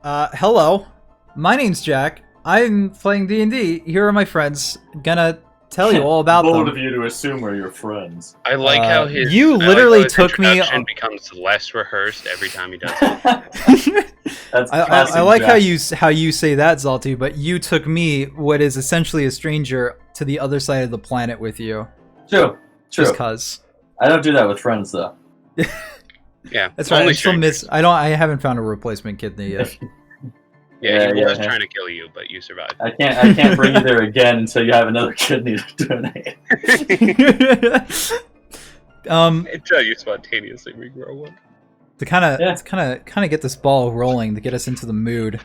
Hello. My name's Jack. I'm playing D&D. Here are my friends. Gonna tell you all about Bold them. of you to assume we're your friends. I like how his you literally took me. introduction becomes less rehearsed every time he does it. That's I like Jack. how you say that, Zaltu, but you took me, what is essentially a stranger, to the other side of the planet with you. True. Just cause. I don't do that with friends though. Yeah, That's right. only I still strangers. I haven't found a replacement kidney yet. Yeah, he was yeah. trying to kill you, but you survived. I can't bring you there again until you have another kidney to donate. Until you spontaneously regrow one. To kind of get this ball rolling, to get us into the mood.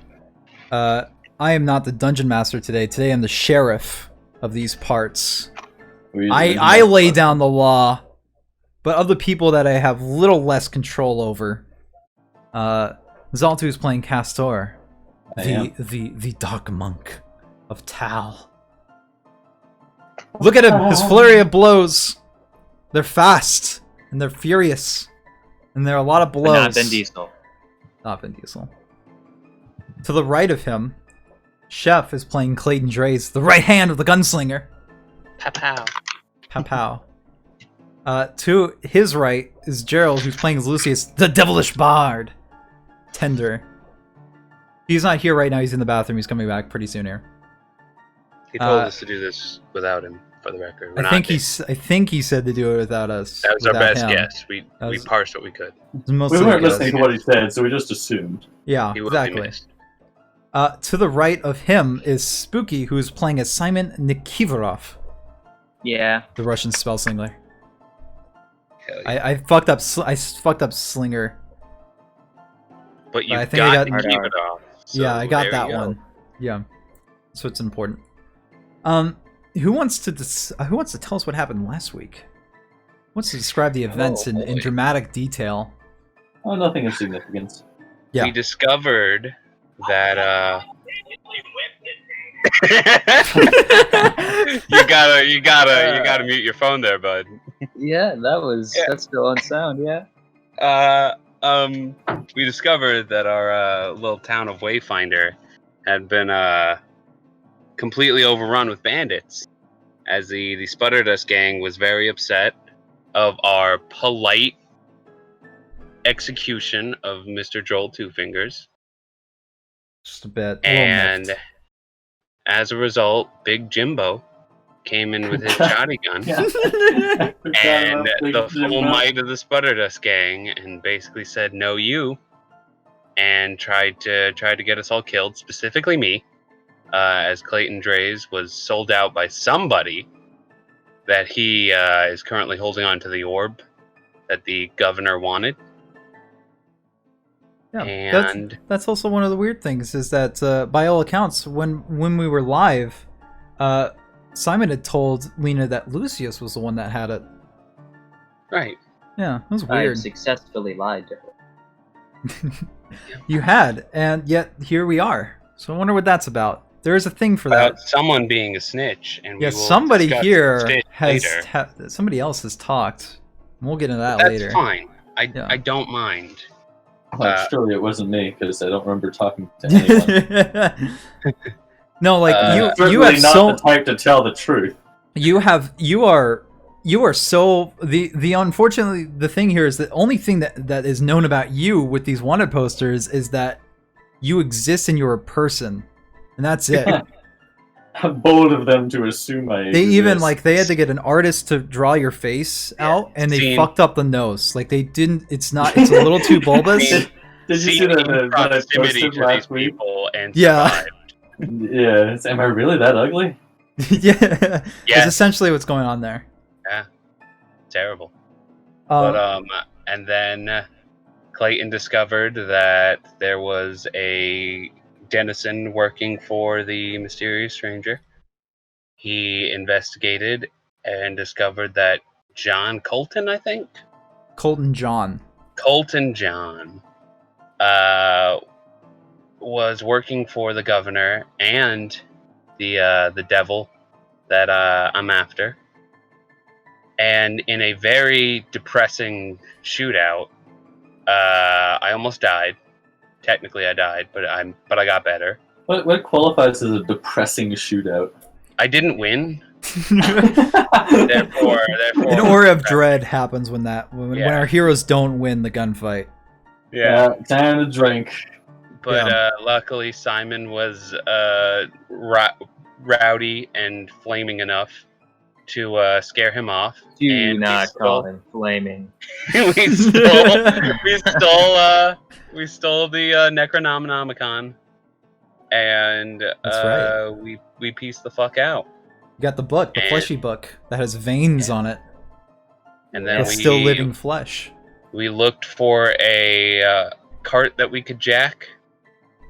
I am not the dungeon master today. Today I'm the sheriff of these parts. I lay down the law, but of the people that I have little less control over. Zaltu is playing Castor, the dark monk of Tal. Look at him, his flurry of blows. They're fast and they're furious, and there are a lot of blows. But not Vin Diesel. Not Vin Diesel. To the right of him, Chef is playing Clayton Draze, the right hand of the gunslinger. Pow. Pow pow. To his right is Gerald, who's playing as Lucius, the devilish bard. Tender. He's not here right now, he's in the bathroom, he's coming back pretty soon here. He told us to do this without him, for the record. I think he said to do it without us. That was our best him. guess. We parsed what we could. We weren't listening to what he said, so we just assumed. Yeah, He will be exactly. missed. To the right of him is Spooky, who is playing as Simon Nikiforov, Yeah. the Russian spell slinger. Hell yeah. I fucked up. I fucked up Slinger. But you I think I got got- to keep it off. So yeah, I got there that you go. one. Yeah, so it's important. Who wants to tell us what happened last week? Who wants to describe the events in boy. dramatic detail? Oh, nothing of significance. Yeah. We discovered that you gotta mute your phone there, bud. Yeah, that's still on sound, yeah. We discovered that our little town of Wayfinder had been completely overrun with bandits, as the Spudder Dust gang was very upset of our polite execution of Mr. Joel Two Fingers, Just a bit. and as a result, Big Jimbo came in with his shotgun. And the full might of the Spudder Dust gang, and basically said no you, and tried to get us all killed, specifically me, as Clayton Draze was sold out by somebody that he is currently holding on to the orb that the governor wanted. Yeah, And that's also one of the weird things is that by all accounts, when we were live, Simon had told Lena that Lucius was the one that had it. right, Yeah, that was I weird. successfully lied to her. You had, and yet here we are. So I wonder what that's about. There is a thing for that. about someone being a snitch, and we Yeah, will somebody discuss here the snitch has later. somebody else has talked. We'll get into that That's later. fine. Yeah. I don't mind. Well, surely it wasn't me because I don't remember talking to anyone. No, like you Certainly have not so the type to tell the truth. you are so the unfortunately the thing here is the only thing that is known about you with these wanted posters is that you exist and you're a person, and that's it. How bold of them to assume I They even exist. they had to get an artist to draw your face out, and they Scene. fucked up the nose. Like they didn't. It's a little too bulbous. Scene. Did you see Seen in that I proximity posted to these last week? people and Yeah. survived. Yeah. Am I really that ugly? Yeah, it's Yes. essentially what's going on there. Terrible. But and then Clayton discovered that there was a denizen working for the mysterious stranger. He investigated and discovered that John Colton, I think, Colton John. Colton John, was working for the governor and the devil that I'm after. And in a very depressing shootout, I almost died, technically I died, but I got better. What qualifies as a depressing shootout? I didn't win. therefore, An aura of dread happens when our heroes don't win the gunfight. Yeah, time to drink. But luckily Simon was rowdy and flaming enough to scare him off. Do not call him flaming. we stole the Necronomicon, and That's right. we pieced the fuck out. You got the book, the fleshy book that has veins on it. And then it's still living flesh. We looked for a cart that we could jack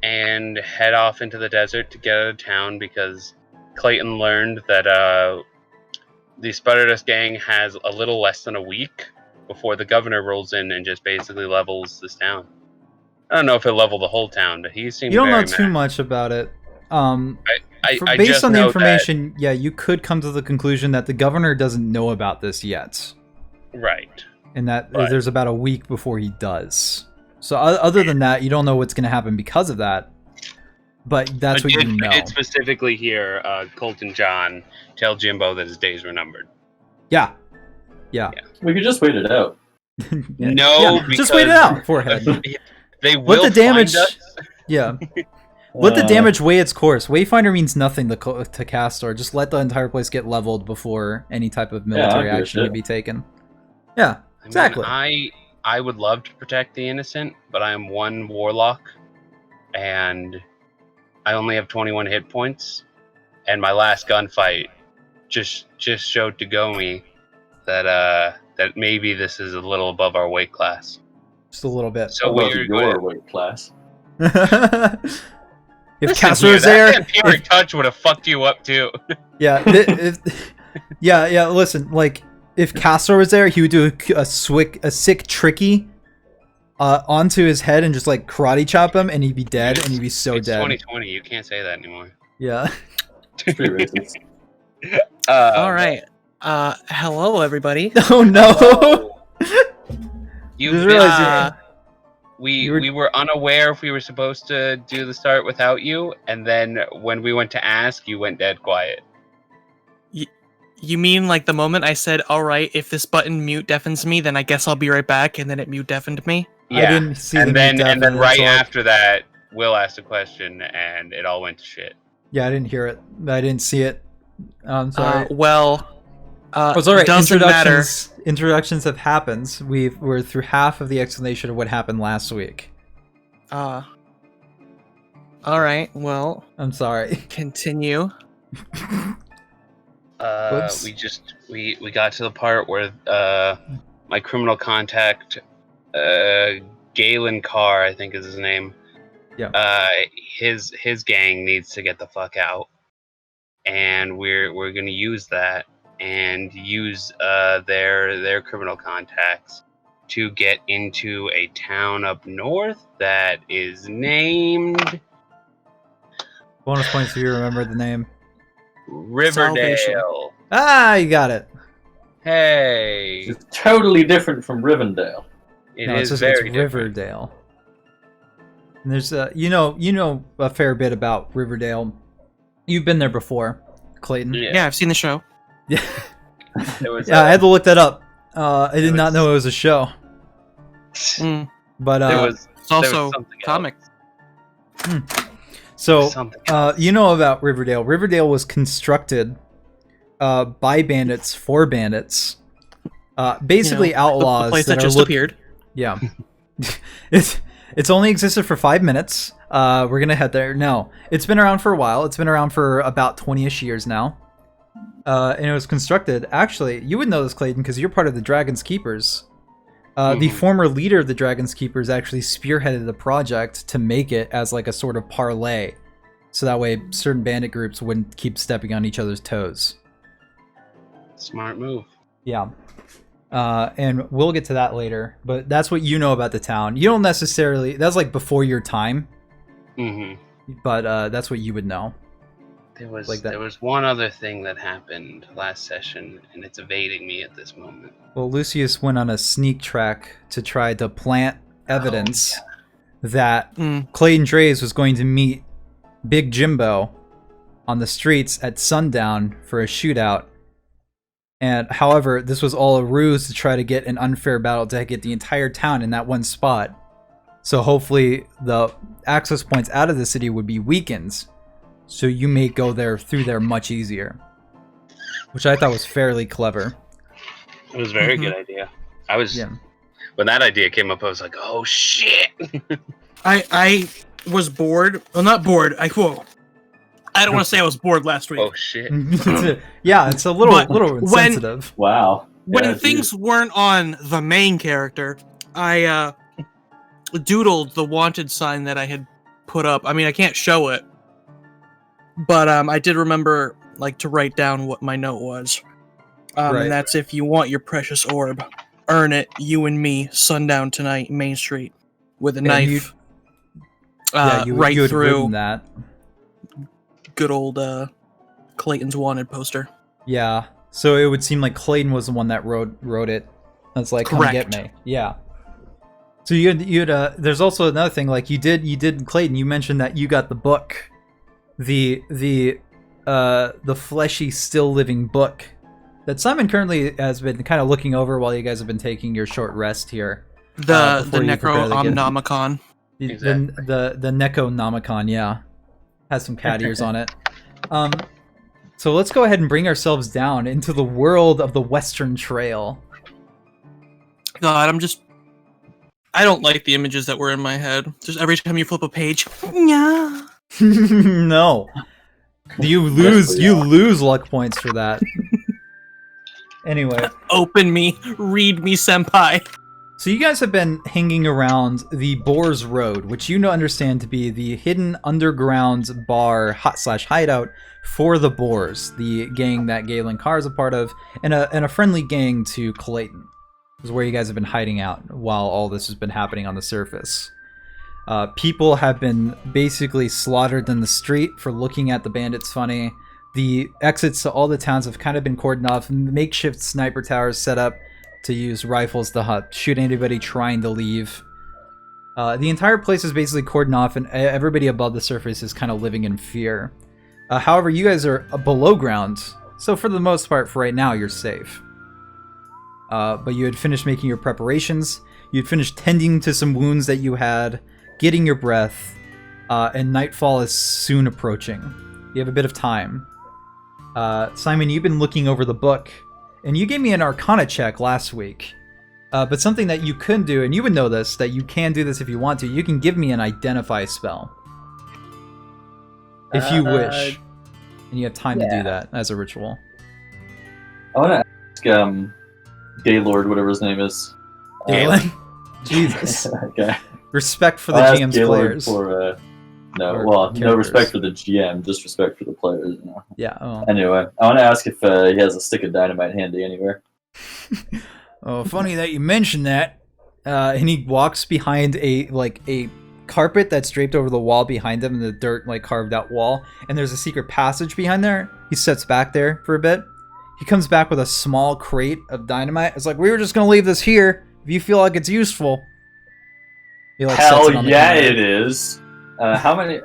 and head off into the desert to get out of town because Clayton learned that the Spudder Dust gang has a little less than a week before the governor rolls in and just basically levels this town. I don't know if he'll level the whole town, but he seemed. You don't very know too mad. much about it. Based on the information, yeah, you could come to the conclusion that the governor doesn't know about this yet. Right. And that there's about a week before he does. So other than that, you don't know what's going to happen because of that. But that's what you know. It specifically here, Colton John tell Jimbo that his days were numbered. Yeah. We could just wait it out. No, just wait it out, forehead. They will let the damage. Find us. Yeah. Let the damage weigh its course. Wayfinder means nothing to Castor. Just let the entire place get leveled before any type of military action can be taken. Yeah, exactly. I would love to protect the innocent, but I am one warlock, and I only have 21 hit points. And my last gunfight just showed to Gomi that maybe this is a little above our weight class. Just a little bit. So we're your weight class. If Castor was there, that touch would have fucked you up too. Yeah, yeah. Listen, like if Castor was there, he would do a sick tricky onto his head and just like karate chop him, and he'd be dead, and he'd be so it's dead. 2020, you can't say that anymore. Yeah. It's pretty racist. All right. Hello, everybody. Oh no. We were unaware if we were supposed to do the start without you, and then when we went to ask, you went dead quiet. You mean like the moment I said, all right, if this button mute deafens me, then I guess I'll be right back, and then it mute deafened me? Yeah, I didn't see and then right after that, Will asked a question, and it all went to shit. Yeah, I didn't hear it. I didn't see it. I'm sorry. It's all right. Doesn't matter. Introductions have happened. We're through half of the explanation of what happened last week. All right. Well, I'm sorry. Continue. We got to the part where my criminal contact, Galen Carr, I think is his name. Yeah. His gang needs to get the fuck out, and we're gonna use that and use their criminal contacts to get into a town up north that is named. Bonus points if you remember the name. Riverdale. Salvation. Ah, you got it. Hey. It's totally different from Rivendell. It's Riverdale. And there's you know a fair bit about Riverdale. You've been there before, Clayton. Yeah, I've seen the show. Yeah. I had to look that up. I did not know it was a show. But it's also comics. So you know about Riverdale. Riverdale was constructed by bandits for bandits. Basically outlaws. The place that are just appeared. Yeah. It's only existed for 5 minutes. We're gonna head there. No, it's been around for a while. It's been around for about 20-ish years now. And it was constructed. Actually, you would know this, Clayton, because you're part of the Dragon's Keepers. The former leader of the Dragon's Keepers actually spearheaded the project to make it as like a sort of parlay, so that way certain bandit groups wouldn't keep stepping on each other's toes. Smart move. Yeah. And we'll get to that later, but that's what you know about the town. You don't necessarily... That's like before your time. But that's what you would know. There was one other thing that happened last session, and it's evading me at this moment. Well, Lucius went on a sneak track to try to plant evidence that Clayton Draze was going to meet Big Jimbo on the streets at sundown for a shootout. And however, this was all a ruse to try to get an unfair battle to get the entire town in that one spot. So hopefully the access points out of the city would be weakened, so you may go through there much easier. Which I thought was fairly clever. It was a very good idea. When that idea came up, I was like, oh shit. I was bored. Well, not bored. I don't want to say I was bored last week. Oh shit. Yeah, it's a little insensitive. Wow. When things weren't on the main character, I doodled the wanted sign that I had put up. I mean, I can't show it, but I did remember to write down what my note was. And that's, if you want your precious orb, earn it, you and me, sundown tonight, Main Street, with a knife. You right had through written that. Good old Clayton's wanted poster. Yeah, so it would seem like Clayton was the one that wrote it. That's like, come get me. Yeah. So you had there's also another thing, like you did Clayton, you mentioned that you got the book. The fleshy, still living book that Simon currently has been kind of looking over while you guys have been taking your short rest here. The Necronomicon. The Necronomicon, yeah. Has some cat ears on it. So let's go ahead and bring ourselves down into the world of the Western Trail. God, I don't like the images that were in my head. Just every time you flip a page. Yeah. No. You lose luck points for that. Anyway. Open me, read me, senpai. So you guys have been hanging around the Boars Road, which you understand to be the hidden underground bar / hideout for the Boars, the gang that Galen Carr is a part of, and a friendly gang to Clayton. This is where you guys have been hiding out while all this has been happening on the surface. People have been basically slaughtered in the street for looking at the bandits funny. The exits to all the towns have kind of been cordoned off, makeshift sniper towers set up to use rifles to shoot anybody trying to leave. The entire place is basically cordoned off, and everybody above the surface is kind of living in fear. However, you guys are below ground, so for the most part, for right now, you're safe. But you had finished making your preparations, you'd finished tending to some wounds that you had, getting your breath, and nightfall is soon approaching. You have a bit of time. Simon, you've been looking over the book, and you gave me an Arcana check last week. But something that you could do, and you would know this, that you can do this if you want to, you can give me an Identify spell. If you wish. And you have time to do that as a ritual. I want to ask Gaylord, whatever his name is. Galen? Jesus. Okay. Respect for the GM's Gaylord players. For, no characters. respect for the GM, just respect for the players. You know? Yeah. Oh. Anyway, I want to ask if he has a stick of dynamite handy anywhere. Oh, funny that you mentioned that. And he walks behind a carpet that's draped over the wall behind him, in the dirt carved out wall, and there's a secret passage behind there. He sits back there for a bit. He comes back with a small crate of dynamite. It's like, we were just gonna leave this here if you feel like it's useful. He, Hell yeah, it is. How many?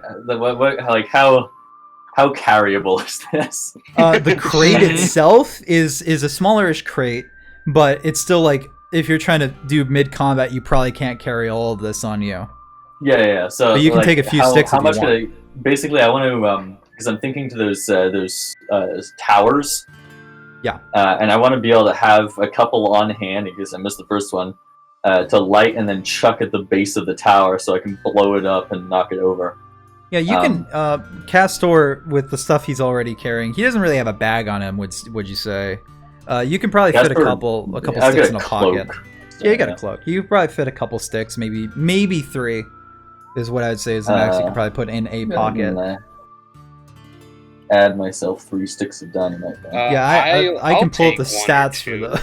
How carryable is this? The crate itself is a smallerish crate, but it's still if you're trying to do mid combat, you probably can't carry all of this on you. Yeah. So but you can take a few sticks. How much could I? Basically, I want to because I'm thinking to those towers. Yeah. And I want to be able to have a couple on hand in case I missed the first one, to light and then chuck at the base of the tower so I can blow it up and knock it over. Yeah, you can Castor with the stuff he's already carrying. He doesn't really have a bag on him. Would you say? You can probably fit a couple sticks in a pocket. Yeah, you got a cloak. You could probably fit a couple sticks, maybe 3, is what I'd say is the max you could probably put in a pocket. Add myself 3 sticks of dynamite. I can pull up the stats for those.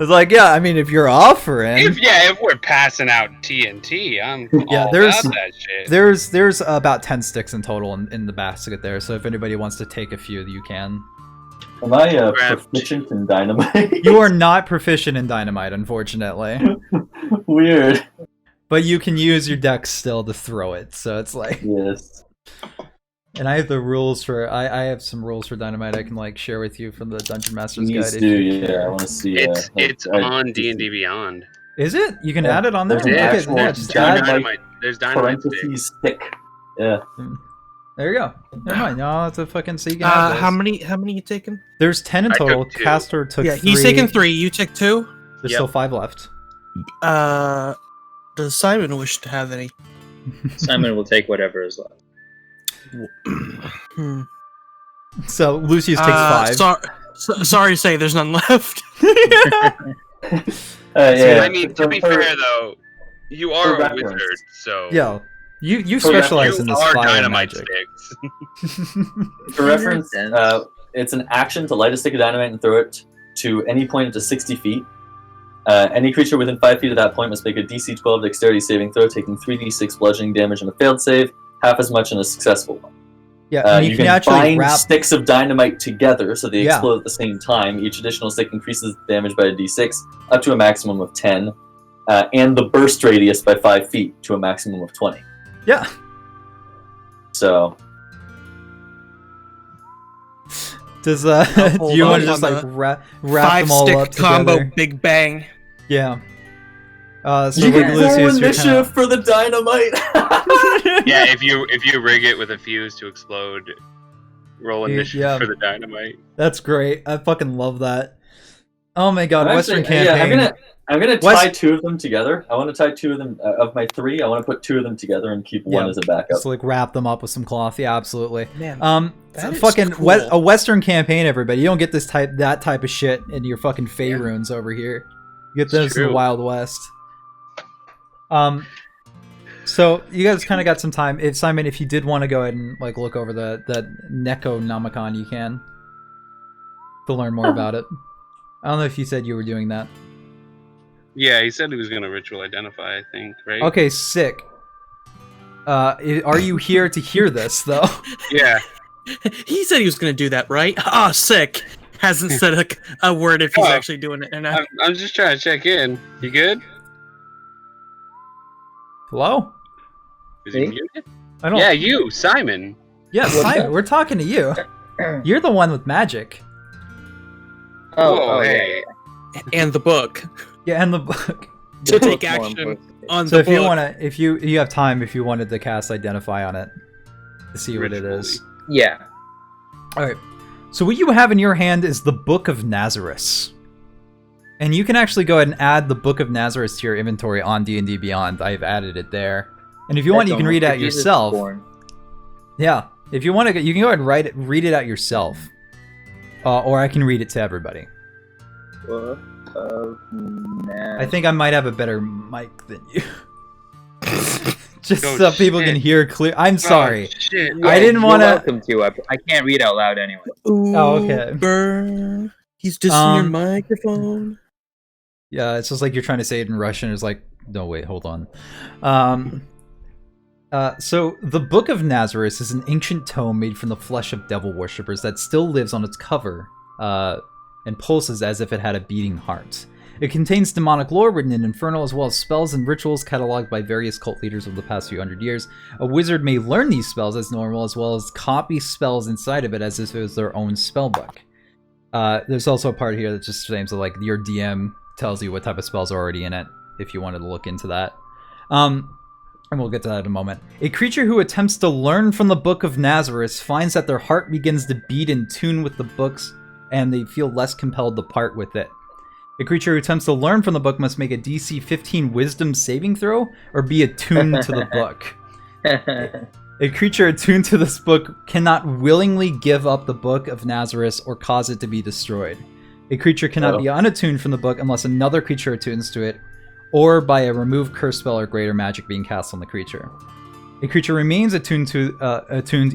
It's like, yeah, I mean, if you're offering, if we're passing out TNT, I'm all about that shit. There's about 10 sticks in total in the basket there. So if anybody wants to take a few, you can. Am I proficient in dynamite? You are not proficient in dynamite, unfortunately. Weird. But you can use your dex still to throw it, so it's like... Yes. And I have the rules for... I have some rules for dynamite I can like share with you from the Dungeon Master's Guide. Please do, yeah. I want to see... It's on D&D Beyond. Is it? You can add it on there? There's Dynamite. There's dynamite parentheses stick. Yeah. There you go. Never mind. Y'all have to fucking see. How many you taking? There's 10 in total. took 2. Castor took 3. He's taking 3. You took 2. There's still 5 left. Does Simon wish to have any? Simon will take whatever is left. So Lucius takes 5. Sorry to say, there's none left. I mean, to be fair though, you are a wizard, so yeah, you specialize in this fire dynamite magic. sticks. For reference, it's an action to light a stick of dynamite and throw it to any point up to 60 feet. Any creature within 5 feet of that point must make a DC 12 dexterity saving throw, taking 3d6 bludgeoning damage on a failed save, half as much on a successful one. Yeah, you can actually bind sticks of dynamite together so they Yeah. explode at the same time. Each additional stick increases the damage by a d6 up to a maximum of 10, and the burst radius by 5 feet to a maximum of 20. Yeah. So, Does do you want to just like wrap them all up 5-stick combo, together? big bang. Yeah. So you like can Lucius, roll you're initiative for the dynamite. Yeah, if you rig it with a fuse to explode, roll initiative Yeah. for the dynamite. That's great. I fucking love that. Oh my god, Western Actually, campaign. Yeah, I'm gonna tie 2 of them together. I want to tie 2 of them of my 3. I want to put 2 of them together and keep one as a backup. Just like wrap them up with some cloth. Yeah, absolutely. Man, So is fucking cool. a Western campaign, everybody. You don't get that type of shit in your fucking Fey runes over here. You get those in the true. Wild West. So you guys kind of got some time. If Simon, if you did want to go ahead and like look over that Necronomicon, you can to learn more about it. I don't know if you said you were doing that. Yeah, he said he was gonna ritual identify, I think, right? Okay, sick. Are you here to hear this though? Yeah. He said he was going to do that, right? Ah, sick. Hasn't said a word if he's actually doing it or not. I'm just trying to check in. You good? Hello? Is he muted? I don't. Yeah, you, Simon. Yeah, Simon. We're talking to you. You're the one with magic. Oh, hey. And the book. Yeah, and the book. To take action on So the if you book. want to, if you have time, if you wanted to cast Identify on it to see what it is. Yeah. All right. So what you have in your hand is the Book of Nazareth, and you can actually go ahead and add the Book of Nazareth to your inventory on D&D Beyond. I've added it there, and if you want, you can read it out yourself. Yeah, if you want to, you can go ahead and read it out yourself, or I can read it to everybody. Book of Nazareth. I think I might have a better mic than you. Just Oh, so people shit. can hear clear. I'm sorry. Oh, shit. I didn't You're want to. welcome to. I can't read out loud anyway. Oh, okay. Burn. He's dissing your Um, microphone. Yeah, it's just like you're trying to say it in Russian. It's like, no, wait, hold on. So the Book of Nazareth is an ancient tome made from the flesh of devil worshippers that still lives on its cover and pulses as if it had a beating heart. It contains demonic lore written in Infernal, as well as spells and rituals cataloged by various cult leaders over the past few hundred years. A wizard may learn these spells as normal, as well as copy spells inside of it as if it was their own spellbook. There's also a part here that just claims that like your DM tells you what type of spells are already in it, if you wanted to look into that. And we'll get to that in a moment. A creature who attempts to learn from the Book of Nazareth finds that their heart begins to beat in tune with the books, and they feel less compelled to part with it. A creature who attempts to learn from the book must make a DC 15 Wisdom saving throw, or be attuned to the book. A creature attuned to this book cannot willingly give up the Book of Nazareth or cause it to be destroyed. A creature cannot be unattuned from the book unless another creature attunes to it, or by a remove curse spell or greater magic being cast on the creature. A creature remains attuned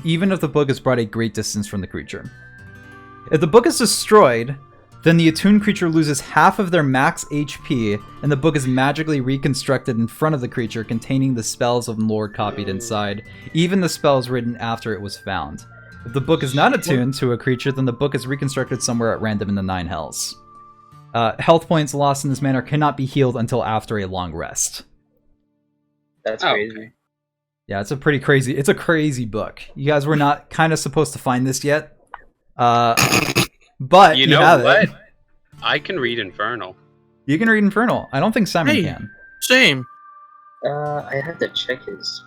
even if the book is brought a great distance from the creature. If the book is destroyed, then the attuned creature loses half of their max HP, and the book is magically reconstructed in front of the creature, containing the spells of lore copied inside, even the spells written after it was found. If the book is not attuned to a creature, then the book is reconstructed somewhere at random in the 9 hells. Health points lost in this manner cannot be healed until after a long rest. That's Oh, crazy. okay. Yeah, it's a crazy book. You guys were not kind of supposed to find this yet. But You you know have what? it. I can read Infernal. You can read Infernal. I don't think Simon Hey. can. Same. I have to check his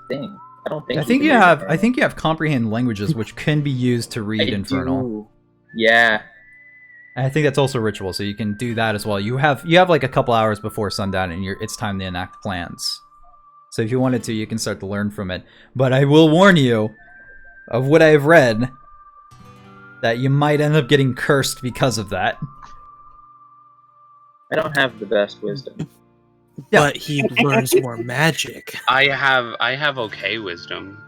thing. I don't think. I he think can you read have. Infernal. I think you have comprehend languages, which can be used to read I Infernal. do. Yeah. And I think that's also ritual, so you can do that as well. You have like a couple hours before sundown, and it's time to enact plans. So if you wanted to, you can start to learn from it. But I will warn you of what I've read that you might end up getting cursed because of that. I don't have the best wisdom. Yeah. But he learns more magic. I have okay wisdom.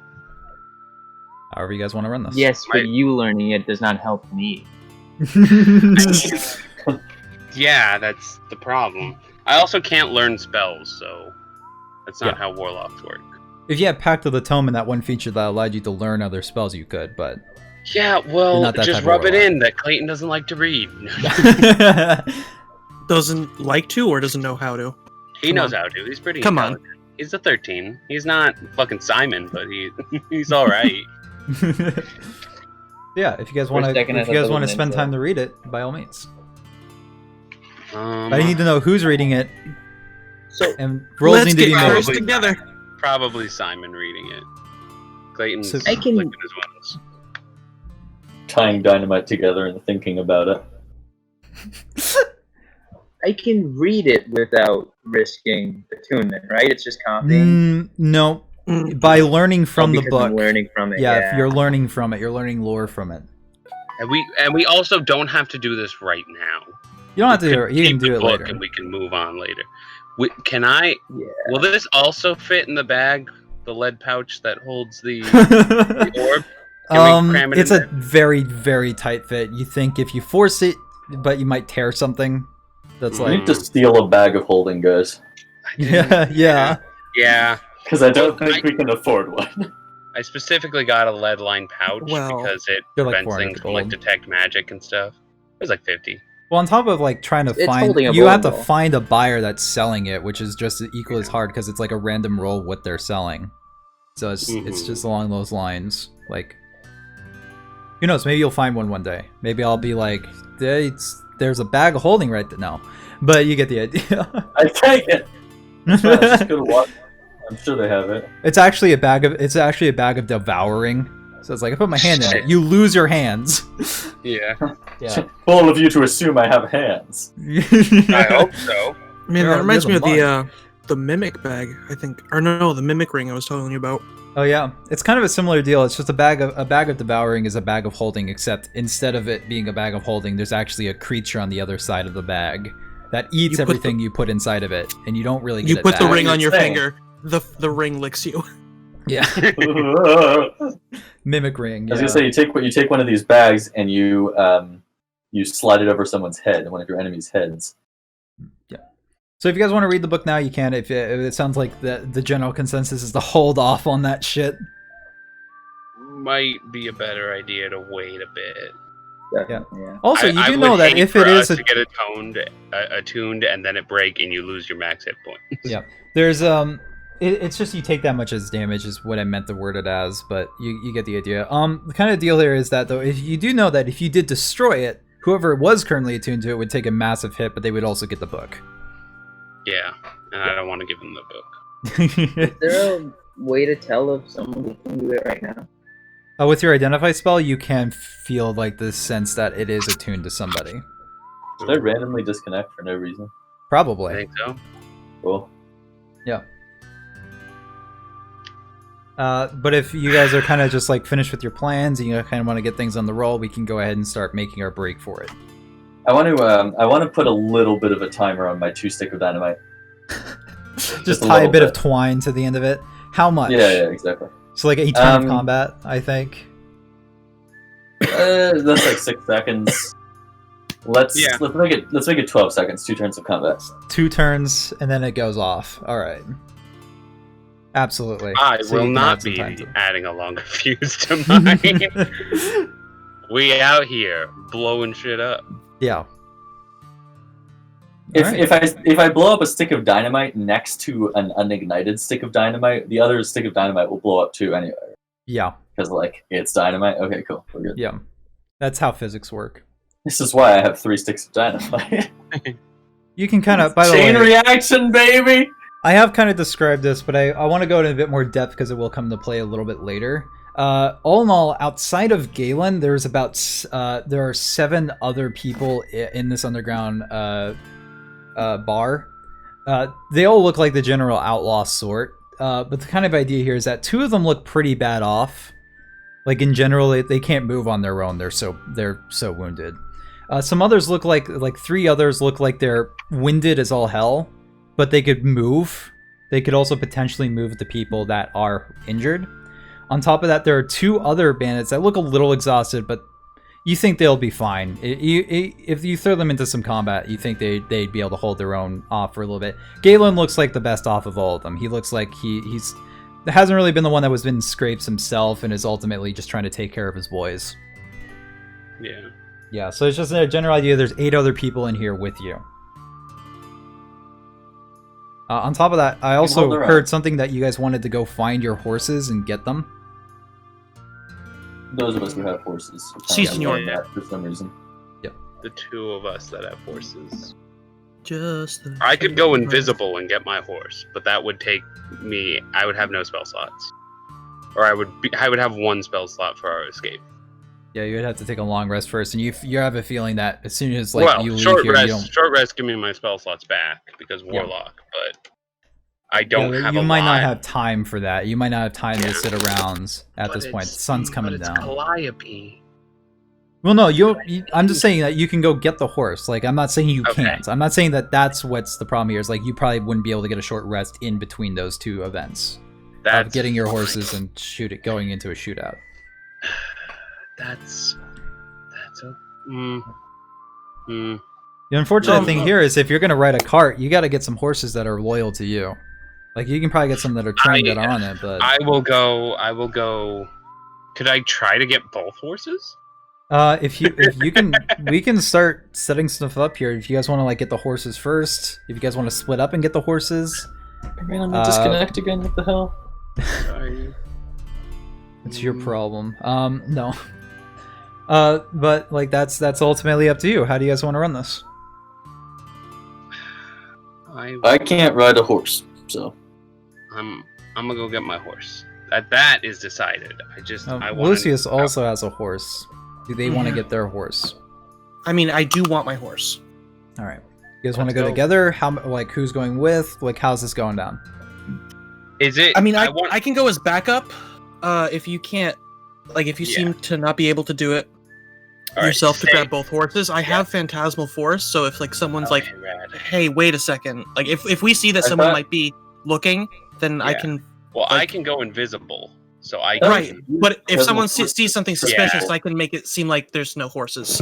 However you guys want to run this. Yes, but Right. you learning it does not help me. Yeah, that's the problem. I also can't learn spells, so that's not how warlocks work. If you had Pact of the Tome and that one feature that allowed you to learn other spells, you could, but... Yeah, You're well, not that just type of rub it warlock. in that Clayton doesn't like to read. Doesn't like to or doesn't know how to. He knows how to. He's pretty Come on. intelligent. He's a 13. He's not fucking Simon, but he's all right. Yeah, if you guys want For a second, I to thought that was an spend intro. time to read it, by all means. Um, I need to know who's reading it, So and rolls Let's need to get be made. cursed made. together. Probably Simon reading it. Clayton's So- I can- licking his wounds. Tying dynamite together and thinking about it. I can read it without risking attunement, right? It's just copying. No, Mm. by learning from the because book. I'm learning from it. Yeah, if you're learning from it, you're learning lore from it. And we also don't have to do this right now. You don't have to. Could You can keep the do it book later. and we can move on later. Can I? Yeah. Will this also fit in the bag, the lead pouch that holds the orb? Can we cram it It's in a very, very tight fit. You think if you force it, but you might tear something. That's We like, need to steal a bag of holding, guys. yeah. Yeah. Because I don't think we can afford one. I specifically got a lead line pouch Well, because it they're like prevents 400 things from like gold. detect magic and stuff. It was like 50. Well, on top of like trying to It's find, holding a you have to bowling ball. find a buyer that's selling it, which is just equally as hard because it's like a random roll what they're selling. So it's Mhm. just along those lines. Like, who knows? Maybe you'll find one day. Maybe I'll be like, there's a bag of holding right there. No, but you get the idea. I take it. Let's just go to watch. I'm sure they have it. It's actually a bag of devouring. So it's like I put my hand in it, you lose your hands. Yeah. Yeah. Bold of you to assume I have hands. I hope so. Man, You're- that reminds me you're of the mimic bag, I think. Or no, the mimic ring I was telling you about. Oh yeah, it's kind of a similar deal. It's just a bag of devouring is a bag of holding, except instead of it being a bag of holding, there's actually a creature on the other side of the bag that eats You put everything you put inside of it, and you don't really get You it put the back. ring on your Saying. finger. The ring licks you. Yeah, I mimic ring. was Yeah. gonna say you take one of these bags and you slide it over someone's head, one of your enemy's heads. So if you guys want to read the book now, you can. If it sounds like the general consensus is to hold off on that shit. Might be a better idea to wait a bit. Definitely, yeah. Also, you I do would know that hate if for it is us to get attuned and then it break and you lose your max hit point. Yeah, there's it's just you take that much as damage is what I meant to word it as, but you get the idea. The kind of deal here is that though, if you do know that if you did destroy it, whoever was currently attuned to it would take a massive hit, but they would also get the book. Yeah, and I don't want to give them the book. Is there a way to tell if someone can do it right now? With your identify spell, you can feel like the sense that it is attuned to somebody. Did I randomly disconnect for no reason? I Probably. think so. Cool. Yeah. But if you guys are kind of just like finished with your plans and you kind of want to get things on the roll, we can go ahead and start making our break for it. I want to put a little bit of a timer on my 2 stick of dynamite. Just a tie a little bit of bit. twine to the end of it. How much? Yeah, exactly. So like a turn of Um, combat, I think. That's like 6 seconds. Let's make it 12 seconds. 2 turns of combat. 2 turns and then it goes off. All right. Absolutely. I So you will can not add some be time to- adding a longer fuse to mine. We out here blowing shit up. Yeah. If I blow up a stick of dynamite next to an unignited stick of dynamite, the other stick of dynamite will blow up too anyway. Yeah. Because it's dynamite. Okay, cool. We're good. Yeah. That's how physics work. This is why I have 3 sticks of dynamite. You can kind of, by the way, chain reaction, baby. I have kind of described this, but I want to go into a bit more depth because it will come to play a little bit later. All in all, outside of Galen, there are 7 other people in this underground bar. They all look like the general outlaw sort, but the kind of idea here is that 2 of them look pretty bad off. Like in general, they can't move on their own. They're so wounded. Some others look like 3 others look like they're winded as all hell, but they could move. They could also potentially move the people that are injured. On top of that, there are 2 other bandits that look a little exhausted, but you think they'll be fine. If you throw them into some combat, you think they'd be able to hold their own off for a little bit. Galen looks like the best off of all of them. He looks like he's hasn't really been the one that was in scrapes himself and is ultimately just trying to take care of his boys. Yeah. Yeah, so it's just a general idea. There's 8 other people in here with you. On top of that, I also heard something that you guys wanted to go find your horses and get them. Those of us who have horses. Si, senor. That for some reason. Yep. The 2 of us that have horses. I could go invisible and get my horse, but that would take me. I would have no spell slots, or I would have 1 spell slot for our escape. Yeah, you would have to take a long rest first, and you have a feeling that as soon as you leave short here, rest, you don't. Short rest, give me my spell slots back because warlock, but I don't have. You might not have time for that. You might not have time to sit around at this point. The sun's coming down. Calliope. Well, no, I'm just saying that you can go get the horse. Like, I'm not saying you can't. I'm not saying that that's what's the problem here. Is like you probably wouldn't be able to get a short rest in between those 2 events. Of getting your horses and going into a shootout. That's a. The unfortunate thing here is if you're going to ride a cart, you got to get some horses that are loyal to you. Like, you can probably get some that are trained that are on it, but... I will go... Could I try to get both horses? If you can, we can start setting stuff up here. If you guys want to, like, get the horses first, if you guys want to split up and get the horses... Man, I'm gonna disconnect again, what the hell? It's your problem. No. But, like, that's ultimately up to you. How do you guys want to run this? I can't ride a horse, so... I'm gonna go get my horse. That is decided. Lucius also has a horse. Do they want to get their horse? I mean, I do want my horse. All right. You guys want to go together? Who's going with? Like, how's this going down? Is it? I mean, I can go as backup. If you can't, if you seem to not be able to do it yourself to grab both horses, I have Phantasmal Force. So if someone's hey, wait a second. Like if we see that someone might be looking, then I can. Well, I can go invisible. So I can, but if someone sees something suspicious, I can make it seem like there's no horses.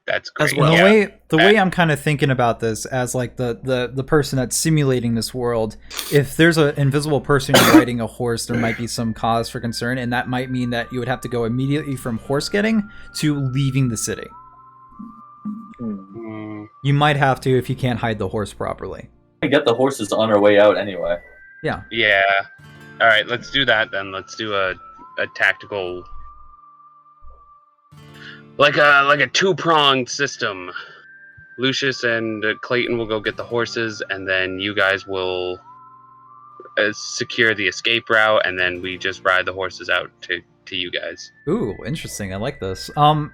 That's great. Well. The way I'm kind of thinking about this as like the person that's simulating this world, if there's an invisible person riding a horse, there might be some cause for concern, and that might mean that you would have to go immediately from horse getting to leaving the city. You might have to if you can't hide the horse properly. We get the horses on our way out anyway. Yeah. Yeah. All right, let's do that then. Let's do a tactical, like a 2-pronged system. Lucius and Clayton will go get the horses, and then you guys will secure the escape route, and then we just ride the horses out to you guys. Ooh, interesting. I like this. Yeah,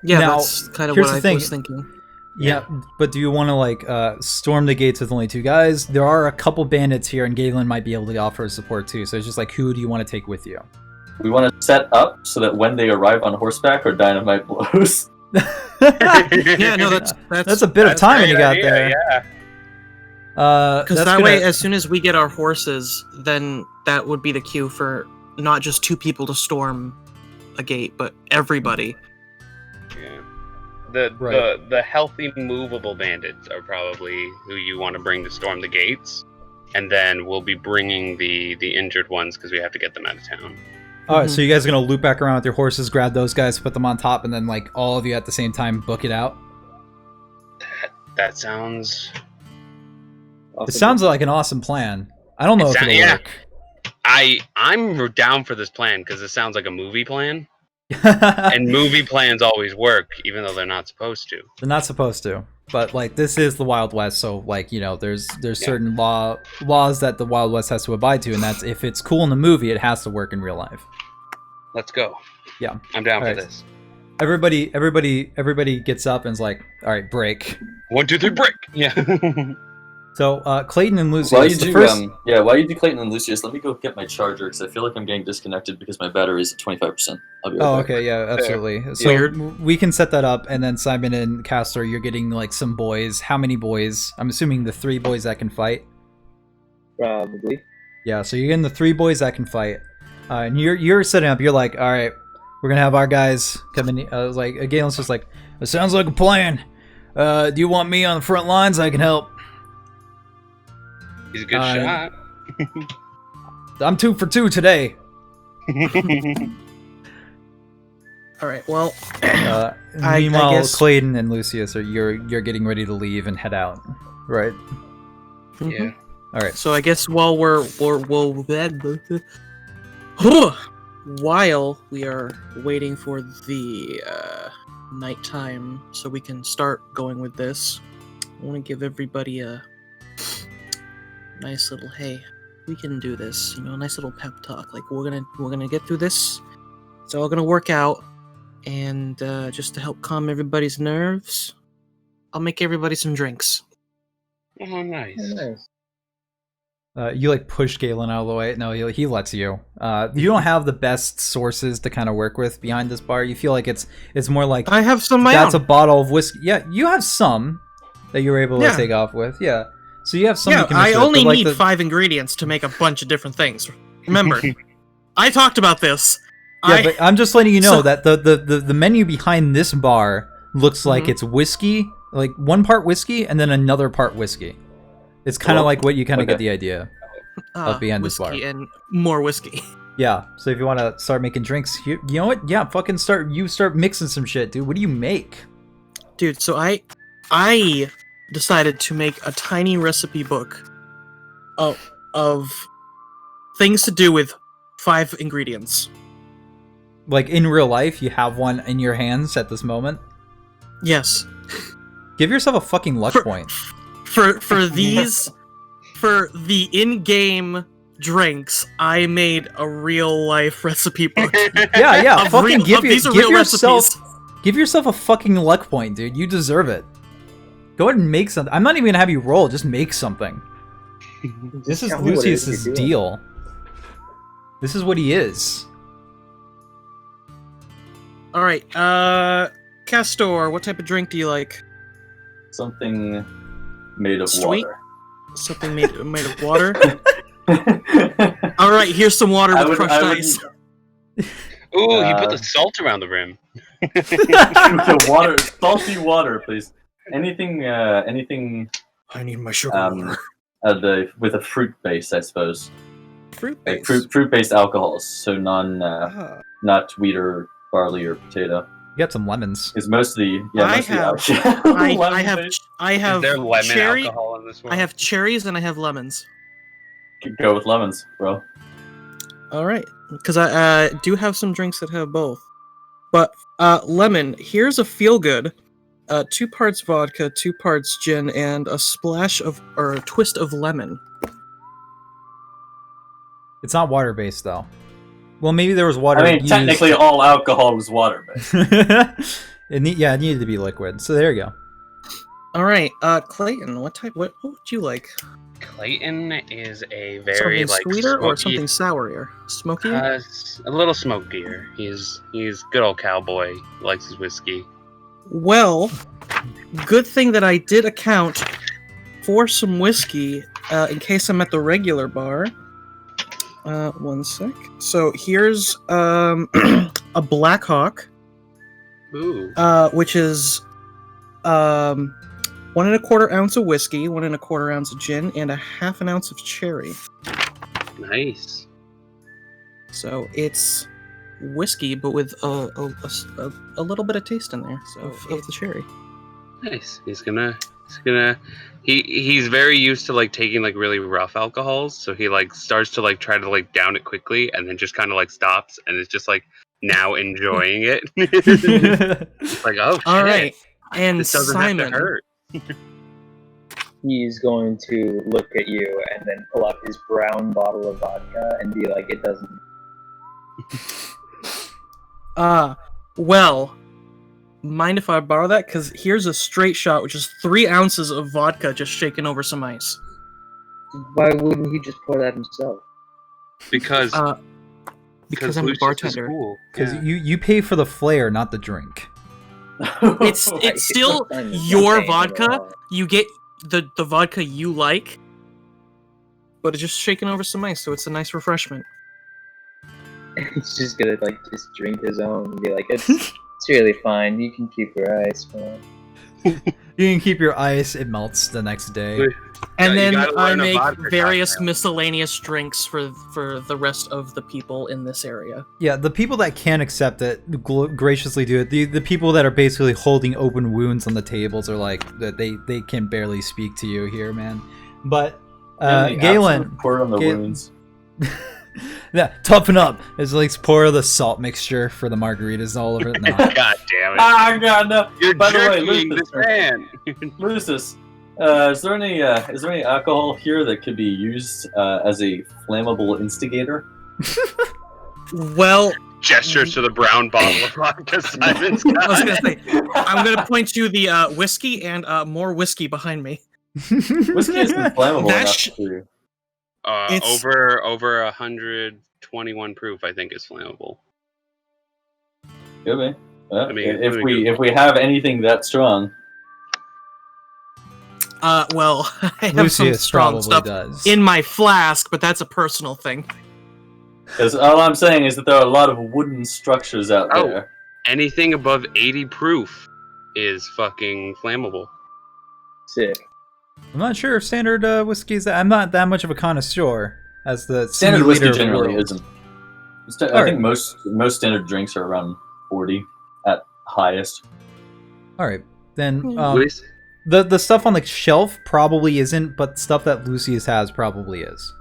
now, that's kind of what I was thinking. Yeah, but do you want to storm the gates with only 2 guys? There are a couple bandits here, and Galen might be able to offer support too. So it's just who do you want to take with you? We want to set up so that when they arrive on horseback, our dynamite blows. Yeah, no, that's a bit of timing you got there. Yeah. Because that way, as soon as we get our horses, then that would be the cue for not just 2 people to storm a gate, but everybody. Yeah. The healthy, movable bandits are probably who you want to bring to storm the gates, and then we'll be bringing the injured ones because we have to get them out of town. All right, so you guys are gonna loop back around with your horses, grab those guys, put them on top, and then all of you at the same time book it out. That sounds It sounds like an awesome plan. I don't know if it'll work. I'm down for this plan because it sounds like a movie plan. And movie plans always work, even though they're not supposed to. They're not supposed to. But like this is the Wild West, so like, you know, there's certain laws that the Wild West has to abide to, and that's if it's cool in the movie, it has to work in real life. Let's go. Yeah. I'm down for this. Everybody gets up and is like, all right, break. 1, 2, 3, break. Yeah. So Clayton and Lucius. While you do Clayton and Lucius, let me go get my charger because I feel like I'm getting disconnected because my battery is at 25%. I'll be right back. Okay, yeah, absolutely. Fair. So we can set that up, and then Simon and Castor, you're getting like some boys. How many boys? I'm assuming the 3 boys that can fight. Probably. Yeah, so you're getting the 3 boys that can fight, and you're setting up. You're like, all right, we're gonna have our guys come in. Galen's just like, it sounds like a plan. Do you want me on the front lines? I can help. He's a good shot. I'm 2 for 2 today. All right. Well, meanwhile, I guess... Clayton and Lucius you're getting ready to leave and head out, right? Yeah. All right. So I guess while while we are waiting for the nighttime, so we can start going with this, I want to give everybody a nice little, hey, we can do this, you know, a nice little pep talk. Like we're gonna get through this. It's all gonna work out. And just to help calm everybody's nerves, I'll make everybody some drinks. Oh, nice. You like push Galen out of the way. No, he lets you. You don't have the best sources to kind of work with behind this bar. You feel like it's more like I have some. That's a bottle of whiskey. Yeah, you have some that you were able to take off with. Yeah. So you have some. Yeah, I only need 5 ingredients to make a bunch of different things. Remember, I talked about this. Yeah, but I'm just letting you know that the menu behind this bar looks like it's whiskey, like 1 part whiskey and then another part whiskey. It's kind of like what you kind of get the idea of behind this bar. Whiskey and more whiskey. Yeah. So if you want to start making drinks, you know what? Yeah, fucking start mixing some shit, dude. What do you make? Dude, so I decided to make a tiny recipe book of things to do with 5 ingredients. Like in real life, you have one in your hands at this moment? Yes. Give yourself a fucking luck point. For these, for the in-game drinks, I made a real life recipe book. Yeah. Fucking give yourself a fucking luck point, dude. You deserve it. Go ahead and make something. I'm not even gonna have you roll. Just make something. This is Lucius's deal. This is what he is. All right, Castor, what type of drink do you like? Something made of Sweet? water. Something made of water? All right, here's some water with crushed ice. Ooh, you put the salt around the rim. Water, salty water, please. Anything. I need my sugar water. With a fruit base, I suppose. Fruit base. Like fruit-based alcohols, so not wheat or barley or potato. You got some lemons. It's mostly I have Is there lemon cherry, alcohol in this one? I have cherries and I have lemons. Go with lemons, bro. All right, because I do have some drinks that have both. But lemon, here's a feel good. 2 parts vodka, 2 parts gin, and a twist of lemon. It's not water based though. Well, maybe there was water. I mean, technically, all alcohol was water based. It needed to be liquid. So there you go. All right, Clayton, what would you like? Clayton is a very something sweeter or something sourier? Smokier? A little smokier. He's good old cowboy. Likes his whiskey. Well, good thing that I did account for some whiskey in case I'm at the regular bar. 1 sec. So here's a Black Hawk. Ooh. Which is 1 1/4 ounce of whiskey, 1 1/4 ounce of gin, and 1/2 ounce of cherry. Nice. So it's whiskey, but with a little bit of taste in there of the cherry. Nice. He's gonna He's very used to like taking like really rough alcohols, so he like starts to like try to like down it quickly, and then just kind of like stops, and it's just like now enjoying it. It's like, oh, all shit, right, and this doesn't Simon. have to hurt. He's going to look at you and then pull out his brown bottle of vodka and be like, "It doesn't." Well, mind if I borrow that? Because here's a straight shot, which is 3 ounces of vodka just shaken over some ice. Why wouldn't he just pour that himself? Because I'm a Lucius bartender. is cool. Because Yeah. you pay for the flair, not the drink. It's still your vodka. You get the vodka you like, but it's just shaken over some ice, so it's a nice refreshment. He's just gonna like just drink his own and be like, it's really fine. You can keep your ice, man. You can keep your ice, it melts the next day. And You then gotta I learn a make vodka various cocktail. miscellaneous drinks for the rest of the people in this area. Yeah, the people that can accept it graciously do it. The people that are basically holding open wounds on the tables are like, that they can barely speak to you here, man. But Galen, pour on the wounds. yeah, toughen up. It's like pour the salt mixture for the margaritas all over it. No. God damn it! Ah, God, no. You're By the way, jerking Lucius, this man. Lucius, is there any alcohol here that could be used as a flammable instigator? Well, Gestures to the brown bottle of vodka Simon's I was got. gonna say, I'm gonna point to the whiskey and more whiskey behind me. Whiskey isn't flammable That enough sh- to. It's- Over 121 proof, I think, is flammable. Could be. Well, I mean, if we have anything that strong, Well, I have some Lucius strong probably stuff does. in my flask, but that's a personal thing. because all I'm saying is that there are a lot of wooden structures out Oh. there. Anything above 80 proof is fucking flammable. Sick. I'm not sure if standard whiskey's. I'm not that much of a connoisseur as the Standard senior whiskey leader of the generally world. isn't. I Alright. think most standard drinks are around 40 at highest. All right, then Luis? the stuff on the shelf probably isn't, but stuff that Lucius has probably is.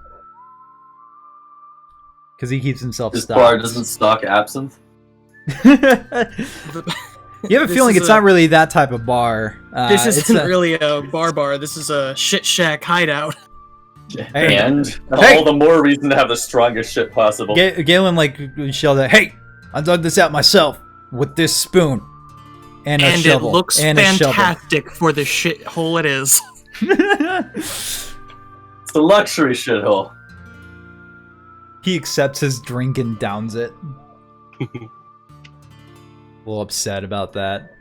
Because he keeps himself This stocked. bar doesn't stock absinthe. You have a This feeling is it's not really that type of bar. This it's isn't a- really a bar. This is a shit shack hideout. Hey. And Hey. all the more reason to have the strongest shit possible. Galen like yelled at, "Hey, I dug this out myself with this spoon and a And shovel it looks and a shovel." fantastic for the shithole it is. It's a luxury shithole. He accepts his drink and downs it. A little upset about that.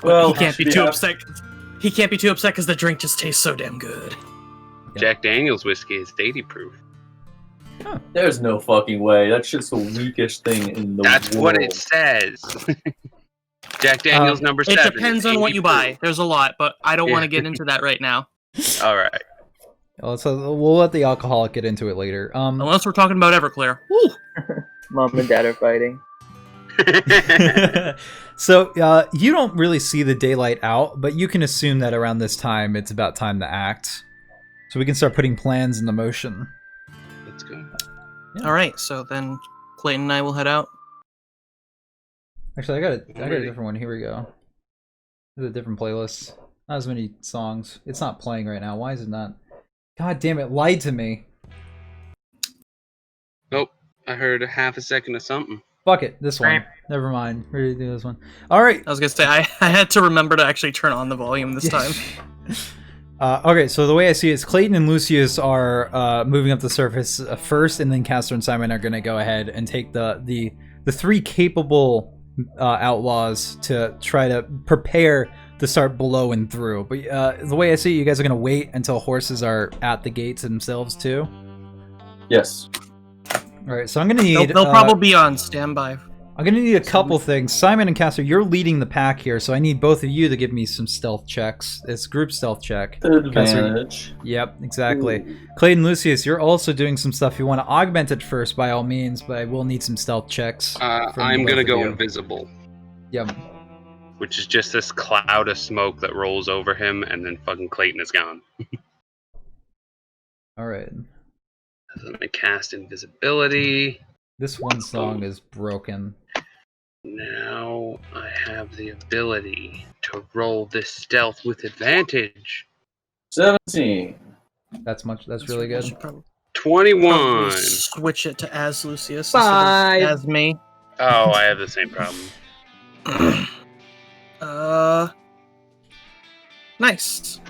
Well, he can't be should too have- upset. He can't be too upset because the drink just tastes so damn good. Jack Daniels whiskey is 80 proof. There's no fucking way. That shit's the weakest thing in the That's world. what it says. Jack Daniels number It 7. depends is on what 80 you buy. proof. There's a lot, but I don't Yeah. want to get into that right now. All right. So we'll let the alcoholic get into it later. Unless we're talking about Everclear. Woo! Mom and dad are fighting. So you don't really see the daylight out, but you can assume that around this time it's about time to act. So we can start putting plans into motion. Let's go. All right, so then Clayton and I will head out. Actually, I got a different one. Here we go. There's a different playlist. Not as many songs. It's not playing right now. Why is it not? God damn it! Lied to me. Nope. I heard a half a second of something. Fuck it. This one. Never mind. We're gonna do this one. All right. I was gonna say I had to remember to actually turn on the volume this time. Okay, so the way I see it is Clayton and Lucius are moving up the surface first, and then Castor and Simon are going to go ahead and take the 3 capable outlaws to try to prepare to start blowing through. But the way I see it, you guys are going to wait until horses are at the gates themselves too. Yes. All right, so I'm going to need. They'll probably be on standby. I'm going to need a couple things. Simon and Castor, you're leading the pack here, so I need both of you to give me some stealth checks. It's group stealth check. Advantage. Yep, exactly. Clayton, Lucius, you're also doing some stuff. You want to augment it first, by all means, but I will need some stealth checks. from I'm both gonna of go you. invisible. Yep. which is just this cloud of smoke that rolls over him, and then fucking Clayton is gone. All right. I'm gonna cast invisibility. This one song is broken. Now I have the ability to roll this stealth with advantage. 17. That's really good. 21. Switch it to as Lucius 5. instead of as me. Oh, I have the same problem. Nice.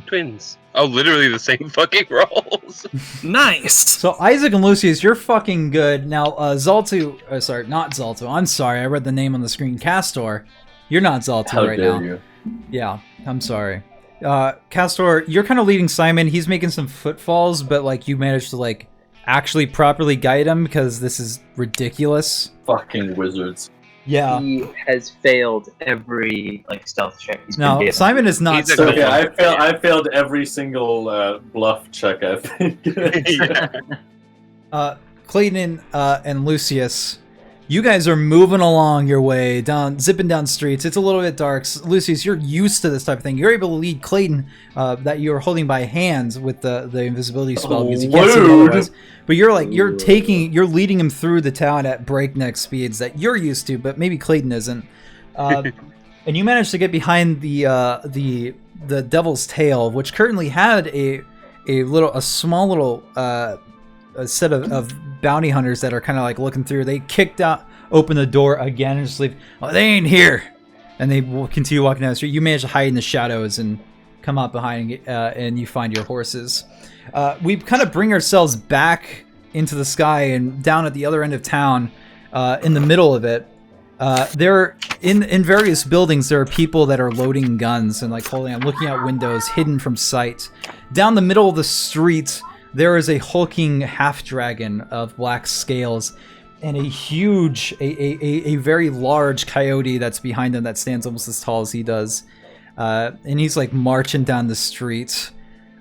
Twins. Oh, literally the same fucking rolls. Nice. So Isaac and Lucius, you're fucking good. Now, Zaltu, sorry, not Zaltu. I'm sorry, I read the name on the screen. Castor, you're not Zaltu How right dare now. you? Yeah, I'm sorry. Castor, you're kind of leading Simon. He's making some footfalls, but like you managed to like actually properly guide him because this is ridiculous. Fucking wizards. Yeah. He has failed every like stealth check he's been No, given. Simon is not. He's a So good yeah, one. I failed every single bluff check I've been given. Clayton and Lucius, you guys are moving along your way zipping down streets. It's a little bit dark. Lucius, you're used to this type of thing. You're able to lead Clayton that you're holding by hands with the invisibility spell because you can't see him otherwise. But you're leading him through the town at breakneck speeds that you're used to, but maybe Clayton isn't. And you managed to get behind the Devil's Tail, which currently had a small little a set of bounty hunters that are kind of like looking through. They open the door again and just leave. Oh, they ain't here, and they will continue walking down the street. You manage to hide in the shadows and come out behind, and you find your horses. We kind of bring ourselves back into the sky and down at the other end of town, in the middle of it. There, in various buildings, there are people that are loading guns and like holding on, looking out windows, hidden from sight. Down the middle of the street, there is a hulking half-dragon of black scales and a huge, a very large coyote that's behind him that stands almost as tall as he does. And he's like marching down the street.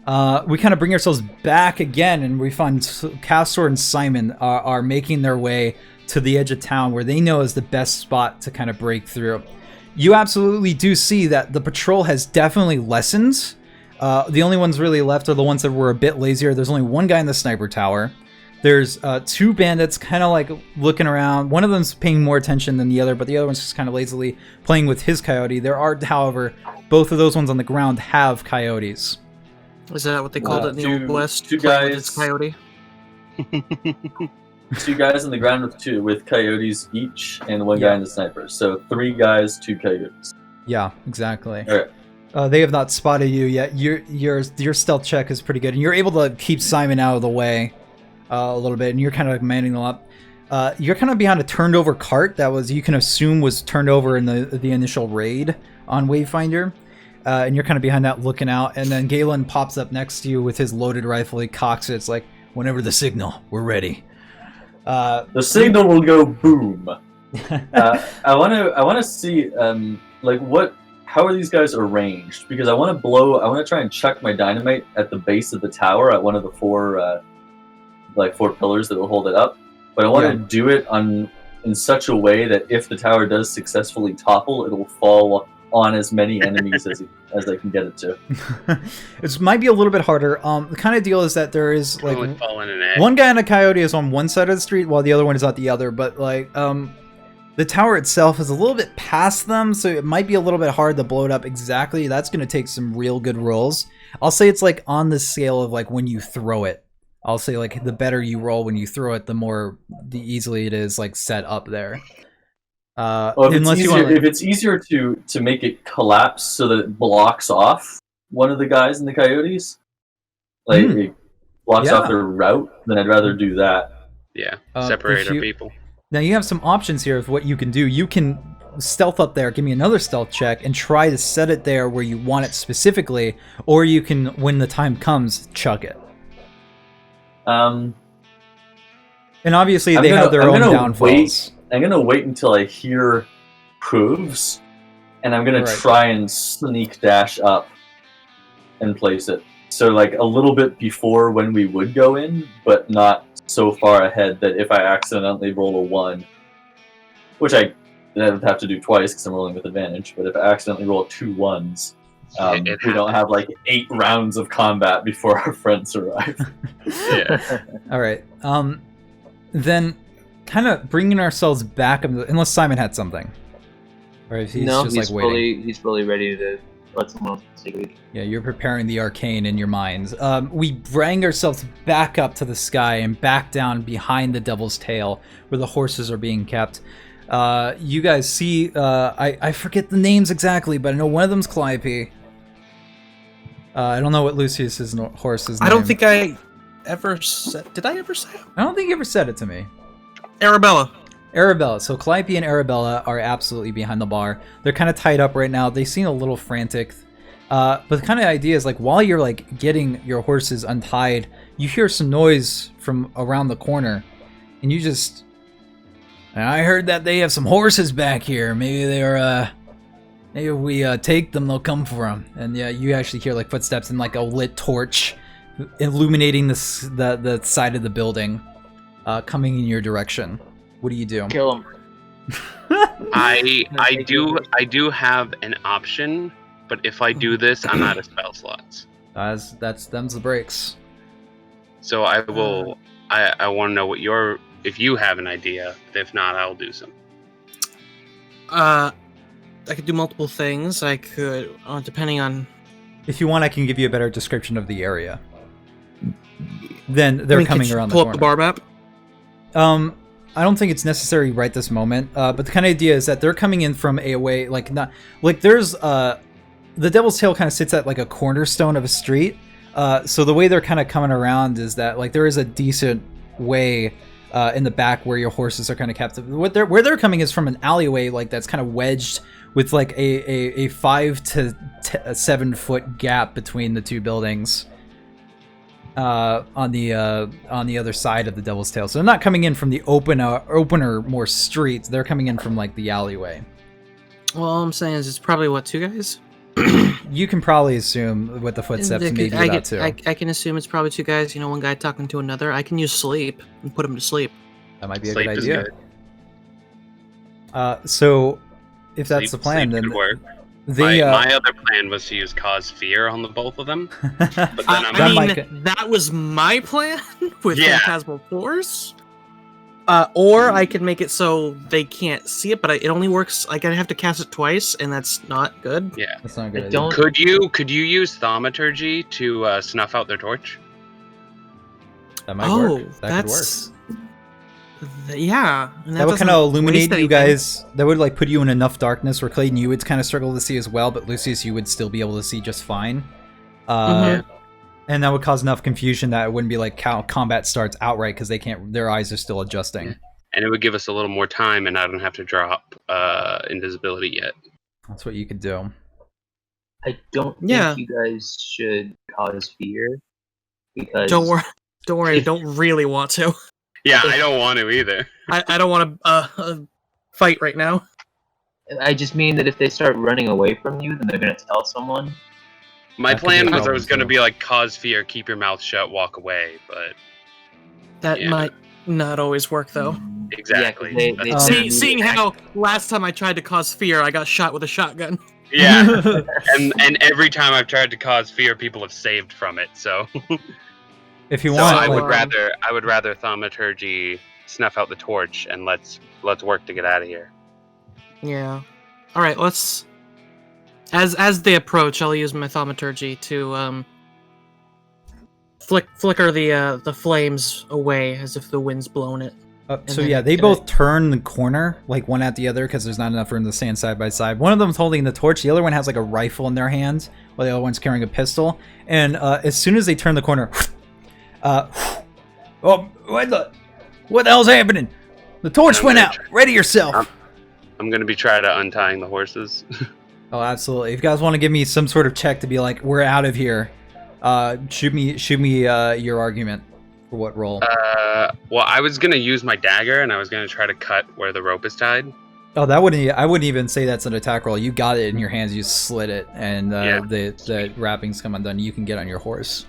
We kind of bring ourselves back again, and we find Castor and Simon are making their way to the edge of town where they know is the best spot to kind of break through. You absolutely do see that the patrol has definitely lessened. The only ones really left are the ones that were a bit lazier. There's only one guy in the sniper tower. There's 2 bandits kind of like looking around. One of them's paying more attention than the other, but the other one's just kind of lazily playing with his coyote. There are, however, both of those ones on the ground have coyotes. Is that what they called it in the Old West? Two Playing with guys. its coyote. 2 guys on the ground with coyotes each, and 1 guy in the sniper. So 3 guys, 2 coyotes. Yeah, exactly. All right. They have not spotted you yet. Your stealth check is pretty good, and you're able to keep Simon out of the way a little bit, and you're kind of manning them up. You're kind of behind a turned over cart that you can assume was turned over in the initial raid on Wayfinder, and you're kind of behind that looking out. And then Galen pops up next to you with his loaded rifle. He cocks it. It's like, whenever the signal, we're ready. The signal will go boom. I want to see how are these guys arranged? Because I want to try and chuck my dynamite at the base of the tower at one of the 4 pillars that will hold it up. But I want to do it in such a way that if the tower does successfully topple, it will fall on as many enemies as I can get it to. It might be a little bit harder. The kind of deal is that there is like one guy on a coyote is on one side of the street while the other one is on the other, but like the tower itself is a little bit past them, so it might be a little bit hard to blow it up exactly. That's going to take some real good rolls. I'll say it's like on the scale of like when you throw it. I'll say like the better you roll when you throw it, the easily it is like set up there. If it's easier to make it collapse so that it blocks off one of the guys in the coyotes, it blocks off their route, then I'd rather do that. Yeah, separate our people. Now you have some options here of what you can do. You can stealth up there, give me another stealth check, and try to set it there where you want it specifically, or you can, when the time comes, chuck it. And obviously they have their own downfalls. I'm gonna wait until I hear hooves, and I'm gonna try and sneak dash up and place it. So like a little bit before when we would go in, but not so far ahead that if I accidentally roll a 1, which I then I'd have to do twice because I'm rolling with advantage. But if I accidentally roll 2 1s, we don't have like 8 rounds of combat before our friends arrive. Yeah. All right. Then, kind of bringing ourselves back, unless Simon had something. Or if he's just like waiting. He's fully ready to let someone else take a lead. Yeah, you're preparing the arcane in your minds. We bring ourselves back up to the sky and back down behind the Devil's Tail, where the horses are being kept. You guys see, I forget the names exactly, but I know one of them's Calliope. I don't know what Lucius's horse's name. I don't think I ever said... Did I ever say it? I don't think you ever said it to me. Arabella. Arabella. So Calliope and Arabella are absolutely behind the bar. They're kind of tied up right now. They seem a little frantic. But the kind of idea is, like, while you're, like, getting your horses untied, you hear some noise from around the corner. And you just... I heard that they have some horses back here. Maybe they're, maybe if we take them, they'll come for them. And yeah, you actually hear, like, footsteps and, like, a lit torch illuminating the side of the building, coming in your direction. What do you do? Kill him. I do have an option, but if I do this, I'm out of spell slots. Them's the breaks. So I will. I want to know what if you have an idea. If not, I'll do some. I could do multiple things. I could, depending on. If you want, I can give you a better description of the area. Then they're coming around the corner. Pull up the bar map. I don't think it's necessary right this moment, but the kind of idea is that they're coming in from a way, like, not, like, there's, the Devil's Tail kind of sits at, like, a cornerstone of a street, so the way they're kind of coming around is that, like, there is a decent way, in the back where your horses are kind of captive. Where they're coming is from an alleyway, like, that's kind of wedged with, like, a 5 to 7 foot gap between the two buildings. On the other side of the Devil's Tail. So they're not coming in from the opener more streets. They're coming in from, like, the alleyway. Well, all I'm saying is it's probably, what, 2 guys? You can probably assume with the footsteps maybe about 2. I can assume it's probably 2 guys. You know, one guy talking to another. I can use sleep and put him to sleep. That might be a good idea. So if that's the plan, then... My other plan was to use Cause Fear on the both of them. But then that was my plan with Phantasmal Force. Or I could make it so they can't see it, but it only works. Like, I have to cast it twice, and that's not good. Yeah, that's not good. Could you use Thaumaturgy to snuff out their torch? That might work. That could work. Yeah, and that would kind of illuminate you guys. That would, like, put you in enough darkness where Clayton, you would kind of struggle to see as well, but Lucius, you would still be able to see just fine. And that would cause enough confusion that it wouldn't be like combat starts outright because they can't. Their eyes are still adjusting. And it would give us a little more time, and I don't have to drop invisibility yet. That's what you could do. I don't think you guys should Cause Fear because don't worry. I don't really want to. Yeah, I don't want to either. I don't want to fight right now. I just mean that if they start running away from you, then they're going to tell someone. My plan was I was going to be like, Cause Fear, keep your mouth shut, walk away, but... That might not always work, though. Exactly. Yeah, seeing how last time I tried to Cause Fear, I got shot with a shotgun. Yeah, and every time I've tried to Cause Fear, people have saved from it, so... If you want, I would rather Thaumaturgy snuff out the torch and let's work to get out of here. Yeah. All right. Let's. As they approach, I'll use my Thaumaturgy to flicker the flames away as if the wind's blown it. So yeah, they both turn the corner, like one at the other, because there's not enough room to stand side by side. One of them's holding the torch, the other one has like a rifle in their hands, while the other one's carrying a pistol. And as soon as they turn the corner, what the hell's happening? The torch went out. Ready yourself. I'm gonna be trying to untying the horses. Oh, absolutely. If you guys want to give me some sort of check to be like, we're out of here, shoot me your argument for what roll. Well, I was gonna use my dagger and I was gonna try to cut where the rope is tied. Oh, I wouldn't even say that's an attack roll. You got it in your hands, you slit it, and the wrappings come undone. You can get on your horse.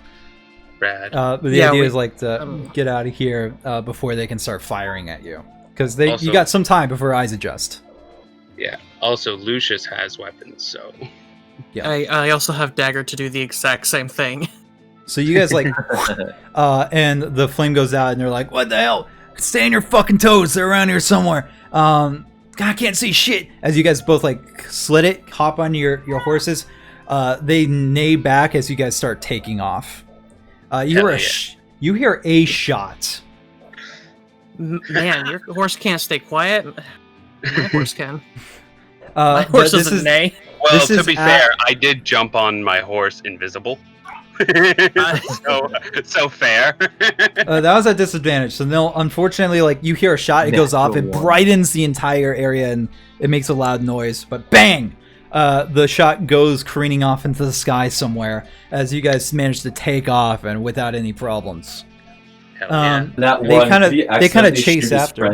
Rad. But the idea is like to get out of here before they can start firing at you, because you got some time before eyes adjust. Yeah. Also, Lucius has weapons, so. Yeah. I also have dagger to do the exact same thing. So you guys like, and the flame goes out, and they're like, "What the hell? Stay on your fucking toes. They're around here somewhere." God, I can't see shit. As you guys both like slit it, hop on your horses. They neigh back as you guys start taking off. You hear a shot. Man, your horse can't stay quiet. My horse can. My horse doesn't neigh. Well, to be fair, I did jump on my horse invisible. so fair. That was a disadvantage. So no, unfortunately, like you hear a shot, it goes off, it brightens the entire area, and it makes a loud noise. But bang! The shot goes careening off into the sky somewhere as you guys manage to take off and without any problems. They kind of chase after.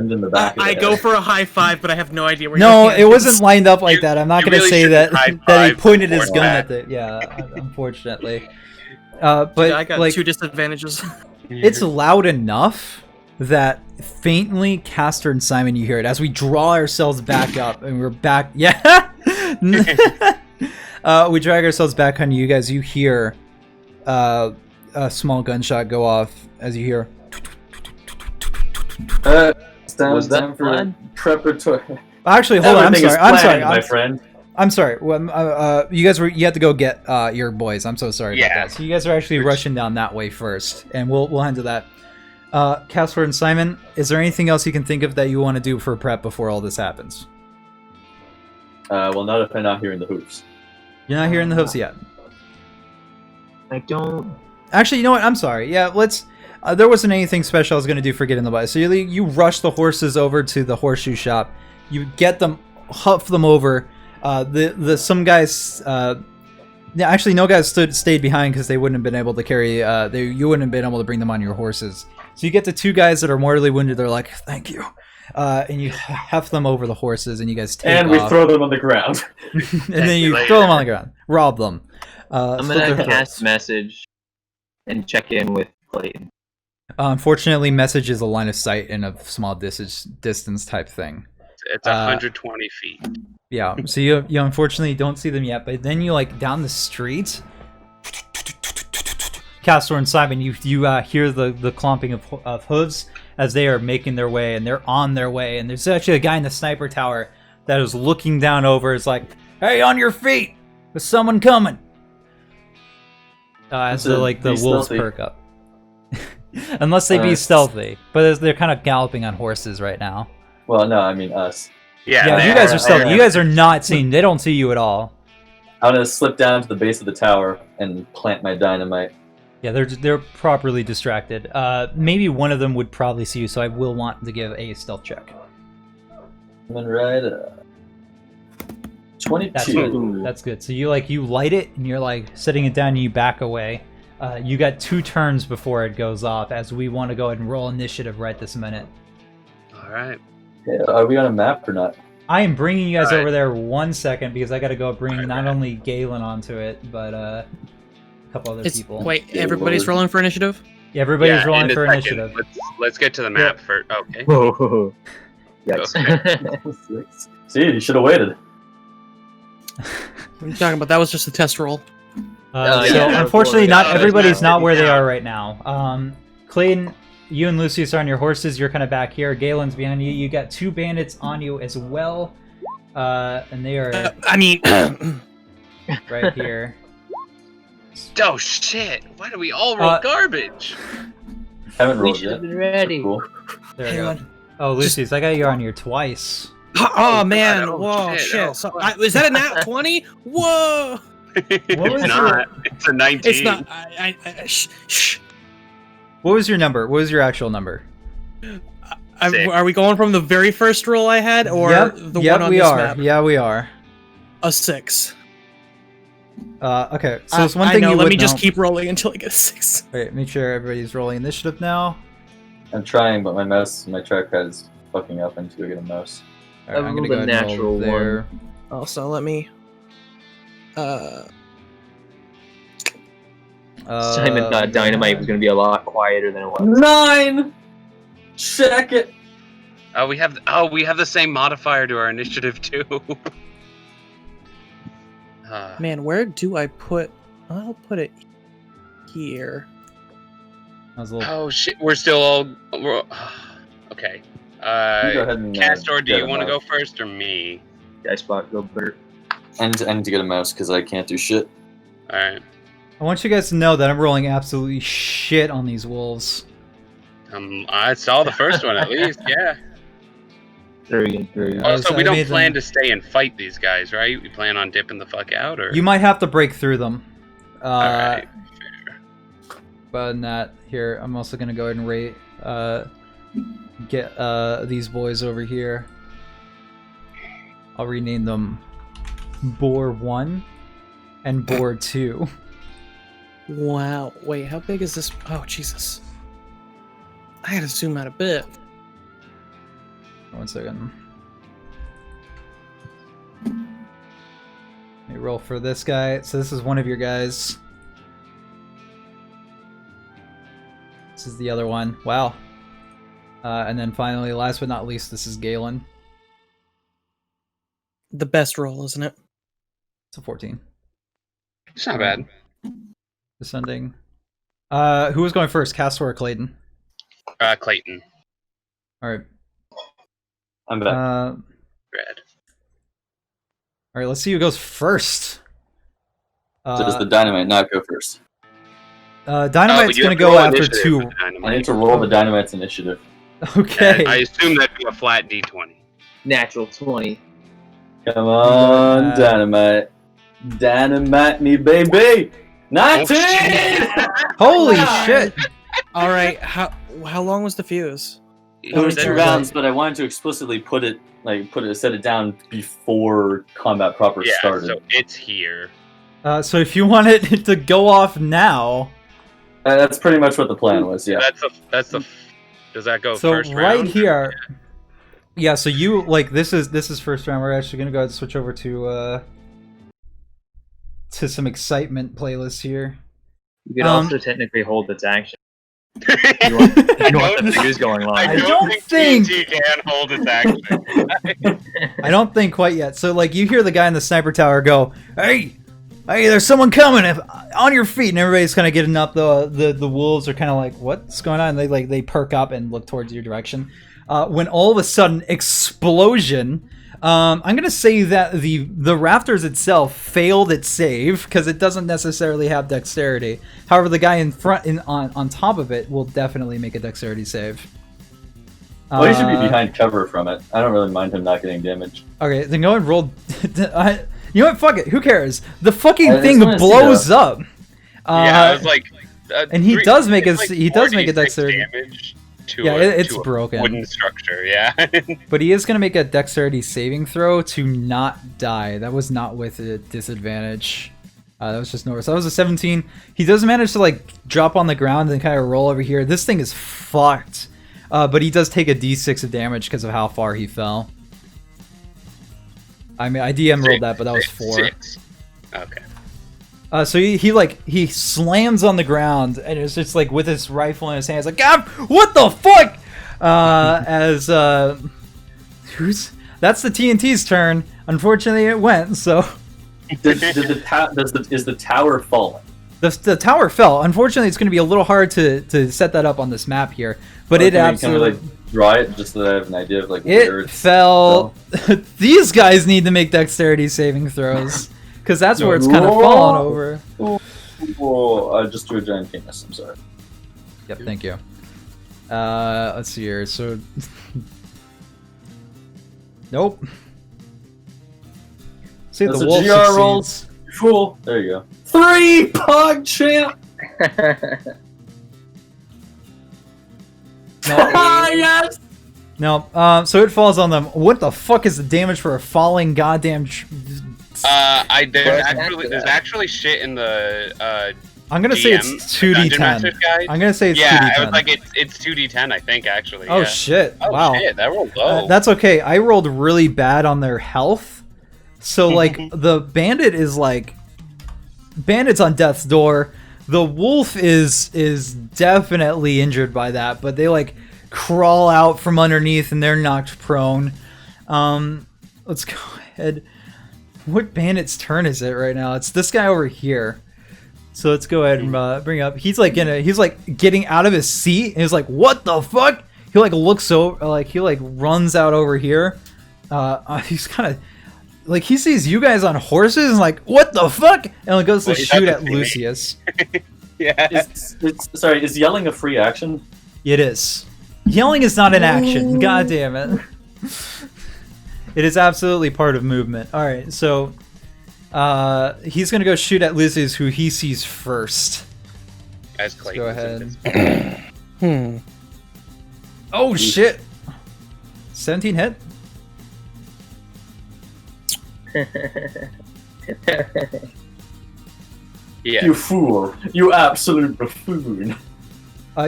I go for a high five, but I have no idea where. No, it wasn't lined up like that. I'm not going to say that he pointed his gun at it. Yeah, unfortunately. But I got like, 2 disadvantages. It's loud enough that faintly, Castor and Simon, you hear it as we draw ourselves back up, and we're back. Yeah, we drag ourselves back on you guys. You hear a small gunshot go off as you hear. Was that for preparatory? Actually, hold on. I'm sorry, my friend. I'm sorry. Well, you guys you had to go get your boys. I'm so sorry about that. So you guys are actually rushing down that way first, and we'll handle that. Castor and Simon, is there anything else you can think of that you want to do for prep before all this happens? Well, not if I'm not hearing the hoops. You're not hearing the hoops yet. I don't. Actually, you know what? I'm sorry. Yeah, let's. There wasn't anything special I was going to do for getting the bus. So you rush the horses over to the horseshoe shop. You get them, huff them over. Some guys. Actually, no guys stayed behind because they wouldn't have been able to carry. You wouldn't have been able to bring them on your horses. So you get the 2 guys that are mortally wounded. They're like, "Thank you," and you heft them over the horses, and you guys take and off. We throw them on the ground. And then you throw them on the ground, rob them. I'm gonna cast message and check in with Clayton. Unfortunately, message is a line of sight and a small distance type thing. It's 120 feet. Yeah, so you unfortunately don't see them yet, but then you like down the street. Castor and Simon, you hear the clomping of hooves as they are making their way, and they're on their way. And there's actually a guy in the sniper tower that is looking down over. Is like, "Hey, on your feet! There's someone coming!" So like the wolves stealthy. Perk up. Unless they be stealthy, but they're kind of galloping on horses right now. Well, no, I mean us. Yeah, you guys are stealthy. You guys are not seen. They don't see you at all. I'm gonna slip down to the base of the tower and plant my dynamite. Yeah, they're properly distracted. Maybe one of them would probably see you, so I will want to give a stealth check. Coming right up. 22. That's good. So you light it, and you're like setting it down, and you back away. You got 2 turns before it goes off, as we want to go ahead and roll initiative right this minute. All right. Yeah, are we on a map or not? I am bringing you guys over there 1 second because I got to go bring not only Galen onto it, but a couple other people. Wait, everybody's rolling for initiative? Yeah, everybody's rolling for initiative. Let's get to the map first. Okay. Whoa. Yes. See, you should have waited. What are you talking about? That was just a test roll. Unfortunately, not everybody's not where they are right now. Clayton, you and Lucius are on your horses. You're kind of back here. Galen's behind you. You got 2 bandits on you as well, and they are. Right here. Oh shit! Why do we all roll garbage? Haven't rolled We should yet. have been ready. Cool. There we go. Oh, Lucius, I got you on here twice. Oh man! God, Whoa! shit. Shit! So, is that a nat 20? Whoa! It's not. It's a 19. It's not. Shh. What was your number? What was your actual number? Are we going from the very first roll I had, or the one on we this are. map? Yeah, we are. A 6. Okay, so it's one thing I know, you let would me just know. keep rolling until I get a 6. Wait, make sure everybody's rolling initiative now. I'm trying, but my trackpad is fucking up. I need to go get a mouse. Alright, I'm gonna go ahead and roll there. Also, let me. Simon thought dynamite was going to be a lot quieter than it was. 9! Check it! we have the same modifier to our initiative too. Man, where do I put? I'll put it here. That was a little... Oh shit, we're still all. Okay. Go ahead and, Castor, do get you a want to mouse. go first or me? Guy spot, go Bert. I need to get a mouse because I can't do shit. All right. I want you guys to know that I'm rolling absolutely shit on these wolves. I saw the first one at least. Yeah. Very good, very good. Also, we I don't made plan them- to stay and fight these guys, right? We plan on dipping the fuck out, or You might have to break through them. all right. But in that, here, I'm also gonna go ahead and rate, get these boys over here. I'll rename them Boar 1 and Boar 2. Wow. Wait, how big is this? Oh, Jesus. I gotta zoom out a bit. 1 second. Let me roll for this guy. So this is one of your guys. This is the other one. Wow. And then finally, last but not least, this is Galen. The best roll, isn't it? It's a 14. It's not bad. Descending. Who was going first, Castor or Clayton? Clayton. Alright. I'm back. Red. Alright, let's see who goes first. Does the dynamite not go first? Dynamite's you gonna have to go roll after initiative 2. with the dynamite. I need to roll the dynamite's initiative. Okay. And I assume that'd be a flat D20. Natural 20. Come on, dynamite. Dynamite me, baby! 19! Holy Ah. shit! All right. How long was the fuse? It was That- 2 rounds, but I wanted to explicitly set it down before combat proper Yeah, started. so it's here. So if you want it to go off now, That's pretty much what the plan was, yeah. That's the. Does that go so first right round? here, yeah. So you like this is first round. We're actually gonna go ahead and switch over to some excitement playlist here. You could also technically hold its action. I You want the fuse going live. I don't think- TNT can hold its action. I don't think quite yet. So like you hear the guy in the sniper tower go, "Hey, there's someone coming! On your feet!" And everybody's kind of getting up. The wolves are kind of like, "What's going on?" They perk up and look towards your direction. When all of a sudden, explosion. I'm gonna say that the rafters itself failed its save because it doesn't necessarily have dexterity. However, the guy in front, on top of it, will definitely make a dexterity save. Well, he should be behind cover from it. I don't really mind him not getting damage. Okay, then go and roll. You know what? Fuck it. Who cares? The fucking I thing just wanna see blows up. Yeah, I was like. and he does make it's a he does make a 4d6 dexterity. damage to Yeah, it's to a broken. wooden structure. Yeah. But he is going to make a dexterity saving throw to not die. That was not with a disadvantage. That was just normal. So that was a 17. He does manage to like drop on the ground and kind of roll over here. This thing is fucked. But he does take a d6 of damage because of how far he fell. I mean, I DM rolled that, but that was 4. 6. Okay. So he slams on the ground and it's just like with his rifle in his hands, like, God, what the fuck? That's the TNT's turn. Unfortunately, it went. So Is the tower falling? the tower fell. Unfortunately, it's going to be a little hard to set that up on this map here. But it absolutely. Can we, like, draw it just so that I have an idea of like where It it's fell. These guys need to make dexterity saving throws because that's where it's kind of fallen over. Oh, just do a giant penis. I'm sorry. Yep, thank you. Let's see here. So, nope. See if That's the a wolf GR succeeds. roll. Fool. There you go. 3 pog champ. Yes. No. So it falls on them. What the fuck is the damage for a falling goddamn? There's actually shit in the I'm gonna say it's GM, 2d10. Dungeon Master's Guide. I'm gonna say it's Yeah, 2d10. it was like it's 2d10, I think, actually. Oh yeah. shit! Oh Wow. shit, that rolled low. That's okay. I rolled really bad on their health. So like the bandit is like bandit's on death's door. The wolf is definitely injured by that, but they like crawl out from underneath, and they're knocked prone. Let's go ahead. What bandit's turn is it right now? It's this guy over here. So let's go ahead and bring up. He's like getting out of his seat, and he's like, "What the fuck?" He like looks over, like he like runs out over here. He's kind of like he sees you guys on horses, and like, "What the fuck?" And like goes to shoot at Lucius. Yeah. Sorry, is yelling a free action? It is. Yelling is not an action. God damn it. It is absolutely part of movement. All right, so he's gonna go shoot at Lucius, who he sees first. As Clayton. Go ahead. Oh shit! 17 hit. Yeah. You fool! You absolute buffoon!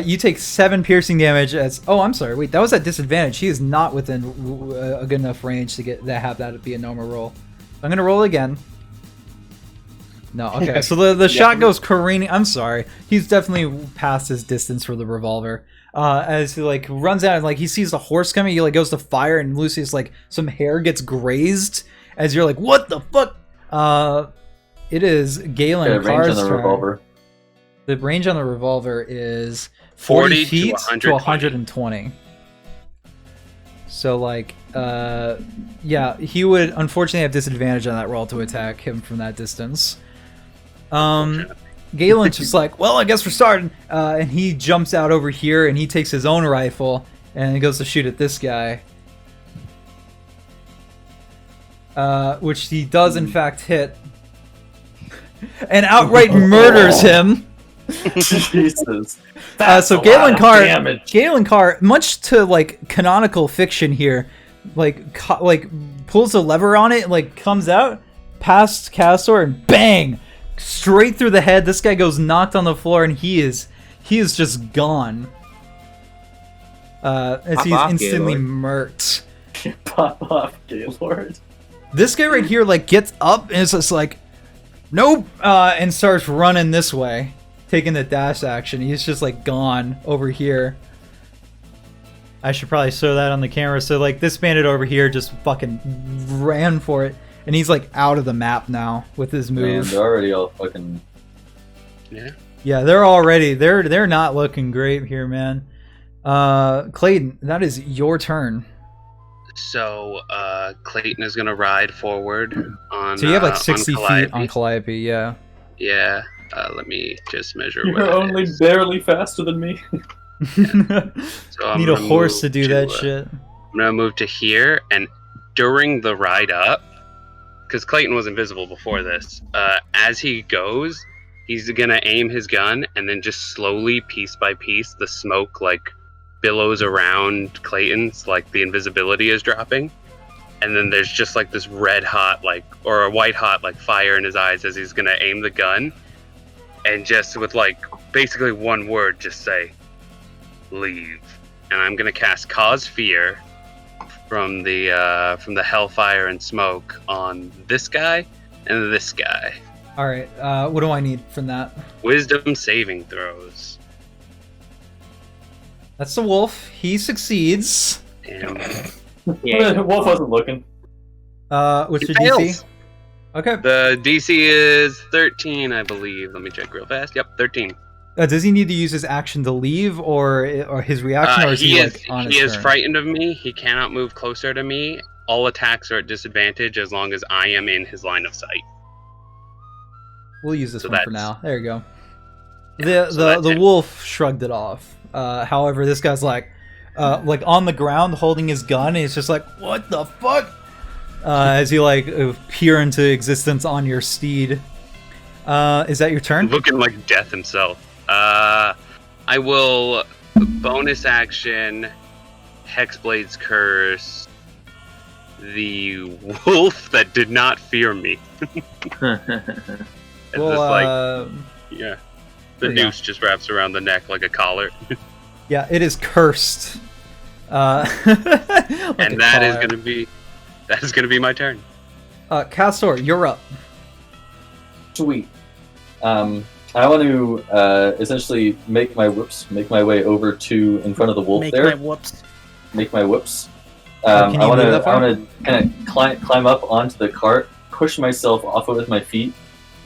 You take 7 piercing damage as. Oh, I'm sorry. Wait, that was at disadvantage. He is not within a good enough range to have that be a normal roll. I'm gonna roll again. No, okay. So the shot goes careening. I'm sorry. He's definitely past his distance for the revolver. As he like runs out and like he sees the horse coming, he like goes to fire, and Lucius like some hair gets grazed. As you're like, what the fuck? It is Galen Carr's turn. Revolver. The range on the revolver is 40 feet to 120. So like, yeah, he would unfortunately have disadvantage on that roll to attack him from that distance. Galen's just like, well, I guess we're starting. And he jumps out over here and he takes his own rifle and he goes to shoot at this guy. Which he does in fact hit. And outright murders him. Jesus. So Galen Carr, much to like canonical fiction here, like pulls a lever on it, like comes out past Castor and bang, straight through the head. This guy goes knocked on the floor, and he is just gone. As he's instantly murked. Pop off, Gaylord. This guy right here like gets up and is just like, nope, and starts running this way, taking the dash action. He's just like gone over here. I should probably show that on the camera. So like this bandit over here just fucking ran for it, and he's like out of the map now with his move. Man, they're already all fucking. Yeah, they're not looking great here, man. Clayton, that is your turn. So Clayton is gonna ride forward on. So you have like 60 feet on Calliope, yeah. Yeah. Let me just measure. You're only barely faster than me. So need a horse to do that shit. I'm gonna move to here, and during the ride up, because Clayton was invisible before this, as he goes, he's gonna aim his gun, and then just slowly, piece by piece, the smoke like billows around Clayton's, like the invisibility is dropping, and then there's just like this red hot, like, or a white hot, like fire in his eyes as he's gonna aim the gun, and just with like basically one word, just say, "Leave." And I'm gonna cast Cause Fear from the Hellfire and Smoke on this guy and this guy. All right, what do I need from that? Wisdom saving throws. That's the wolf. He succeeds. Damn. Yeah. Wolf wasn't looking. What's your DC? Okay. The DC is 13, I believe. Let me check real fast. Yep, 13. Does he need to use his action to leave, or his reaction, or is he like on his turn? He is frightened of me. He cannot move closer to me. All attacks are at disadvantage as long as I am in his line of sight. We'll use this one for now. There you go. Yeah, the wolf shrugged it off. However, this guy's like on the ground holding his gun, and he's just like, what the fuck? As you like peer into existence on your steed. Is that your turn? Looking like death himself. I will bonus action Hexblade's Curse the wolf that did not fear me. Well, yeah. The noose just wraps around the neck like a collar. Yeah, it is cursed. Like and that is gonna be my turn. Castor, you're up. Sweet. I want to essentially make my way over to in front of the wolf Make there. my whoops. Make my whoops. Can I you want move that far? to kind of climb up onto the cart, push myself off it with my feet,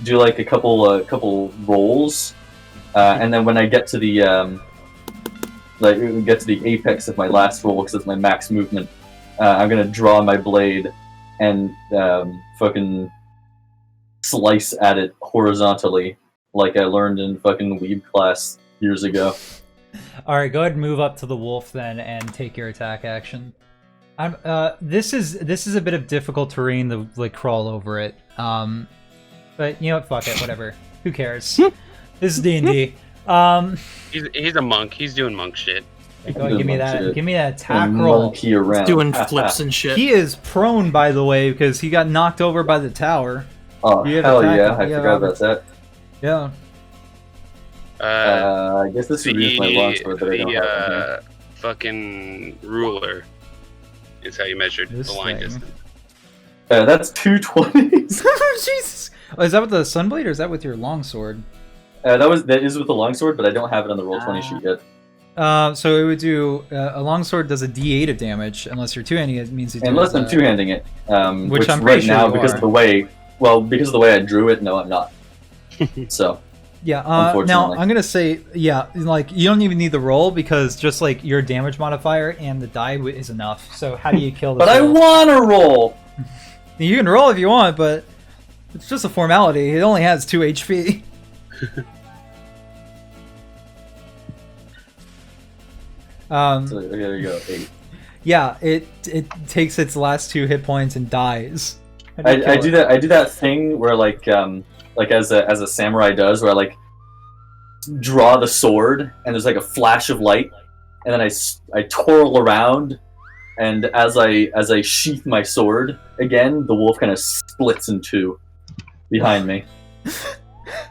do like a couple rolls, and then when I get to the apex of my last roll, because it's my max movement, I'm gonna draw my blade and fucking slice at it horizontally, like I learned in fucking weeb class years ago. All right, go ahead and move up to the wolf then, and take your attack action. This is a bit of difficult terrain to like crawl over it. But you know what? Fuck it. Whatever. Who cares? This is D&D. He's a monk. He's doing monk shit. Go ahead, give me that. Shit. Give me that attack roll. Around. Doing flips and shit. He is prone, by the way, because he got knocked over by the tower. Oh hell yeah! I forgot about that. Yeah. I guess this would be my longsword that I don't have. Fucking ruler is how you measured This the line thing. distance. That's 220s. Jesus. Oh, is that with the sunblade or is that with your longsword? That is with the longsword, but I don't have it on the roll 20 sheet yet. So it would do a longsword does a D8 of damage unless you're two-handing it. Means Unless I'm two-handing it, which I'm right pretty sure now you because are. of the way I drew it, no, I'm not. So yeah. Now unfortunately. I'm gonna say like you don't even need the roll because just like your damage modifier and the die is enough. So how do you kill this? but I wolf? want to roll. You can roll if you want, but it's just a formality. It only has 2 HP. So there you go, 8. Yeah, it takes its last 2 hit points and dies. I do that thing where like as a samurai does, where I like draw the sword and there's like a flash of light, and then I twirl around, and as I sheath my sword again, the wolf kind of splits in 2 behind me.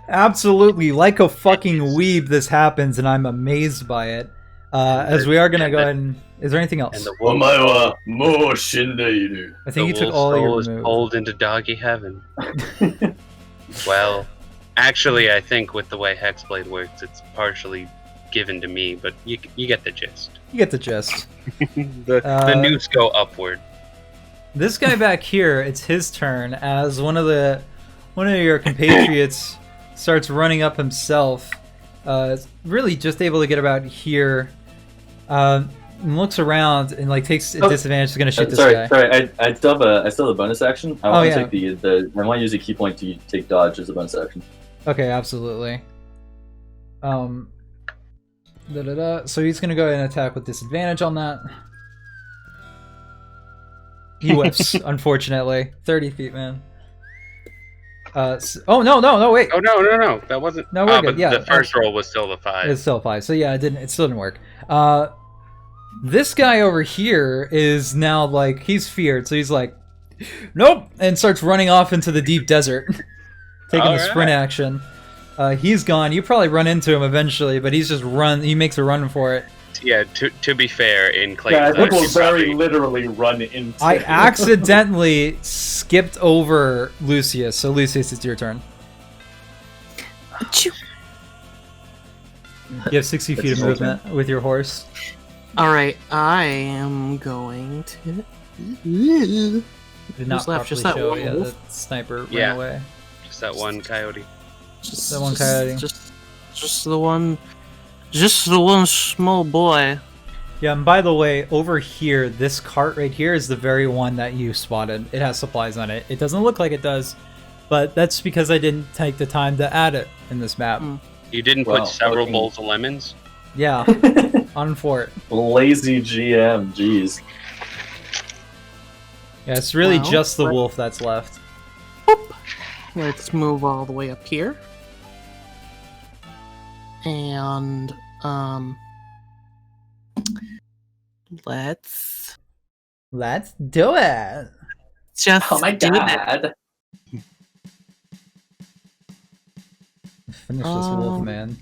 Absolutely, like a fucking weeb, this happens, and I'm amazed by it. As we are gonna go ahead and... Is there anything else? And the wolf, I think you the took wolf's all soul your is moves. pulled into doggy heaven. Well, actually, I think with the way Hexblade works, it's partially given to me, but you get the gist. You get the gist. The noose go upward. This guy back here, it's his turn as one of your compatriots starts running up himself. Really just able to get about here. And looks around and like takes a disadvantage. Is gonna shoot this guy. Sorry. I still have a bonus action. I want to yeah. take I want to use a key point to take dodge as a bonus action. Okay, absolutely. So he's gonna go ahead and attack with disadvantage on that. He whiffs, unfortunately. 30 feet, man. Oh no! Wait. Oh no! That wasn't. No, we're good. But Yeah, the first roll was still the 5. It's still 5. So yeah, it still didn't work. This guy over here is now like he's feared, so he's like, nope, and starts running off into the deep desert, taking the sprint action. He's gone. You probably run into him eventually, but he's just run. He makes a run for it. Yeah. To be fair, in Clayton, I think we'll very literally run into. I accidentally skipped over Lucius, so Lucius, it's your turn. You have 60 feet of movement with your horse. Alright, I am going to... Did not Who's left? Just properly that show. one Yeah, wolf? the sniper Yeah. ran away. Just that one coyote. That one coyote. Just the one small boy. Yeah, and by the way, over here, this cart right here is the very one that you spotted. It has supplies on it. It doesn't look like it does, but that's because I didn't take the time to add it in this map. You didn't put several bowls of lemons? Yeah, on fort. Lazy GM, jeez. Yeah, it's really Well, just the wolf that's left. Let's move all the way up here. And, let's do it! just Oh my do it. god. Finish this wolf, man.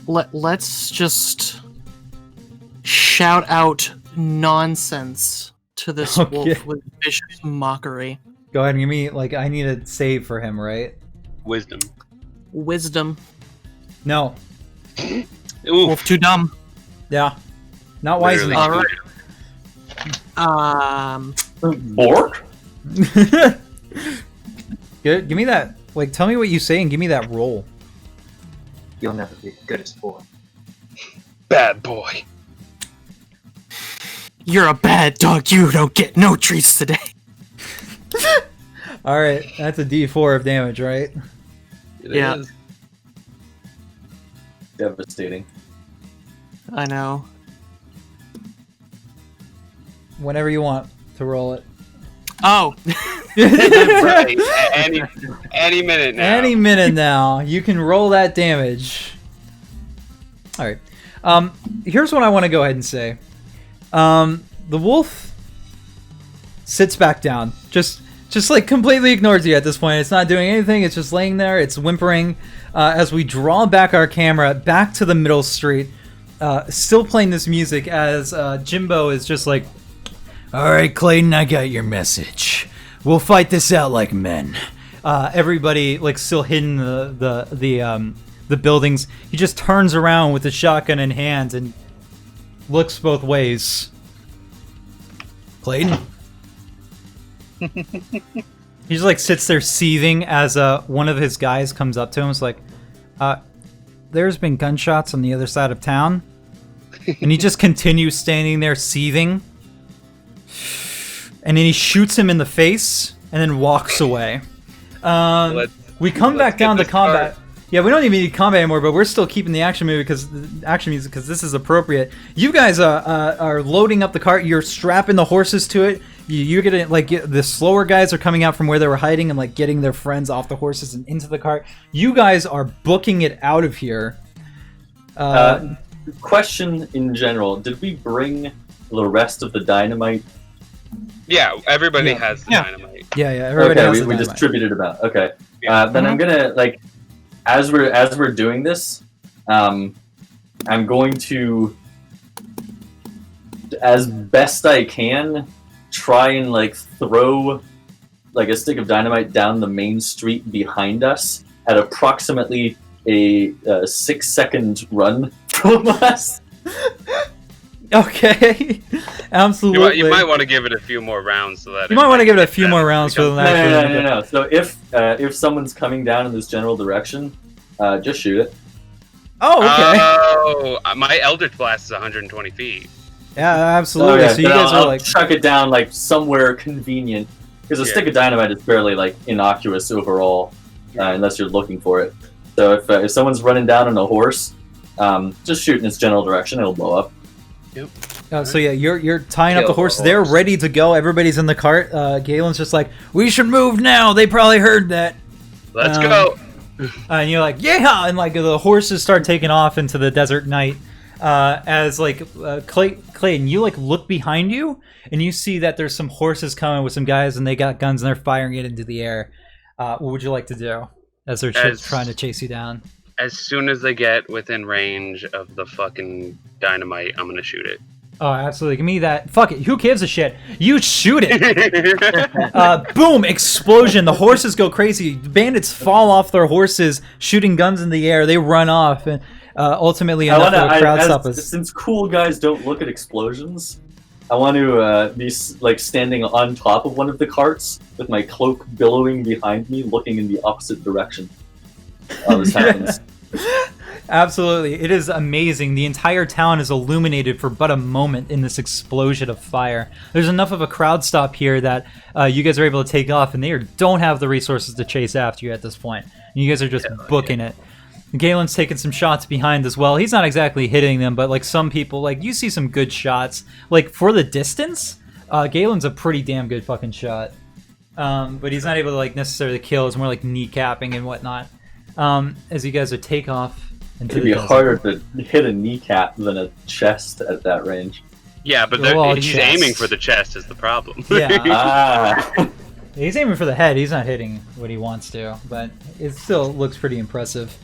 Let's just shout out nonsense to this Okay. wolf with vicious mockery. Go ahead and give me, like, I need a save for him, right? Wisdom. No. Ooh. Wolf too dumb. Yeah. Not wise enough. Alright. Bork? Give me that. Like, tell me what you say and give me that roll. You'll never be as good as 4. Bad boy. You're a bad dog. You don't get no treats today. Alright, that's a d4 of damage, right? It Yeah. is. Devastating. I know. Whenever you want to roll it. Oh. Right. Any minute now. Any minute now, you can roll that damage. Alright. Here's what I want to go ahead and say. The wolf sits back down. Just like completely ignores you at this point. It's not doing anything. It's just laying there. It's whimpering. As we draw back our camera back to the middle street, still playing this music as Jimbo is just like, "Alright, Clayton, I got your message. We'll fight this out like men." Everybody like still hidden the buildings. He just turns around with the shotgun in hand and looks both ways. Clayton? He just like sits there seething as one of his guys comes up to him. It's like, there's been gunshots on the other side of town. And he just continues standing there seething. And then he shoots him in the face and then walks away. We come back down to combat. Yeah, we don't even need combat anymore, but we're still keeping the action music because this is appropriate. You guys are loading up the cart. You're strapping the horses to it. You're gonna the slower guys are coming out from where they were hiding and like getting their friends off the horses and into the cart. You guys are booking it out of here. Question in general: did we bring the rest of the dynamite? Yeah, everybody has the dynamite. Yeah, everybody has the we dynamite. distributed about. Okay, Yeah. then I'm gonna as we're doing this, I'm going to, as best I can, try and throw a stick of dynamite down the main street behind us at approximately a 6-second run from us. Okay, absolutely. You might want to give it a few more rounds so that you might want to give it a few more rounds for that. No. So if someone's coming down in this general direction, just shoot it. Oh, okay. Oh, my Eldritch Blast is 120 feet. Yeah, absolutely. So you guys are like chuck it down somewhere convenient because a stick of dynamite is fairly innocuous overall, unless you're looking for it. So if someone's running down on a horse, just shoot in its general direction; it'll blow up. Yep. So yeah, you're tying up the horses. They're ready to go. Everybody's in the cart. Galen's just like, "We should move now." They probably heard that. Let's go. And you're like, "Yeah!" And the horses start taking off into the desert night. As Clayton, you look behind you and you see that there's some horses coming with some guys and they got guns and they're firing it into the air. What would you like to do as they're trying to chase you down? As soon as they get within range of the fucking dynamite, I'm gonna shoot it. Oh, absolutely. Give me that. Fuck it. Who gives a shit? You shoot it. Boom! Explosion. The horses go crazy. Bandits fall off their horses, shooting guns in the air. They run off, and ultimately enough of a crowd stop us. Since cool guys don't look at explosions, I want to be standing on top of one of the carts with my cloak billowing behind me, looking in the opposite direction. This happens. Absolutely. It is amazing. The entire town is illuminated for but a moment in this explosion of fire. There's enough of a crowd stop here that you guys are able to take off, and they don't have the resources to chase after you at this point. You guys are just booking it. Galen's taking some shots behind as well. He's not exactly hitting them, but some people, you see some good shots. For the distance, Galen's a pretty damn good fucking shot. But he's not able to necessarily kill. It's more kneecapping and whatnot. As you guys are take off. It'd be harder to hit a kneecap than a chest at that range. Yeah, but he's aiming for the chest is the problem. Yeah. He's aiming for the head. He's not hitting what he wants to, but it still looks pretty impressive.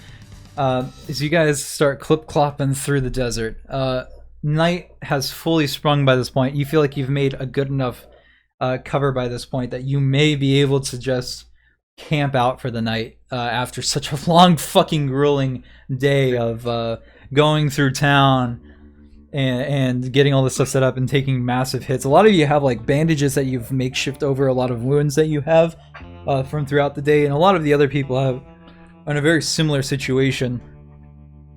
As you guys start clip-clopping through the desert, night has fully sprung by this point. You feel like you've made a good enough cover by this point that you may be able to just camp out for the night after such a long fucking grueling day of going through town and getting all this stuff set up and taking massive hits. A lot of you have like bandages that you've makeshift over a lot of wounds that you have from throughout the day, and a lot of the other people have in a very similar situation.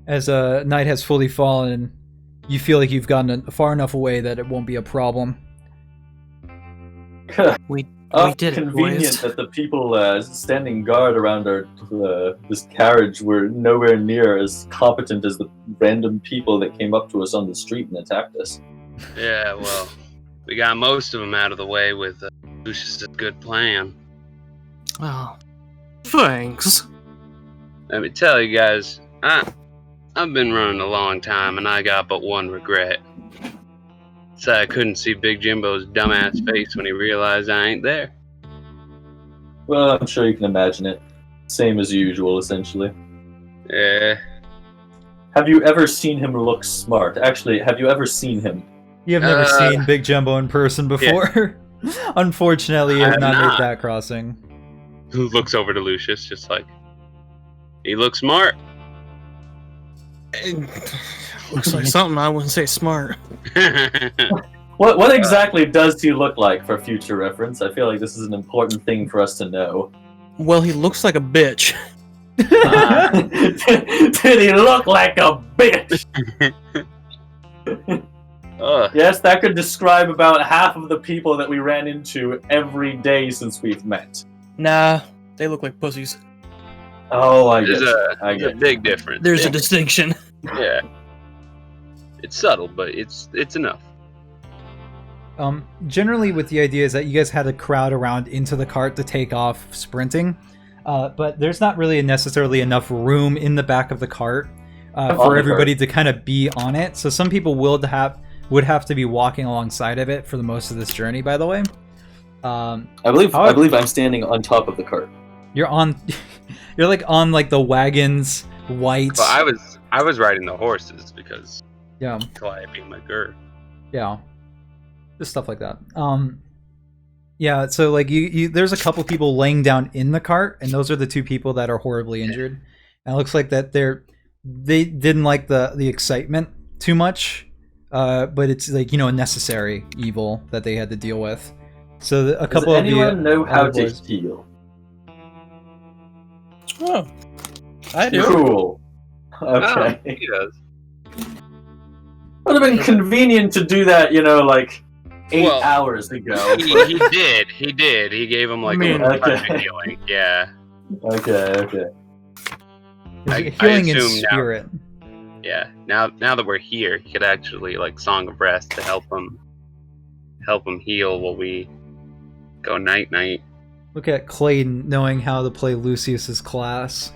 As night has fully fallen, you feel like you've gotten far enough away that it won't be a problem. We did it, convenient boys. that the people standing guard around this carriage were nowhere near as competent as the random people that came up to us on the street and attacked us. Yeah, well, we got most of them out of the way with Lucius's good plan. Oh, thanks. Let me tell you guys, I've been running a long time, and I got but one regret. So I couldn't see Big Jimbo's dumbass face when he realized I ain't there. Well, I'm sure you can imagine it. Same as usual, essentially. Yeah. Have you ever seen him look smart? Actually, have you ever seen him? You have never seen Big Jumbo in person before. Yeah. Unfortunately, you have not made that crossing. Looks over to Lucius, just like, he looks smart. Looks like something. I wouldn't say smart. What exactly does he look like for future reference? I feel like this is an important thing for us to know. Well, he looks like a bitch. Did he look like a bitch? Yes, that could describe about half of the people that we ran into every day since we've met. Nah, they look like pussies. Oh, I There's get a big difference. There's a distinction. Yeah. It's subtle, but it's enough. Generally with the idea is that you guys had a crowd around into the cart to take off sprinting, but there's not really necessarily enough room in the back of the cart for everybody to kind of be on it. So some people would have to be walking alongside of it for the most of this journey, by the way. I believe I'm standing on top of the cart. You're on you're like on like the wagon's white. Well, I was riding the horses because yeah. Calliope my girl. Yeah. Just stuff like that. Yeah, so like you there's a couple people laying down in the cart, and those are the two people that are horribly injured. And it looks like that they didn't like the excitement too much. But it's like, a necessary evil that they had to deal with. So a couple of you. Does anyone know how to heal? Oh, I do. Cool. Okay. Oh, he does. Would have been convenient to do that, like 8 hours ago. He did. He gave him like a healing. Yeah. Okay. Healing in spirit. Yeah. Now that we're here, he could actually like Song of Rest to help him heal while we go night. Look at Clayton knowing how to play Lucius's class.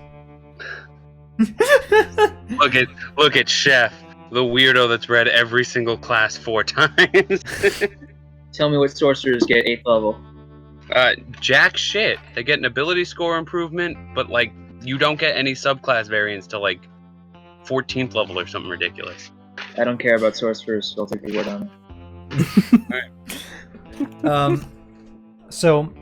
Look at Chef, the weirdo that's read every single class 4 times. Tell me what sorcerers get 8th level. Jack shit. They get an ability score improvement, but like you don't get any subclass variants to like 14th level or something ridiculous. I don't care about sorcerers, so I'll take the word on it. So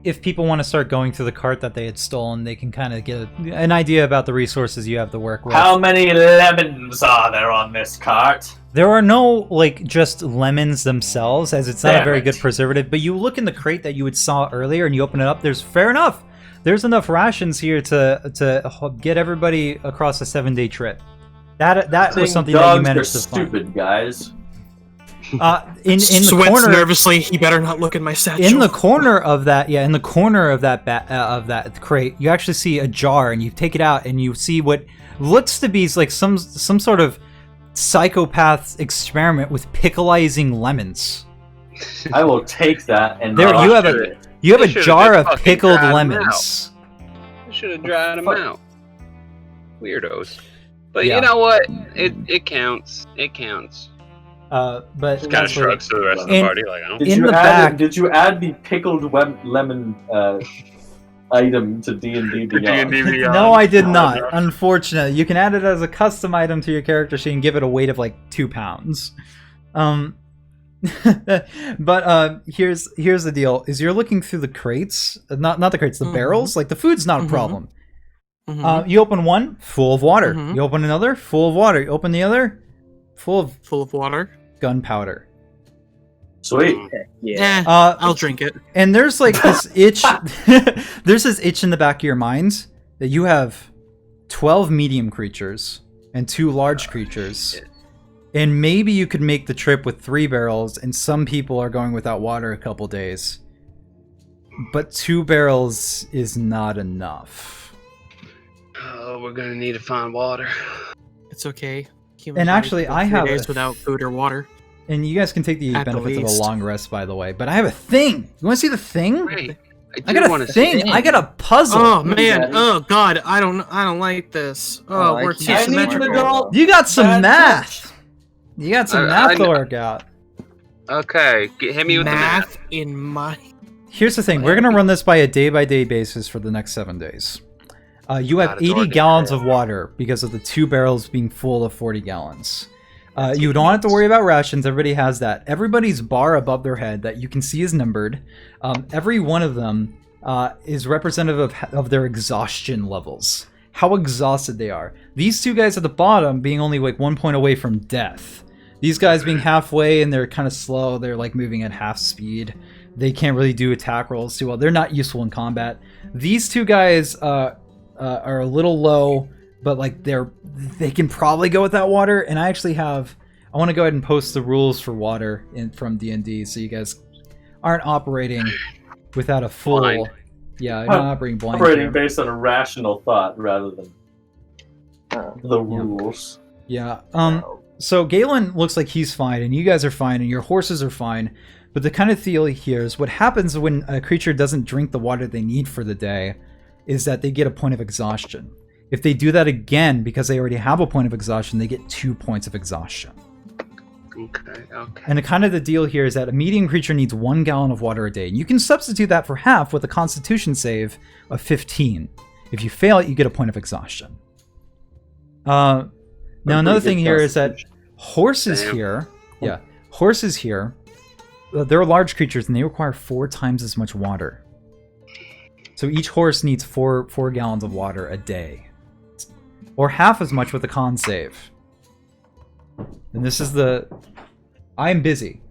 if people want to start going through the cart that they had stolen, they can kind of get an idea about the resources you have to work with. How many lemons are there on this cart? There are no, just lemons themselves, as it's not a very good preservative, but you look in the crate that you saw earlier and you open it up, fair enough. There's enough rations here to get everybody across a 7-day trip. That was something that you managed to find. Stupid guys. In the Sweats corner, nervously. He better not look at my satchel. in the corner of that crate, you actually see a jar, and you take it out, and you see what looks to be like some sort of psychopath's experiment with pickleizing lemons. I will take that and you have a jar of pickled lemons. I should have dried them out. Weirdos. But you know what? It counts. It counts. But just kind of shrugs to the rest of the party, like, I don't. Did you add the pickled lemon item to D&D Beyond? No, I did not. Unfortunately, you can add it as a custom item to your character sheet and give it a weight of like 2 pounds. But here's the deal: is you're looking through the crates, not the crates, the barrels. Like the food's not a problem. You open one, full of water. You open another, full of water. You open the other, full of water. Gunpowder. Sweet. Yeah. I'll drink it. And there's like this itch. There's this itch in the back of your mind that you have 12 medium creatures and 2 large creatures. And maybe you could make the trip with 3 barrels, and some people are going without water a couple days. But 2 barrels is not enough. Oh, we're gonna need to find water. It's okay. And actually, I have 3 days without food or water. And you guys can take the benefits of a long rest, by the way. But I have a thing. You want to see the thing? Right. I got a thing. I got a puzzle. Oh man. Oh god. I don't like this. Oh, we're too symmetrical. You got some math. You got some math to work out. Okay, hit me with the math. In my. Here's the thing. We're gonna run this by a day-by-day basis for the next 7 days. You have 80 gallons of water because of the 2 barrels being full of 40 gallons. You don't have to worry about rations. Everybody has that. Everybody's bar above their head that you can see is numbered. Every one of them is representative of their exhaustion levels. How exhausted they are. These 2 guys at the bottom being only like 1 point away from death. These guys being halfway and they're kind of slow. They're like moving at half speed. They can't really do attack rolls too well. They're not useful in combat. These 2 guys are a little low, but like they can probably go without water. And I actually have, I want to go ahead and post the rules for water from D&D so you guys aren't operating without a full blind. Yeah, I'm not operating blind. Operating based on a rational thought rather than the rules. Yeah. So Galen looks like he's fine, and you guys are fine, and your horses are fine. But the kind of deal here is what happens when a creature doesn't drink the water they need for the day is that they get a point of exhaustion. If they do that again because they already have a point of exhaustion, they get 2 points of exhaustion. Okay. And the kind of the deal here is that a medium creature needs 1 gallon of water a day. And you can substitute that for half with a constitution save of 15. If you fail it, you get a point of exhaustion. Now, another thing here is that horses here, they're large creatures and they require 4 times as much water. So each horse needs 4 gallons of water a day. Or half as much with a con save. And this is the... I'm busy.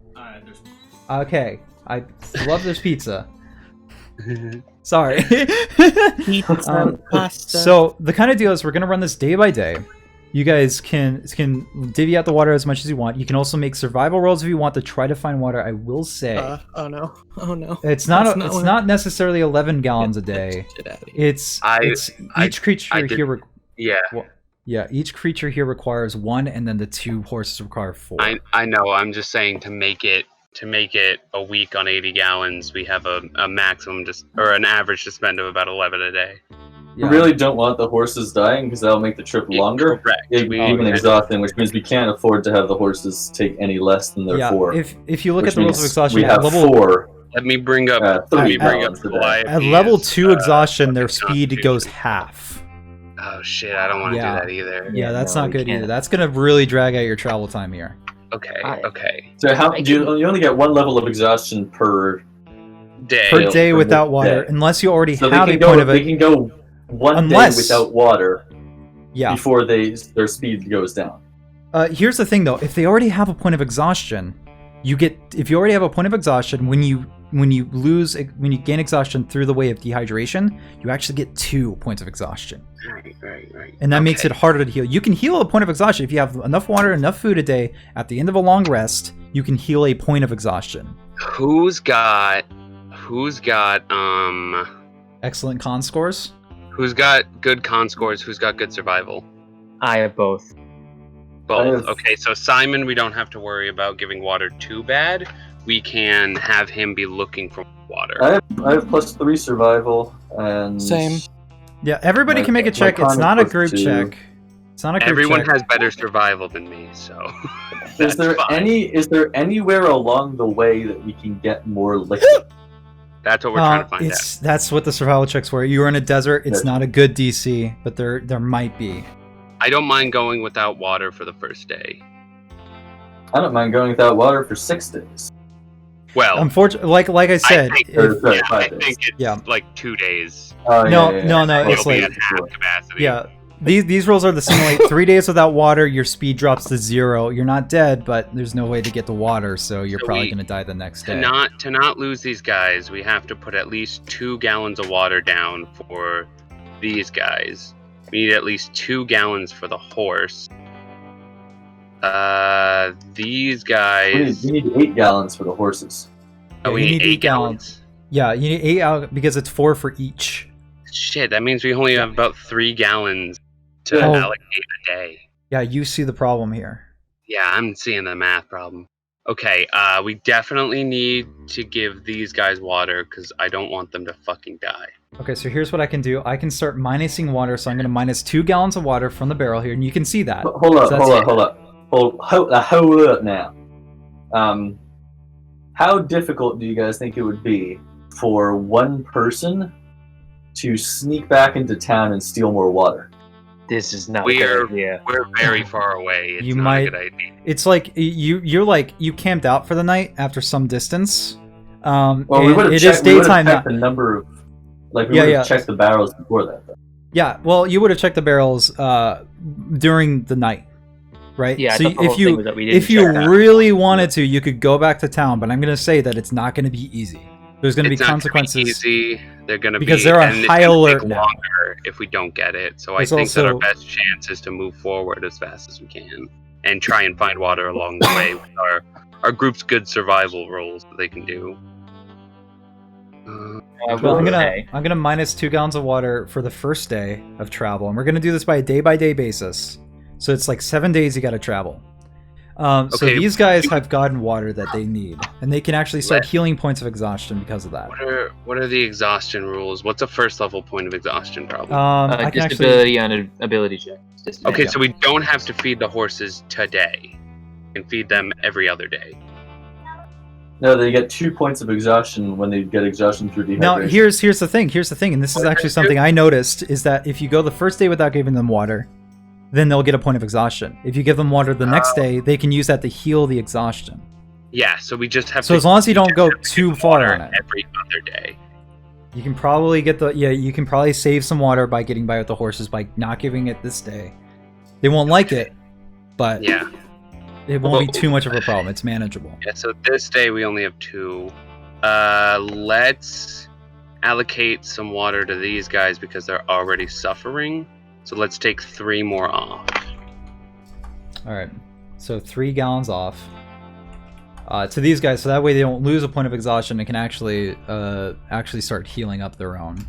Okay. I love this pizza. Sorry. Pasta. So the kind of deal is we're going to run this day by day. You guys can divvy out the water as much as you want. You can also make survival rolls if you want to try to find water. I will say, oh no, it's not necessarily 11 gallons a day. It's each creature here. Each creature here requires 1, and then the 2 horses require 4. I know. I'm just saying to make it a week on 80 gallons, we have a maximum or an average to spend of about 11 a day. Yeah. We really don't want the horses dying because that'll make the trip longer. Correct. Even exhausting, which means we can't afford to have the horses take any less than their 4. If you look at the rules of exhaustion, we have 4. Let me bring up. At level 2 exhaustion, their speed goes half. Oh shit! I don't want to do that either. Yeah, that's not good either. That's gonna really drag out your travel time here. Okay. So you only get 1 level of exhaustion per day without water, unless you already have a point of it. They can go 1 day without water. Yeah. Before their speed goes down. Here's the thing, though: if they already have a point of exhaustion, if you already have a point of exhaustion, when you gain exhaustion through the way of dehydration, you actually get 2 points of exhaustion. Right. And that makes it harder to heal. You can heal a point of exhaustion if you have enough water, enough food a day. At the end of a long rest, you can heal a point of exhaustion. Who's got excellent con scores? Who's got good con scores? Who's got good survival? I have both. Okay, so Simon, we don't have to worry about giving water too bad. We can have him be looking for water. I have +3 survival and same. Yeah, everybody can make a check. It's not a group check. It's not a group Everyone check. has better survival than me, so. Is there anywhere along the way that we can get more liquid? That's what we're trying to find out. That's what the survival checks were. You were in a desert. It's not a good DC, but there might be. I don't mind going without water for the first day. I don't mind going without water for 6 days. Well, unfortunately, like I said, I think, I think it's like 2 days. No, it's It'll be like at half capacity. yeah. These rules are the same. Like 3 days without water, your speed drops to 0. You're not dead, but there's no way to get the water, so you're probably gonna die the next day. To not lose these guys, we have to put at least 2 gallons of water down for these guys. We need at least 2 gallons for the horse. These guys. We need 8 gallons for the horses. Oh, we need 8 gallons. Yeah, you need 8 out because it's 4 for each. Shit, that means we only have about 3 gallons to allocate a day. Yeah, you see the problem here. Yeah, I'm seeing the math problem. Okay, we definitely need to give these guys water because I don't want them to fucking die. Okay, so here's what I can do. I can start minusing water, so I'm going to minus 2 gallons of water from the barrel here, and you can see that. Hold up now. How difficult do you guys think it would be for one person to sneak back into town and steal more water? This is not a good idea. We're very far away. It's not a good idea. It's like you camped out for the night after some distance. Well, we would have checked the number of, we would have checked the barrels before that. Though. Yeah, well, you would have checked the barrels during the night, right? Yeah. So if you really wanted to, you could go back to town. But I'm going to say that it's not going to be easy. There's going to be consequences. Easy. They're going to be because they're on high alert now. Longer if we don't get it. So I think that our best chance is to move forward as fast as we can and try and find water along the way with our group's good survival rolls that they can do. Well, I'm gonna minus 2 gallons of water for the first day of travel, and we're gonna do this by day basis. So it's like 7 days you got to travel. So these guys have gotten water that they need, and they can actually start healing points of exhaustion because of that. What are the exhaustion rules? What's a first level point of exhaustion problem? Disability on an ability check. Okay, so we don't have to feed the horses today. We can feed them every other day. No, they get 2 points of exhaustion when they get exhaustion through dehydration. Now, here's the thing, and this is actually something I noticed, is that if you go the first day without giving them water, then they'll get a point of exhaustion. If you give them water the next day, they can use that to heal the exhaustion. Yeah, so we just have So as long as you don't go too far on it. Every other day. You can probably you can probably save some water by getting by with the horses by not giving it this day. They won't like it, but yeah. It won't be too much of a problem. It's manageable. Yeah, so this day we only have 2. Let's allocate some water to these guys because they're already suffering. So let's take 3 more off. Alright. So 3 gallons off. To these guys, so that way they don't lose a point of exhaustion and can actually start healing up their own.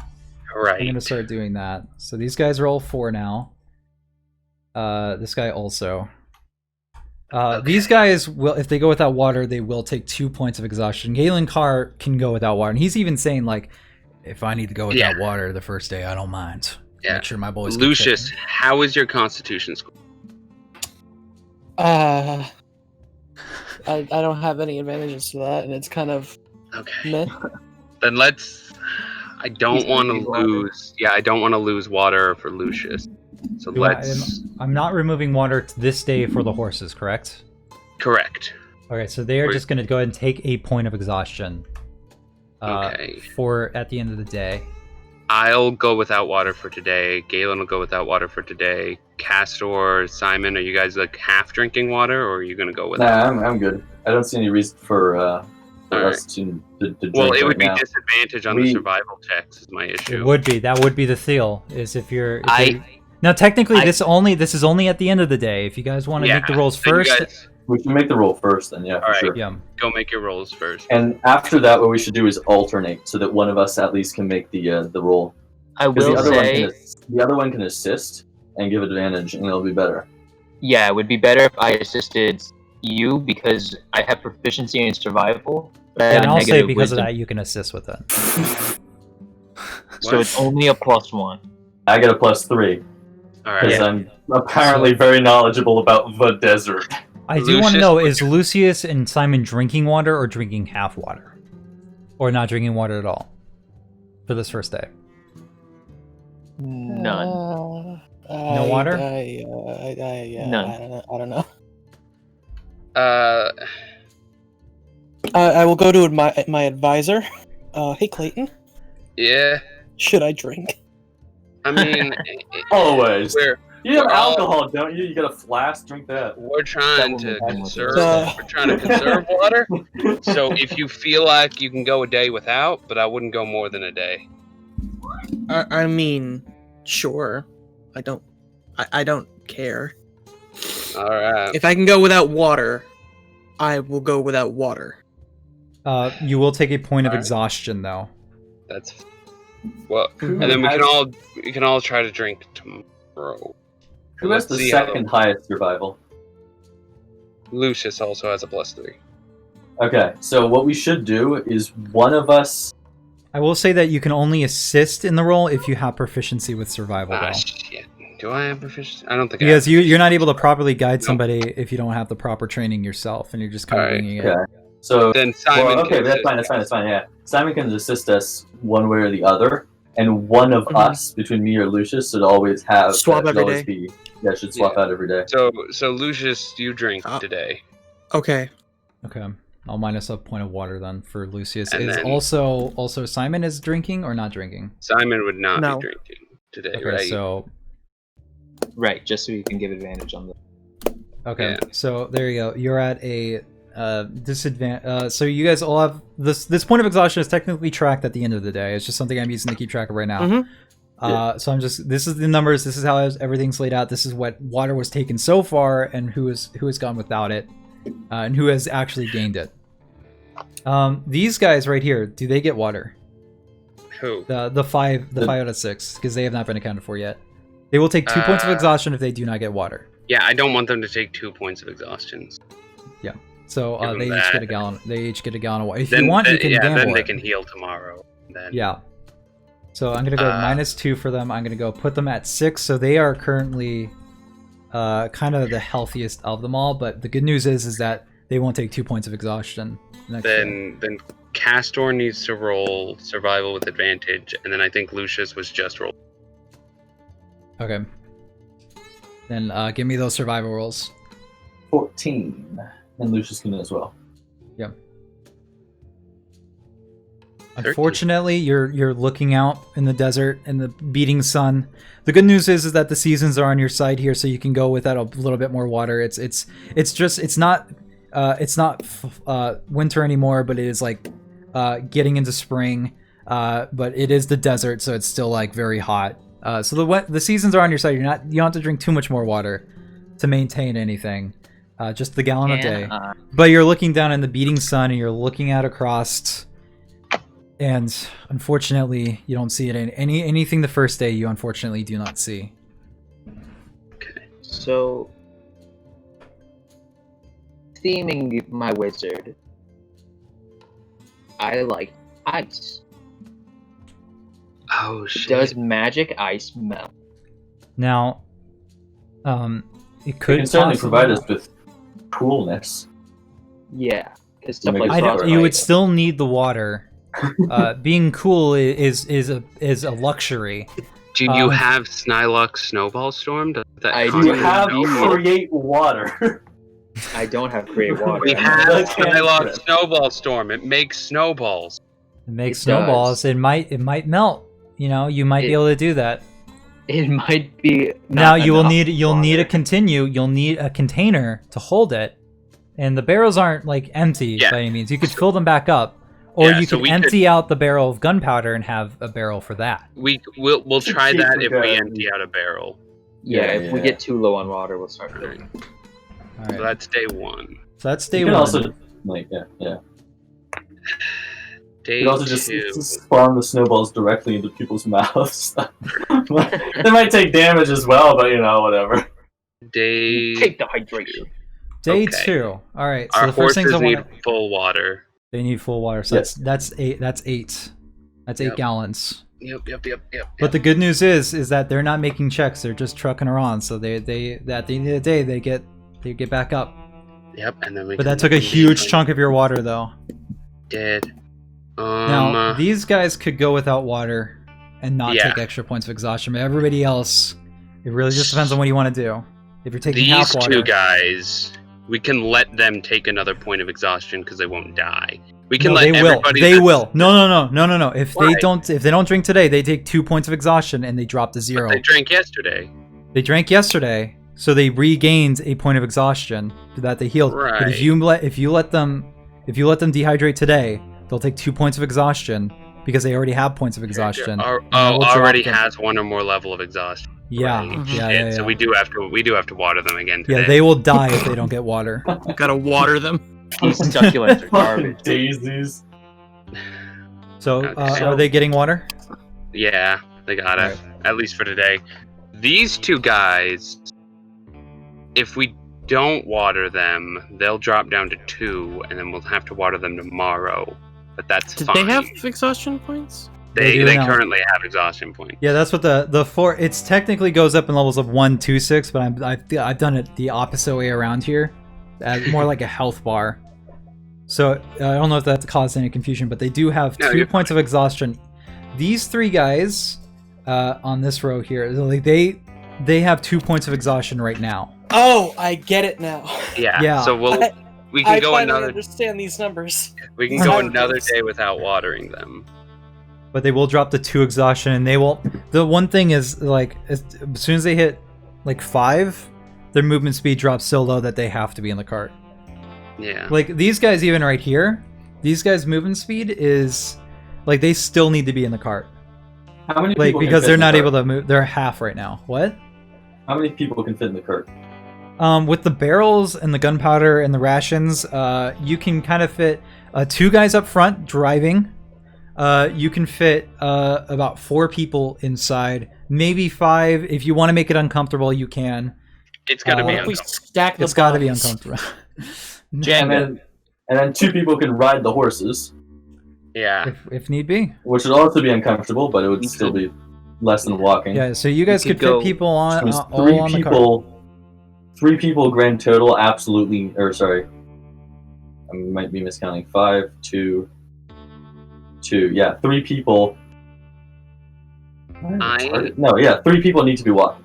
Right. I'm gonna start doing that. So these guys are all 4 now. This guy also. These guys will, if they go without water, they will take 2 points of exhaustion. Galen Carr can go without water, and he's even saying like, if I need to go without water the first day, I don't mind. Yeah. Make sure my boys. Lucius, how is your Constitution score? I don't have any advantages to that, and it's kind of meh. Then let's. I don't want to lose. Yeah, I don't want to lose water for Lucius. So I'm not removing water this day for the horses, correct? Correct. Okay, so they are just going to go ahead and take a point of exhaustion. For at the end of the day. I'll go without water for today. Galen will go without water for today. Castor, Simon, are you guys like half drinking water, or are you going to go without? Nah, I'm good. I don't see any reason for us to drink. Well, it would be now. Disadvantage on the survival checks is my issue. It would be. That would be the deal. Is if you're. Now, technically, this is only at the end of the day. If you guys want to make the rolls first, we can make the roll first. Then, yeah. All right. Sure. Yeah. Go make your rolls first. And after that, what we should do is alternate, so that one of us at least can make the roll. I will say the other one can assist and give advantage, and it'll be better. Yeah, it would be better if I assisted you because I have proficiency in survival. And I'll say because of that, you can assist with it. So it's only a +1. I get a +3. All right. Because I'm apparently very knowledgeable about the desert. I do want to know, is Lucius and Simon drinking water or drinking half water? Or not drinking water at all? For this first day? None. No water? None. I don't know. I will go to my advisor. Hey, Clayton. Yeah. Should I drink? I mean, always. You have alcohol, don't you? You got a flask. Drink that. We're trying to conserve. Uh, We're trying to conserve water. So if you feel like you can go a day without, but I wouldn't go more than a day. I mean, sure. I don't care. All right. If I can go without water, I will go without water. You will take a point of exhaustion, though. That's well, and then we can all try to drink tomorrow. Who has the second highest survival? Lucius also has a +3. Okay, so what we should do is one of us. I will say that you can only assist in the roll if you have proficiency with survival. Ah, shit. Do I have proficiency? I don't think because I have. You're not able to properly guide somebody if you don't have the proper training yourself, and you're just kind of winging it. Okay. So then Simon. Okay, that's fine. Yeah, Simon can assist us one way or the other, and one of us between me or Lucius should always have swap every day. Should swap out every day. So Lucius, you drink today. Okay. Okay. I'll minus a point of water then for Lucius. And is then- also Simon is drinking or not drinking? Simon would not No. be drinking today, Okay, right? so Right, just so you can give advantage on the. okay, Yeah. so there you go. You're at a disadvantage. So you guys all have this point of exhaustion is technically tracked at the end of the day. It's just something I'm using to keep track of right now. So I'm just this is the numbers. This is how everything's laid out. This is what water was taken so far, and who has gone without it, and who has actually gained it. These guys right here, do they get water? Who? The 5 out of 6, because they have not been accounted for yet. They will take 2 points of exhaustion if they do not get water. Yeah, I don't want them to take 2 points of exhaustion. Yeah. So Give them they each that. get a gallon. They each get a gallon of water. If Then, you want, you can gamble then they it. can heal tomorrow. Then. Yeah. So I'm gonna go -2 for them. I'm gonna go put them at 6. So they are currently kind of the healthiest of them all. But the good news is that they won't take 2 points of exhaustion. Then Castor needs to roll survival with advantage, and then I think Lucius was just roll. Okay. Then give me those survival rolls. 14, and Lucius can as well. Yeah. Unfortunately, you're looking out in the desert in the beating sun. The good news is that the seasons are on your side here, so you can go without a little bit more water. It's not winter anymore, but it is like getting into spring. But it is the desert, so it's still like very hot. So the seasons are on your side. You don't have to drink too much more water to maintain anything. Just the gallon a day. But you're looking down in the beating sun, and you're looking out across. And unfortunately, you don't see it in anything the first day. You unfortunately do not see. Okay. So, theming my wizard, I like ice. Oh shit. Does magic ice melt? Now, it could It can certainly possibly provide us melt. with coolness. Yeah, because stuff Maybe like it's frostbite. You would still need the water. Being cool is a luxury. Do you have Snylux Snowball Storm? Does that I Do you have Snowball? create water? I don't have create water. We have That's Snylux cantrip. Snowball Storm. It makes snowballs. It makes It snowballs. does. It might melt. You know, you might be It- able to do that. It might be. Now not you'll enough need water. you'll need a container to hold it, and the barrels aren't like empty Yeah. by any means. You could fill them back up, or Yeah, you so could we empty out the barrel of gunpowder and have a barrel for that. We'll try cheap that for if we guys. empty out a barrel. Yeah, Yeah, if we yeah. get too low on water, we'll start filling. All So right. that's day 1. So that's day You can one. also yeah. Day You can also just 2. spawn the snowballs directly into people's mouths. They might take damage as well, but whatever. Day Take the hydration. Day okay. 2. All right. So Our the first things horses I need want full water. they need full water. So Yes. that's 8. That's 8. That's 8 Yep. gallons. Yep. But the good news is that they're not making checks. They're just trucking her on. So they at the end of the day they get back up. Yep, and then we. But can that took a look huge into chunk of your water though. Dead. Now, these guys could go without water and not Yeah. take extra points of exhaustion, but everybody else, it really just depends on what you want to do. If you're taking these half water, two guys We can let them take another point of exhaustion because they won't die. We can No, let they will. everybody. They will. No. If Why? they don't drink today, they take 2 points of exhaustion and they drop to 0. But they drank yesterday. They drank yesterday, so they regained a point of exhaustion that they healed. Right. But if you let them dehydrate today, they'll take 2 points of exhaustion because they already have points of exhaustion. Already has 1 or more level of exhaustion. Yeah, Right. yeah. So we do have to water them again today. Yeah, they will die if they don't get water. Gotta water them. These succulents are garbage. Daisies. So, Okay. are they getting water? Yeah, they got it. Alright. At least for today. These 2 guys, if we don't water them, they'll drop down to 2, and then we'll have to water them tomorrow. But that's Did fine. they have exhaustion points? They do now. currently have exhaustion points. Yeah, that's what the 4. It's technically goes up in levels of 1, 2, 6, but I've done it the opposite way around here, more like a health bar. So I don't know if that caused any confusion, but they do have No, 2 you're points of exhaustion. These 3 guys on this row here, like they have 2 points of exhaustion right now. Oh, I get it now. Yeah. So we can go another. understand these numbers. We can go another day without watering them. But they will drop to 2 exhaustion, and they will. The one thing is, like, as soon as they hit like 5, their movement speed drops so low that they have to be in the cart. Yeah. Like these guys, even right here, these guys' movement speed is like they still need to be in the cart, How many like people can because fit they're in the not able cart? to move. They're half right now. What? How many people can fit in the cart? With the barrels and the gunpowder and the rations, you can kind of fit 2 guys up front driving. You can fit about 4 people inside, maybe 5. If you want to make it uncomfortable, you can. It's gotta be What if we uncomfortable. stack the It's got to be bodies? uncomfortable. And then 2 people can ride the horses, Yeah. if need be. which would also be uncomfortable, but it would still be less than walking. Yeah. So you guys could could fit go- people on So it's all on the cart. 3 people grand total, absolutely, or sorry, I might be miscounting. 5, 2, 2. Yeah, 3 people. No, yeah, 3 people need to be walking.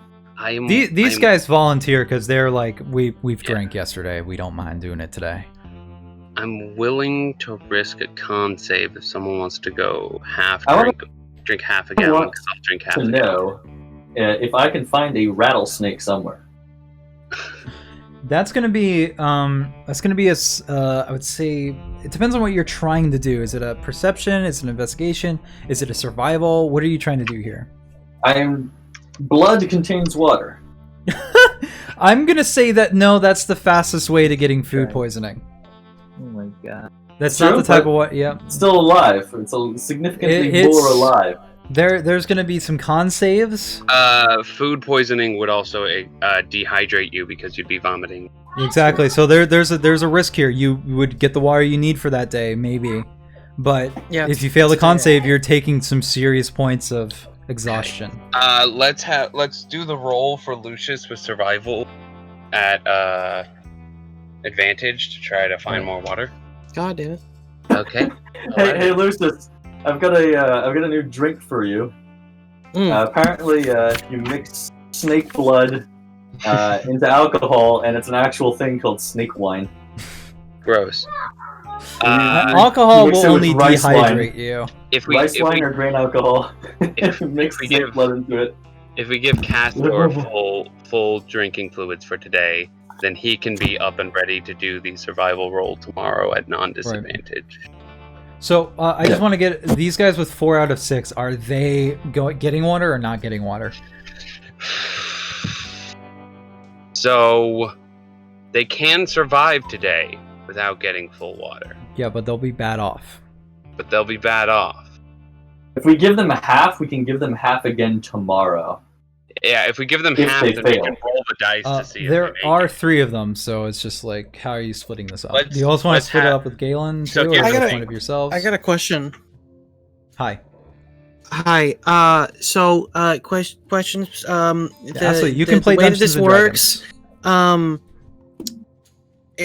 These guys volunteer because they're like, we've drank yesterday. We don't mind doing it today. I'm willing to risk a con save if someone wants to go drink half a I gallon want because I'll drink half To a gallon. know if I can find a rattlesnake somewhere. That's gonna be I would say it depends on what you're trying to do. Is it a perception? Is it an investigation? Is it a survival? What are you trying to do here? Blood contains water. I'm gonna say that no, that's the fastest way to getting food Okay. poisoning. Oh my god. That's True, not the type but- of what. Yeah, It's still alive. It's significantly It's- more alive. there's gonna be some con saves. Food poisoning would also dehydrate you because you'd be vomiting. Exactly. So there's a risk here. You would get the water you need for that day, maybe, but Yeah. if you fail the con save, you're taking some serious points of exhaustion. Let's do the roll for Lucius with survival at advantage to try to find more water. God damn it. Okay. Hey, Lucius, I've got a new drink for you. Apparently, you mix snake blood into alcohol, and it's an actual thing called snake wine. Gross. Alcohol mix will it with only rice dehydrate you. Rice wine or grain alcohol. Mix we snake give- blood into it. If we give Castor full drinking fluids for today, then he can be up and ready to do the survival roll tomorrow at non-disadvantage. So I just want to get these guys with 4 out of 6. Are they getting water or not getting water? So they can survive today without getting full water, Yeah, but they'll be bad off. but they'll be bad off. If we give them half, we can give them half again tomorrow. Yeah, if we give them If half, they then we fail. can roll the dice to see if There they make are it. 3 of them, so it's just like, how are you splitting this up? Let's- Do you also want to let's split it have- up with Galen So too, or here's just the one thing. of yourselves? I got a question. Hi. Hi. Questions. Absolutely, you can play the way that Dungeons this and works.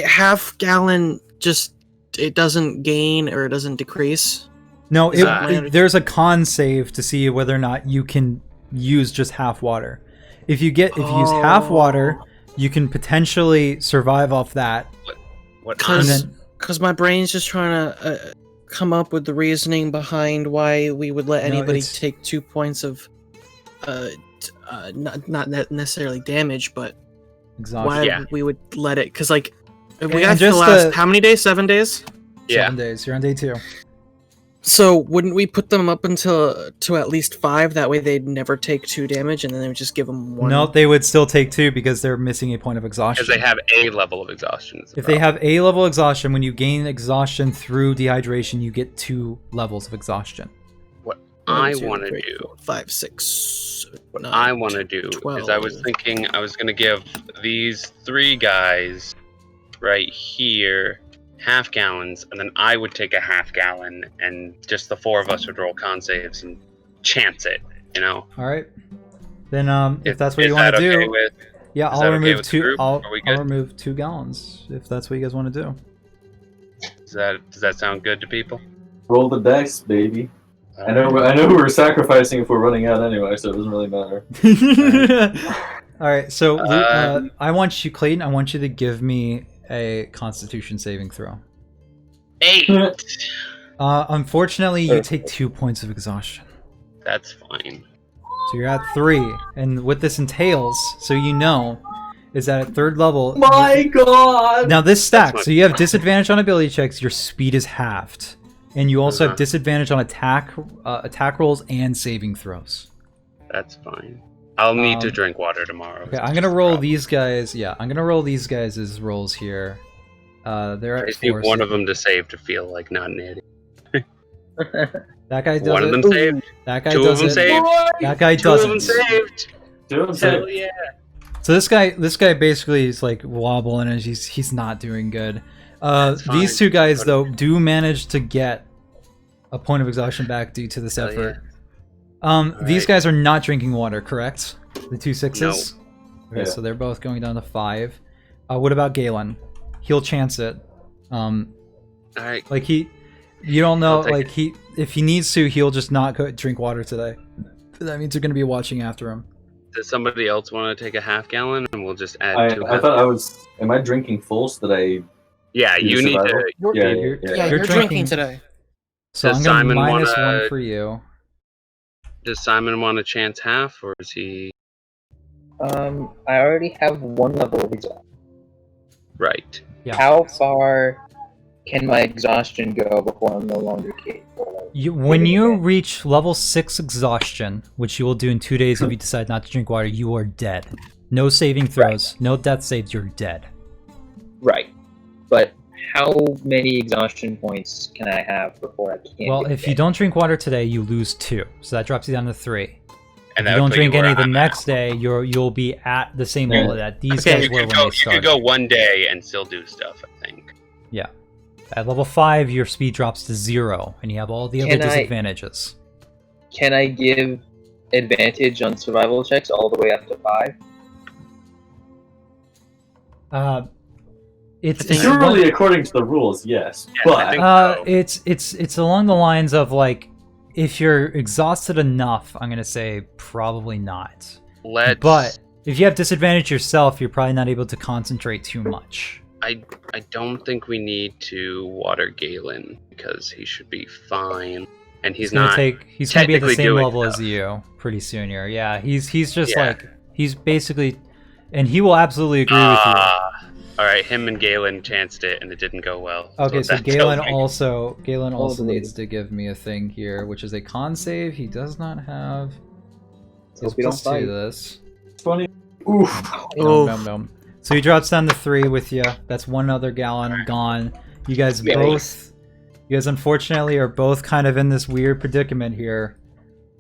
Half gallon just it doesn't gain or it doesn't decrease. No, Is that my there's a con save to see whether or not you can use just half water. If you use half water, you can potentially survive off that. Because my brain's just trying to come up with the reasoning behind why we would let anybody take 2 points of not necessarily damage, but why we would let it. Because like we got to the last how many days? 7 days. 7 days. You're on day 2. So wouldn't we put them up to at least 5? That way they'd never take 2 damage, and then they would just give them 1. No, they would still take 2 because they're missing a point of exhaustion. Because they have a level of exhaustion. If they have a level exhaustion, when you gain exhaustion through dehydration, you get 2 levels of exhaustion. What I want to do, 5, 6. What I want to do 12. is I was thinking I was going to give these 3 guys right here half gallons, and then I would take a half gallon, and just the 4 of us would roll con saves and chance it, you know? Alright. Then if that's what you want to do, yeah, I'll remove I'll remove 2 gallons if that's what you guys want to do. Does that sound good to people? Roll the dice, baby. I know we're sacrificing if we're running out anyway, so it doesn't really matter. Alright, so I want you, Clayton, I want you to give me a Constitution saving throw. 8! Unfortunately, you take 2 points of exhaustion. That's fine. So you're at 3, and what this entails, so you know, is that at 3rd level... My god! Now this stacks, so you have disadvantage on ability checks, your speed is halved. And you also have disadvantage on attack rolls and saving throws. That's fine. I'll need to drink water tomorrow. Okay, I'm gonna roll these guys. Yeah, I'm gonna roll these guys as rolls here. They're at 4. I need one of them to save to feel like not an idiot. That guy does it. One of them saved. That guy Two does of them it. saved. That guy Two doesn't. of them saved. Two of them saved. Hell yeah. So this guy basically is like wobbling, and he's not doing good. These 2 guys though do manage to get a point of exhaustion back due to this effort. These guys are not drinking water, correct? The 2 6s? No. Okay, Yeah. so they're both going down to 5. What about Galen? He'll chance it. Alright. Like you don't know, I'll take like if he needs to, he'll just not go drink water today. That means you're gonna be watching after him. Does somebody else want to take a half gallon, and we'll just add 2 I thought I was... Am I drinking full so that I... Yeah, you need to... You're drinking today. So Does I'm gonna Simon minus wanna- 1 for you. Does Simon want to chance half, or is he... I already have 1 level of exhaustion. Right. Yeah. How far can my exhaustion go before I'm no longer capable? When you reach level 6 exhaustion, which you will do in 2 days if you decide not to drink water, you are dead. No saving throws, no death saves, you're dead. Right. But how many exhaustion points can I have before I can't? Well, if you don't drink water today, you lose 2, so that drops you down to 3. And if you don't drink any the next day, you'll be at the same level that these guys were when they started. You could go 1 day and still do stuff, I think. Yeah. At level 5, your speed drops to 0, and you have all the other disadvantages. Can I give advantage on survival checks all the way up to 5? It's Surely, according to the rules, yes. But it's along the lines of like, if you're exhausted enough, I'm gonna say probably not. But if you have disadvantage yourself, you're probably not able to concentrate too much. I don't think we need to water Galen because he should be fine, and he's gonna be at the same level as you pretty soon here. Yeah, he's just like he's basically, and he will absolutely agree with you. All right, him and Galen chanced it, and it didn't go well. Okay, so Galen also needs to give me a thing here, which is a con save. He does not have. Let's do this. 20. Oof. No. So he drops down to 3 with you. That's 1 other gallon gone. You guys unfortunately are both kind of in this weird predicament here,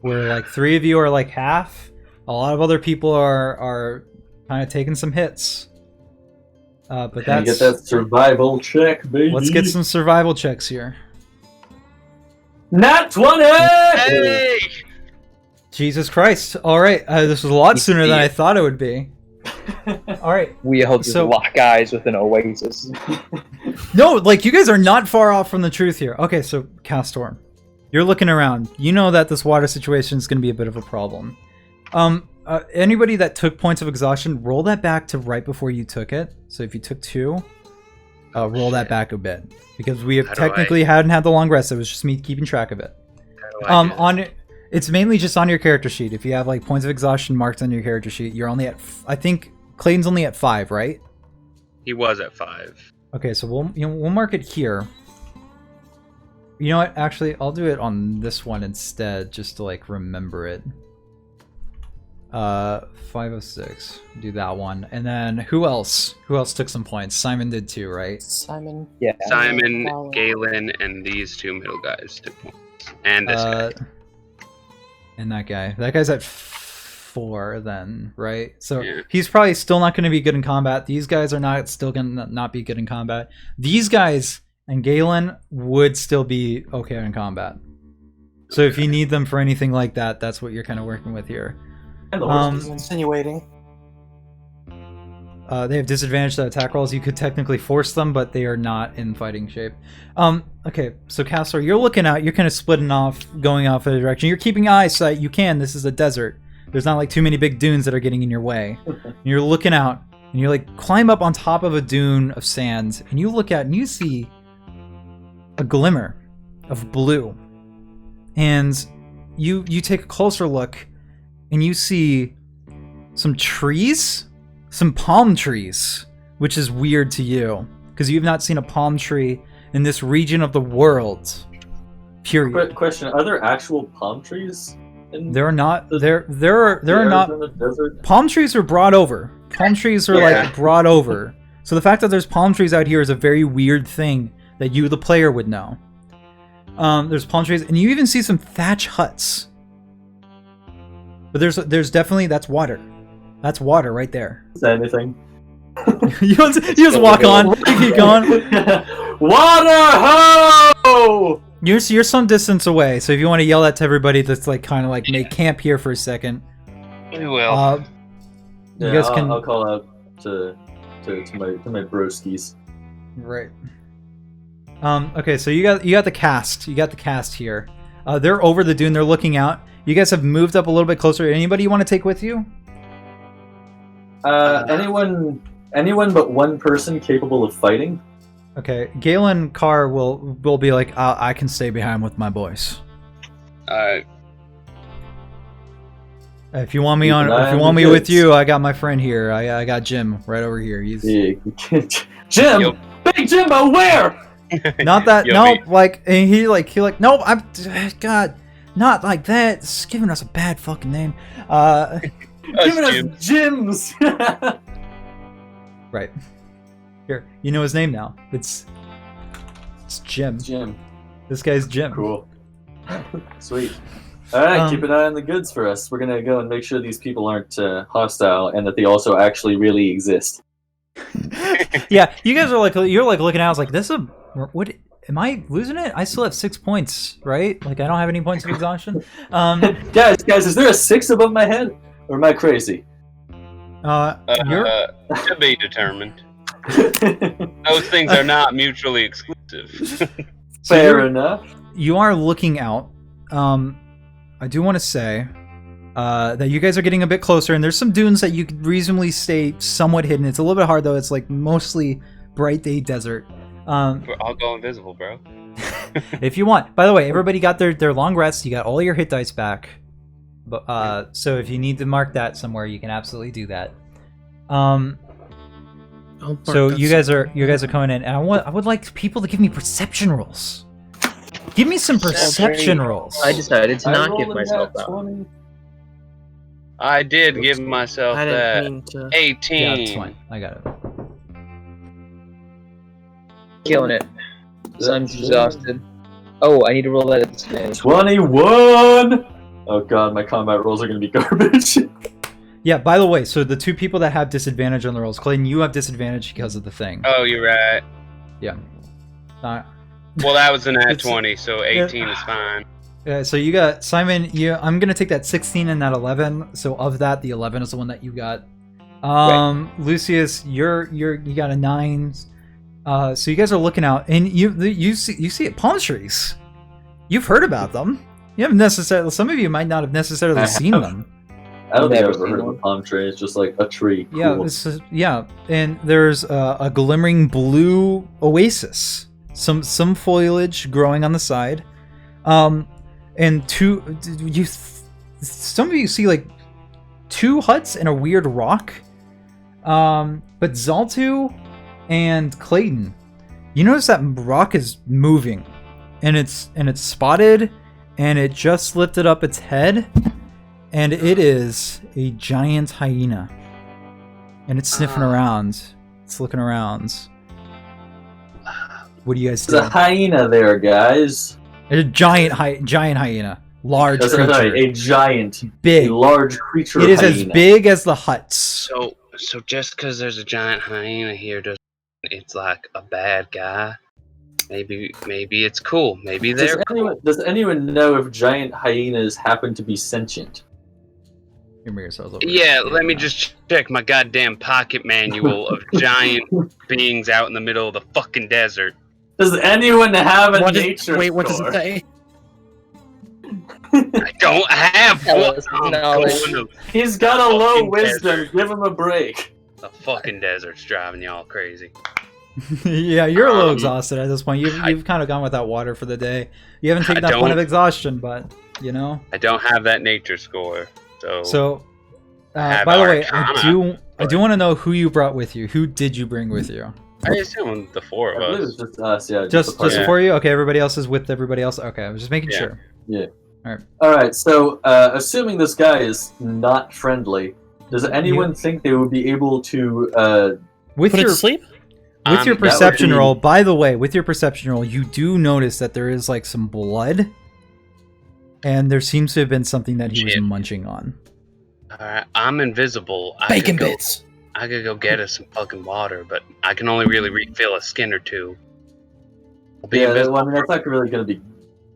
where like 3 of you are like half. A lot of other people are kind of taking some hits. But that's get that survival check, baby. Let's get some survival checks here. Nat 20! Hey! Jesus Christ! All right, this was a lot sooner than I thought it would be. All right, we all just lock eyes with an oasis. No, like you guys are not far off from the truth here. Okay, so Castor, you're looking around. You know that this water situation is going to be a bit of a problem. anybody that took points of exhaustion, roll that back to right before you took it. So if you took 2, roll that back a bit, because we have technically hadn't had the long rest. It was just me keeping track of it. It's mainly just on your character sheet. If you have like points of exhaustion marked on your character sheet, you're only at. I think Clayton's only at 5, right? He was at 5. Okay, so we'll mark it here. You know what? Actually, I'll do it on this one instead, just to like remember it. 506. Do that one, and then who else? Who else took some points? Simon did too, right? Simon. Yeah. Simon, Galen, and these 2 middle guys took points, and this guy. And that guy. That guy's at 4 then, right? So he's probably still not going to be good in combat. These guys are still going to not be good in combat. These guys and Galen would still be okay in combat. So if you need them for anything like that, that's what you're kind of working with here. Insinuating. They have disadvantage to attack rolls. You could technically force them, but they are not in fighting shape. Okay, so Castor, you're looking out. You're kind of splitting off, going off in a direction. You're keeping eyesight. You can. This is a desert. There's not like too many big dunes that are getting in your way. And you're looking out, and you like climb up on top of a dune of sand, and you look out, and you see a glimmer of blue. And you take a closer look, and you see some trees. Some palm trees, which is weird to you, because you've not seen a palm tree in this region of the world. Period. Question: are there actual palm trees? There are not. There are not. Palm trees are brought over. Palm trees are like brought over. So the fact that there's palm trees out here is a very weird thing that you, the player, would know. There's palm trees, and you even see some thatch huts. But there's definitely, that's water. That's water right there. Is that anything? you just walk on. You keep going. Water ho! You're some distance away, so if you want to yell that to everybody, that's like kind of like make camp here for a second. We will. You guys can. I'll call out to my broskies. Right. Okay, so you got the cast. You got the cast here. They're over the dune. They're looking out. You guys have moved up a little bit closer. Anybody you want to take with you? Anyone but one person capable of fighting. Okay, Galen Carr will be like, I can stay behind with my boys. If you want me with you, I got my friend here. I got Jim right over here. Jim, Yo. Big Jimbo, where? Not that. No, like he no. I'm God, not like that. It's giving us a bad fucking name. Giving us Jims. Right. Here, you know his name now. It's Jim. Jim. This guy's Jim. Cool. Sweet. All right, keep an eye on the goods for us. We're gonna go and make sure these people aren't hostile and that they also actually really exist. Yeah, you guys are like, you're like looking out. I was like, this is what? Am I losing it? I still have 6 points, right? Like I don't have any points of exhaustion. Guys, is there a 6 above my head? Or am I crazy? To be determined. Those things are not mutually exclusive. Fair enough. You are looking out. I do want to say that you guys are getting a bit closer, and there's some dunes that you could reasonably stay somewhat hidden. It's a little bit hard, though. It's like mostly bright day desert. I'll go invisible, bro. If you want. By the way, everybody got their long rests. You got all your hit dice back. But so if you need to mark that somewhere, you can absolutely do that. So you guys are coming in, and I would like people to give me perception rolls. Give me some perception rolls. I decided to not give myself that. 20. I did give myself that. 18. Yeah, that's fine. I got it. Killing it. I'm exhausted. Oh, I need to roll that at disadvantage. 21. Oh god, my combat rolls are gonna be garbage. Yeah, by the way, so the 2 people that have disadvantage on the rolls, Clayton, you have disadvantage because of the thing. Oh, you're right. Yeah. Well, that was an at 20, so 18 is fine. Yeah, so you got Simon. I'm gonna take that 16 and that 11. So of that, the 11 is the one that you got. Right. Lucius, you got a 9. So you guys are looking out, and you see palm trees. You've heard about them. You haven't necessarily. Some of you might not have necessarily seen them. I don't think I've Never ever seen heard of a one. palm tree. It's just like a tree. Yeah, Cool. and there's a glimmering blue oasis. Some foliage growing on the side, and some of you see like 2 huts and a weird rock. But Zaltu and Clayton, you notice that rock is moving, and it's spotted, and it just lifted up its head, and it is a giant hyena, and it's sniffing around. It's looking around. What do you guys do? There's a hyena there, guys. It's a giant hyena, large creature, Sorry, a giant, big, a large creature. It is hyena. as big as the huts. So just because there's a giant hyena here doesn't mean it's like a bad guy. Maybe it's cool. Maybe they're cool. Does anyone know if giant hyenas happen to be sentient? Yeah, let me just check my goddamn pocket manual of giant beings out in the middle of the fucking desert. Does anyone have a nature Wait, what does score? it say? I don't have one. He's got a low Fucking wisdom. desert. Give him a break. The fucking desert's driving y'all crazy. Yeah, you're a little exhausted at this point. You've kind of gone without water for the day. You haven't taken that point of exhaustion, but you know. I don't have that nature score, So, by the way, I do want to know who you brought with you. Who did you bring with you? I assume the 4 of I believe us. it's just us. Yeah, Just the party. for you? Okay, everybody else is with everybody else. Okay, I was just making sure. Yeah. All right. So, assuming this guy is not friendly, does anyone think they would be able to with Put it your to sleep? with your that would perception be- roll? By the way, with your perception roll, you do notice that there is like some blood, and there seems to have been something that he was munching on. Alright, I'm invisible. Bacon bits. I could go get us some fucking water, but I can only really refill a skin or 2. I'll be invisible. Well, I mean, that's not really going to be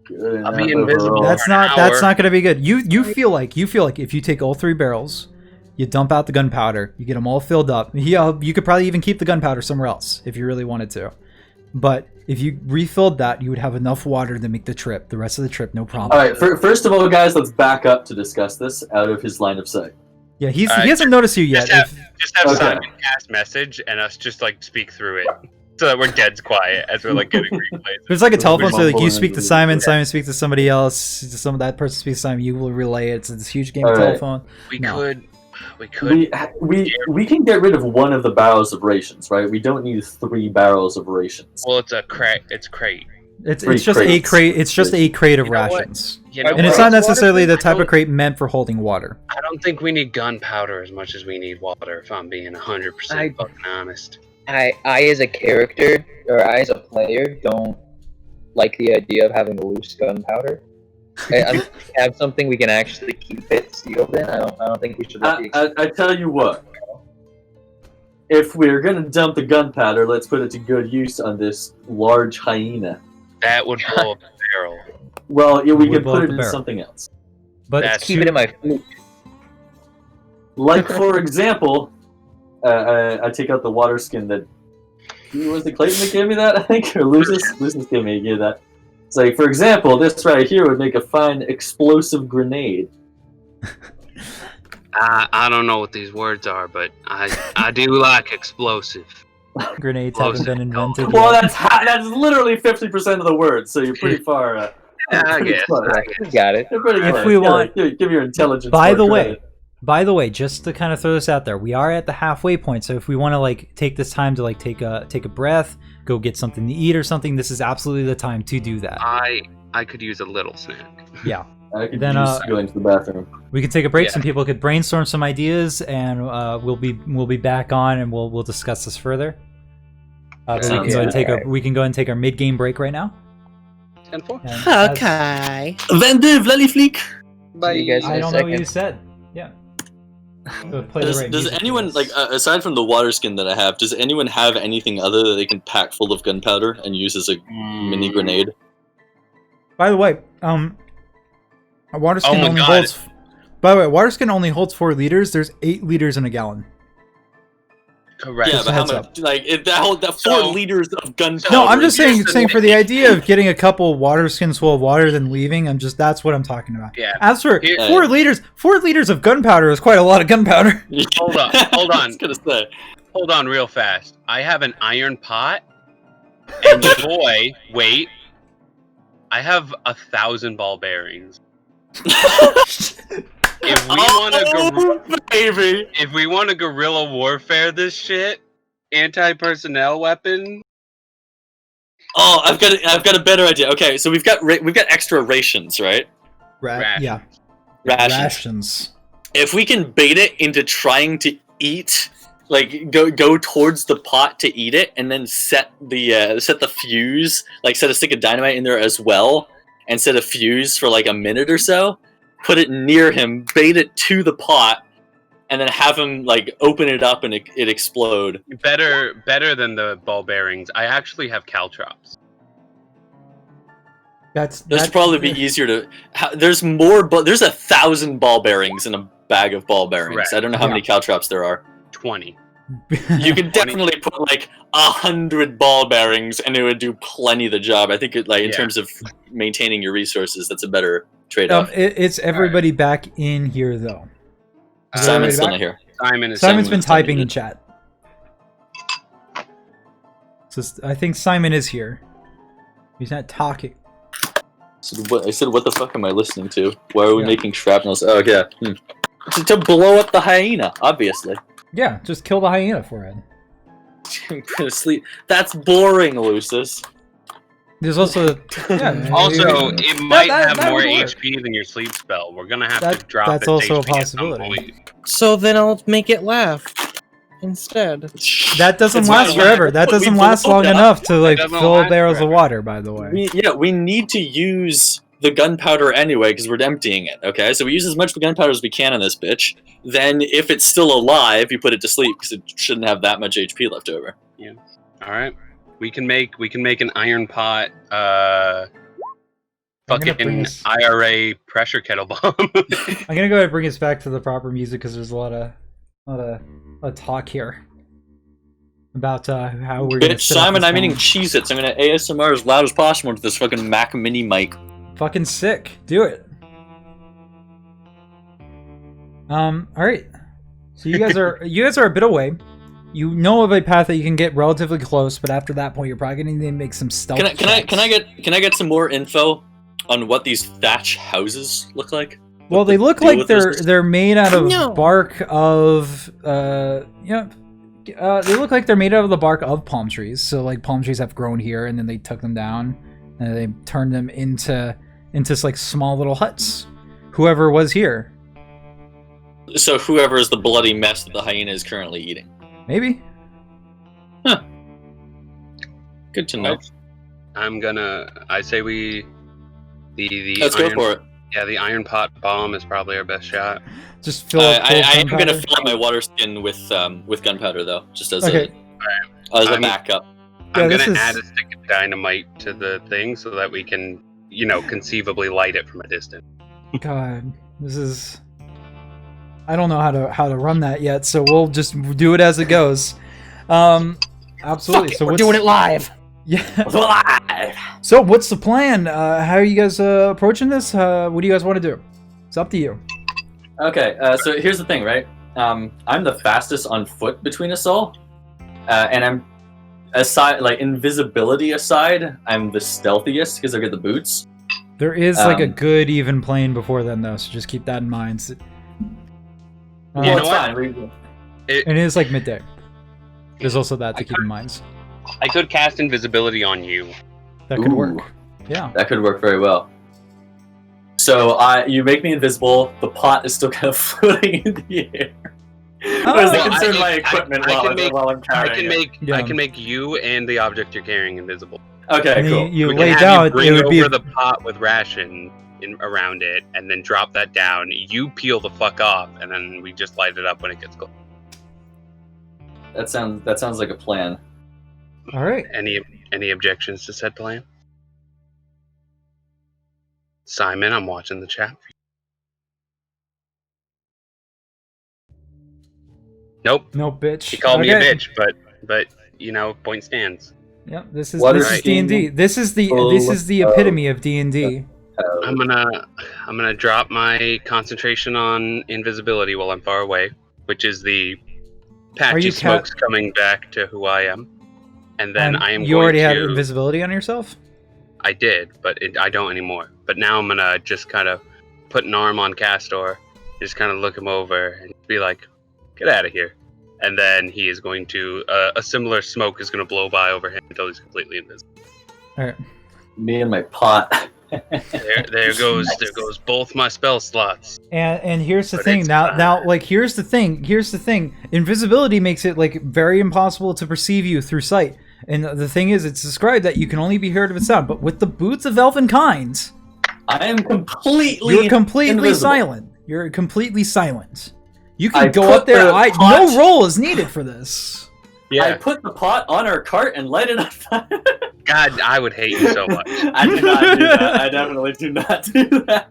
good. I'll be invisible. That's not going to be good. You feel like if you take all 3 barrels, you dump out the gunpowder, you get them all filled up. You could probably even keep the gunpowder somewhere else if you really wanted to. But if you refilled that, you would have enough water to make the trip. The rest of the trip, no problem. All right. First of all, guys, let's back up to discuss this out of his line of sight. Yeah, he hasn't noticed you yet. Just have Simon cast message and us just like speak through it, so that we're dead quiet as we're like getting replays. There's like a telephone, so like you speak to Simon, Simon speaks to somebody else, some of that person speaks to Simon. You will relay it. It's this huge game of telephone. We could. We can get rid of one of the barrels of rations, right? We don't need 3 barrels of rations. Well, it's a crate. It's crate. It's just a crate. It's just a crate of rations, and it's what? not necessarily the type of crate meant for holding water. I don't think we need gunpowder as much as we need water. If I'm being 100% fucking honest. I as a character or I as a player don't like the idea of having loose gunpowder. I have something we can actually keep it sealed in. I don't think we should. I tell you what. If we're gonna dump the gunpowder, let's put it to good use on this large hyena. That would blow up the barrel. Well, yeah, we Would could blow put up it the in barrel. something else. But keep it in my food. Like, for example, I take out the water skin that... Was it Clayton that gave me that, I think? Or Lucis? Lucis gave me that. It's like, for example, this right here would make a fine explosive grenade. I don't know what these words are, but I do like explosive. Grenades haven't been invented Well, yet. that's literally 50% of the words, so you're pretty far... I guess. Got it. You're pretty If close. we want- Give your intelligence By the more way, credit. just to kind of throw this out there, we are at the halfway point. So if we want to like take this time to like take a breath, go get something to eat or something, this is absolutely the time to do that. I could use a little snack. Yeah. I could then, use going to the bathroom. We can take a break. Yeah. Some people could brainstorm some ideas, and we'll be back on, and we'll discuss this further. But we can go and take we can go and take our mid game break right now. 10-4. And Okay. Vendiv, Lelifleek! Bye. You guys in I a don't know what second. you said. Yeah. Go play the right Does music for anyone, us. like, aside from the water skin that I have, does anyone have anything other that they can pack full of gunpowder and use as a mini grenade? By the way, a water skin Oh my only God. holds. By the way, water skin only holds 4 liters. There's 8 liters in a gallon. Correct. Yeah, Just but a how heads much? Like that 4 liters of gunpowder. No, I'm just saying for the idea of getting a couple water skins full of water then leaving. That's what I'm talking about. Yeah. As for Here- 4 liters of gunpowder is quite a lot of gunpowder. Hold on. I was gonna say. Hold on, real fast. I have an iron pot, and boy, wait, I have 1,000 ball bearings. If we want to guerrilla warfare this shit, anti-personnel weapon. Oh, I've got a better idea. Okay, so we've got extra rations, right? Yeah. Rations. If we can bait it into trying to eat, like go towards the pot to eat it, and then set the fuse, like set a stick of dynamite in there as well, and set a fuse for like a minute or so. Put it near him, bait it to the pot, and then have him like open it up and it explode. Better than the ball bearings. I actually have caltrops. That'd probably be easier to. There's more, but there's 1,000 ball bearings in a bag of ball bearings. Correct. I don't know how many caltrops there are. 20. You can definitely put like 100 ball bearings, and it would do plenty of the job. I think in terms of maintaining your resources, that's a better trade-off. It's everybody back in here though. Simon's still not here. Simon's been typing in chat. So I think Simon is here. He's not talking. I said, what the fuck am I listening to? Why are we making shrapnels? Oh, yeah. To blow up the hyena, obviously. Yeah, just kill the hyena for it. Sleep. That's boring, Lucis. There's also... Yeah, also, it might have more HP than your sleep spell. We're gonna have to drop that's its also HP a possibility. So then I'll make it laugh instead. That doesn't last forever. That doesn't last long enough to like fill barrels of water, by the way. We need to use the gunpowder anyway because we're emptying it, okay? So we use as much gunpowder as we can in this bitch. Then if it's still alive, you put it to sleep because it shouldn't have that much HP left over. Yeah. Alright. We can make an iron pot fucking IRA pressure kettle bomb. I'm gonna go ahead and bring us back to the proper music because there's a lot of talk here about how we're gonna Simon, I'm eating Cheez-Its. I'm gonna ASMR as loud as possible with this fucking Mac Mini mic. Fucking sick. Do it. Alright. So you guys are a bit away. You know of a path that you can get relatively close, but after that point you're probably gonna need to make some stealth. Can I get some more info on what these thatch houses look like? Well, they look like they're made out of bark of they look like they're made out of the bark of palm trees. So like palm trees have grown here, and then they took them down and they turned them into like small little huts. Whoever was here. So whoever is the bloody mess that the hyena is currently eating. Maybe. Huh. Good to know. I say we let's go for it. Yeah, the iron pot bomb is probably our best shot. Just fill up. I am going to fill up my water skin with gunpowder though, just as a backup. I'm going to add a stick of dynamite to the thing so that we can, conceivably light it from a distance. God, this is. I don't know how to run that yet, so we'll just do it as it goes. Absolutely. So we're doing it live. Yeah. Live. So what's the plan? How are you guys approaching this? What do you guys want to do? It's up to you. Okay. So here's the thing, right? I'm the fastest on foot between us all, and I'm invisibility aside, I'm the stealthiest because I get the boots. There is like a good even plane before then, though, so just keep that in mind. It's fine. It is like midday. There's also that to keep in mind. I could cast invisibility on you. That could work. Yeah. That could work very well. So you make me invisible. The pot is still kind of floating in the air. What is the concern of my equipment while I'm carrying it? I can make you and the object you're carrying invisible. Okay, and cool. You lay down. Bring over the pot with ration around it, and then drop that down. You peel the fuck off, and then we just light it up when it gets cold. That sounds like a plan. All right. Any objections to said plan? Simon, I'm watching the chat. Nope. No, bitch. He called me a bitch, but you know, point stands. Yep. This is D&D. This is the epitome of D&D. I'm gonna drop my concentration on invisibility while I'm far away, which is the patchy smokes coming back to who I am, and then I am. You already have invisibility on yourself? I did, but I don't anymore. But now I'm gonna just kind of put an arm on Castor, just kind of look him over, and be like, "Get out of here!" And then he is going to a similar smoke is going to blow by over him until he's completely invisible. All right. Me and my pot. there goes both my spell slots. And here's the thing. Now like here's the thing. Invisibility makes it like very impossible to perceive you through sight. And the thing is, it's described that you can only be heard of a sound. But with the boots of elvenkind, I am completely invisible. silent. You're completely silent. You can go up there. No roll is needed for this. Yeah. I put the pot on our cart and light it on fire. God, I would hate you so much. I do not do that. I definitely do not do that.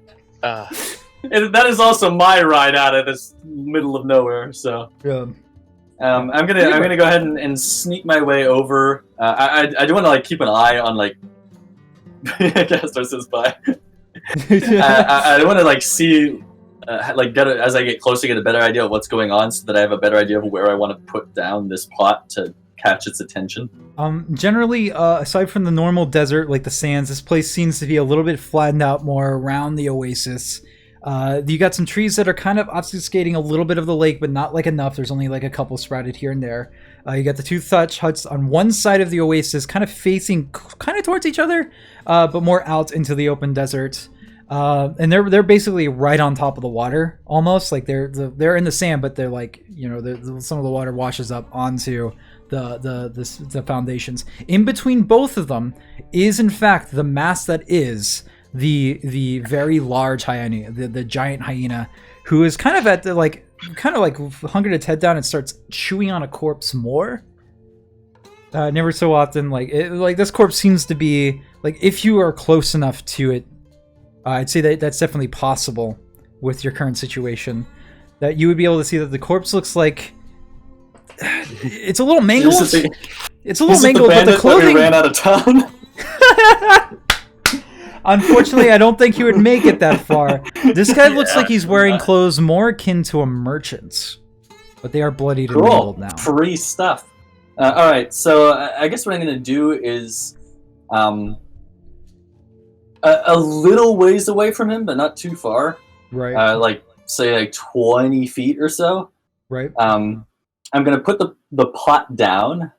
And that is also my ride out of this middle of nowhere. So, I'm gonna go ahead and sneak my way over. I do want to like keep an eye on like. Castor says bye. I want to like see. As I get closer, get a better idea of what's going on, so that I have a better idea of where I want to put down this pot to catch its attention. Generally, aside from the normal desert, like the sands, this place seems to be a little bit flattened out more around the oasis. You got some trees that are kind of obfuscating a little bit of the lake, but not like enough. There's only like a couple sprouted here and there. You got the two thatch huts on one side of the oasis, kind of facing kind of towards each other, but more out into the open desert. And they're basically right on top of the water, almost like they're in the sand, but they're like, you know, some of the water washes up onto the foundations. In between both of them is in fact the mass that is the very large hyena, the giant hyena, who is kind of at the like hungered its head down and starts chewing on a corpse more. Never so often, like this corpse seems to be like, if you are close enough to it. I'd say that's definitely possible with your current situation. That you would be able to see that the corpse looks like it's a little mangled. It's a little mangled, but the clothing ran out of town. Unfortunately, I don't think he would make it that far. This guy looks like he's wearing clothes more akin to a merchant's, but they are bloodied and mangled now. Free stuff. All right, so I guess what I'm going to do is. A little ways away from him, but not too far. Right. Like 20 feet or so. Right. I'm gonna put the pot down.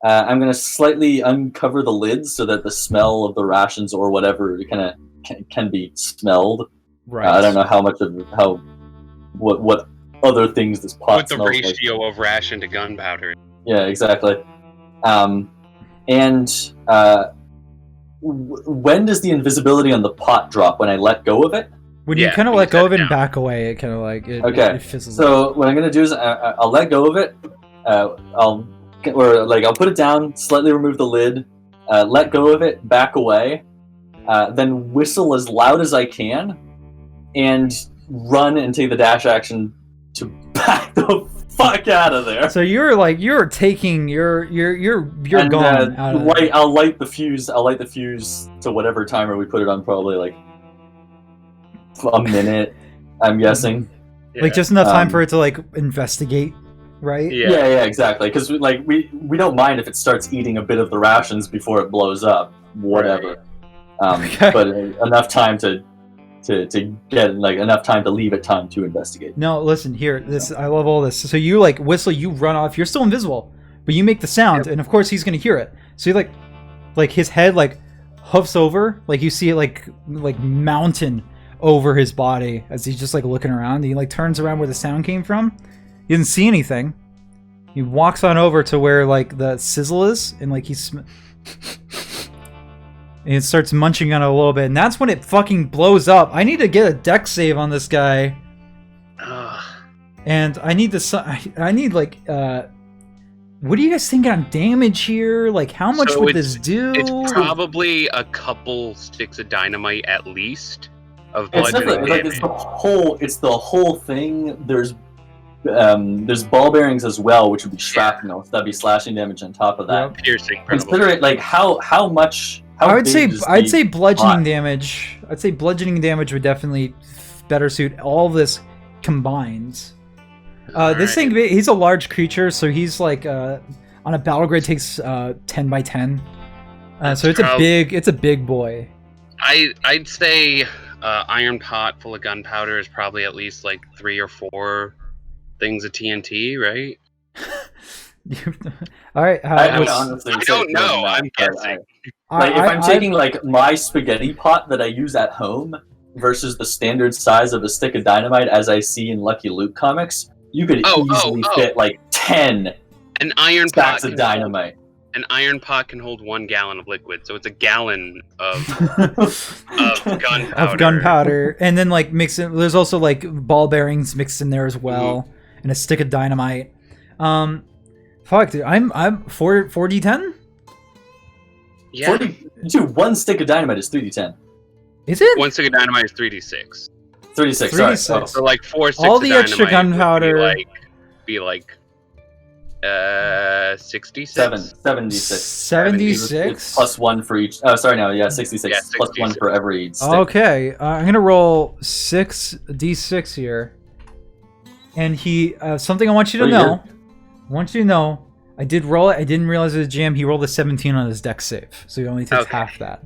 I'm gonna slightly uncover the lids so that the smell of the rations or whatever can be smelled. Right. I don't know what other things this pot with the smells ratio of ration to gunpowder. Yeah, exactly. When does the invisibility on the pot drop? When I let go of it? When you kind of let go of it and back away, it kind of like it fizzles. So what I'm gonna do is I'll let go of it. I'll put it down, slightly remove the lid, let go of it, back away, then whistle as loud as I can, and run and take the dash action to back the fuck out of there. So you're taking you're gone. I'll light the fuse. I'll light the fuse to whatever timer we put it on. Probably like a minute, I'm guessing. Yeah. Like just enough time for it to like investigate, right? Yeah, exactly. Because we don't mind if it starts eating a bit of the rations before it blows up, whatever. Okay. But enough time to get enough time to leave it time to investigate. No, listen here. I love all this. So you like whistle, you run off. You're still invisible, but you make the sound, and of course he's gonna hear it. So you like his head like hoofs over, like you see it like mountain over his body as he's just like looking around. He like turns around where the sound came from. He doesn't see anything. He walks on over to where like the sizzle is, and like and it starts munching on it a little bit, and that's when it fucking blows up. I need to get a dex save on this guy. And I need like, what do you guys think on damage here? Like, how much would this do? It's probably a couple sticks of dynamite at least of bludgeoning damage. It's the whole thing. There's there's ball bearings as well, which would be shrapnel. So that'd be slashing damage on top of that. Piercing. Consider it like how much. How I would big does I'd the say bludgeoning pot- damage. I'd say bludgeoning damage would definitely better suit all of this combined. This thing, he's a large creature, so he's like on a battle grid takes 10 by 10. So it's a big boy. I'd say iron pot full of gunpowder is probably at least like 3 or 4 things of TNT, right? All right. I would honestly I say don't more than know. that, I'm but guessing. Like if I'm taking like my spaghetti pot that I use at home versus the standard size of a stick of dynamite as I see in Lucky Luke comics, you could easily fit like 10 an iron stacks pot of dynamite. An iron pot can hold 1 gallon of liquid, so it's a gallon of gunpowder. Of gunpowder, and then like mix it. There's also like ball bearings mixed in there as well, and a stick of dynamite. Fuck, dude, I'm 4d10. Yeah. 40, dude, 1 stick of dynamite is 3d10. Is it? 1 stick of dynamite is 3d6. 3d6. 3d6. Sorry. Oh. So like 4 sticks All of the dynamite extra gunpowder would be like 66. 76. 76. It's plus 1 for each. Oh, sorry, no, yeah, 66. Yeah, Plus 1 for every stick. Okay, I'm gonna roll 6d6 here, and he something I want you to know. I want you to know. I did roll it. I didn't realize it was a jam. He rolled a 17 on his dex save, so he only takes half that.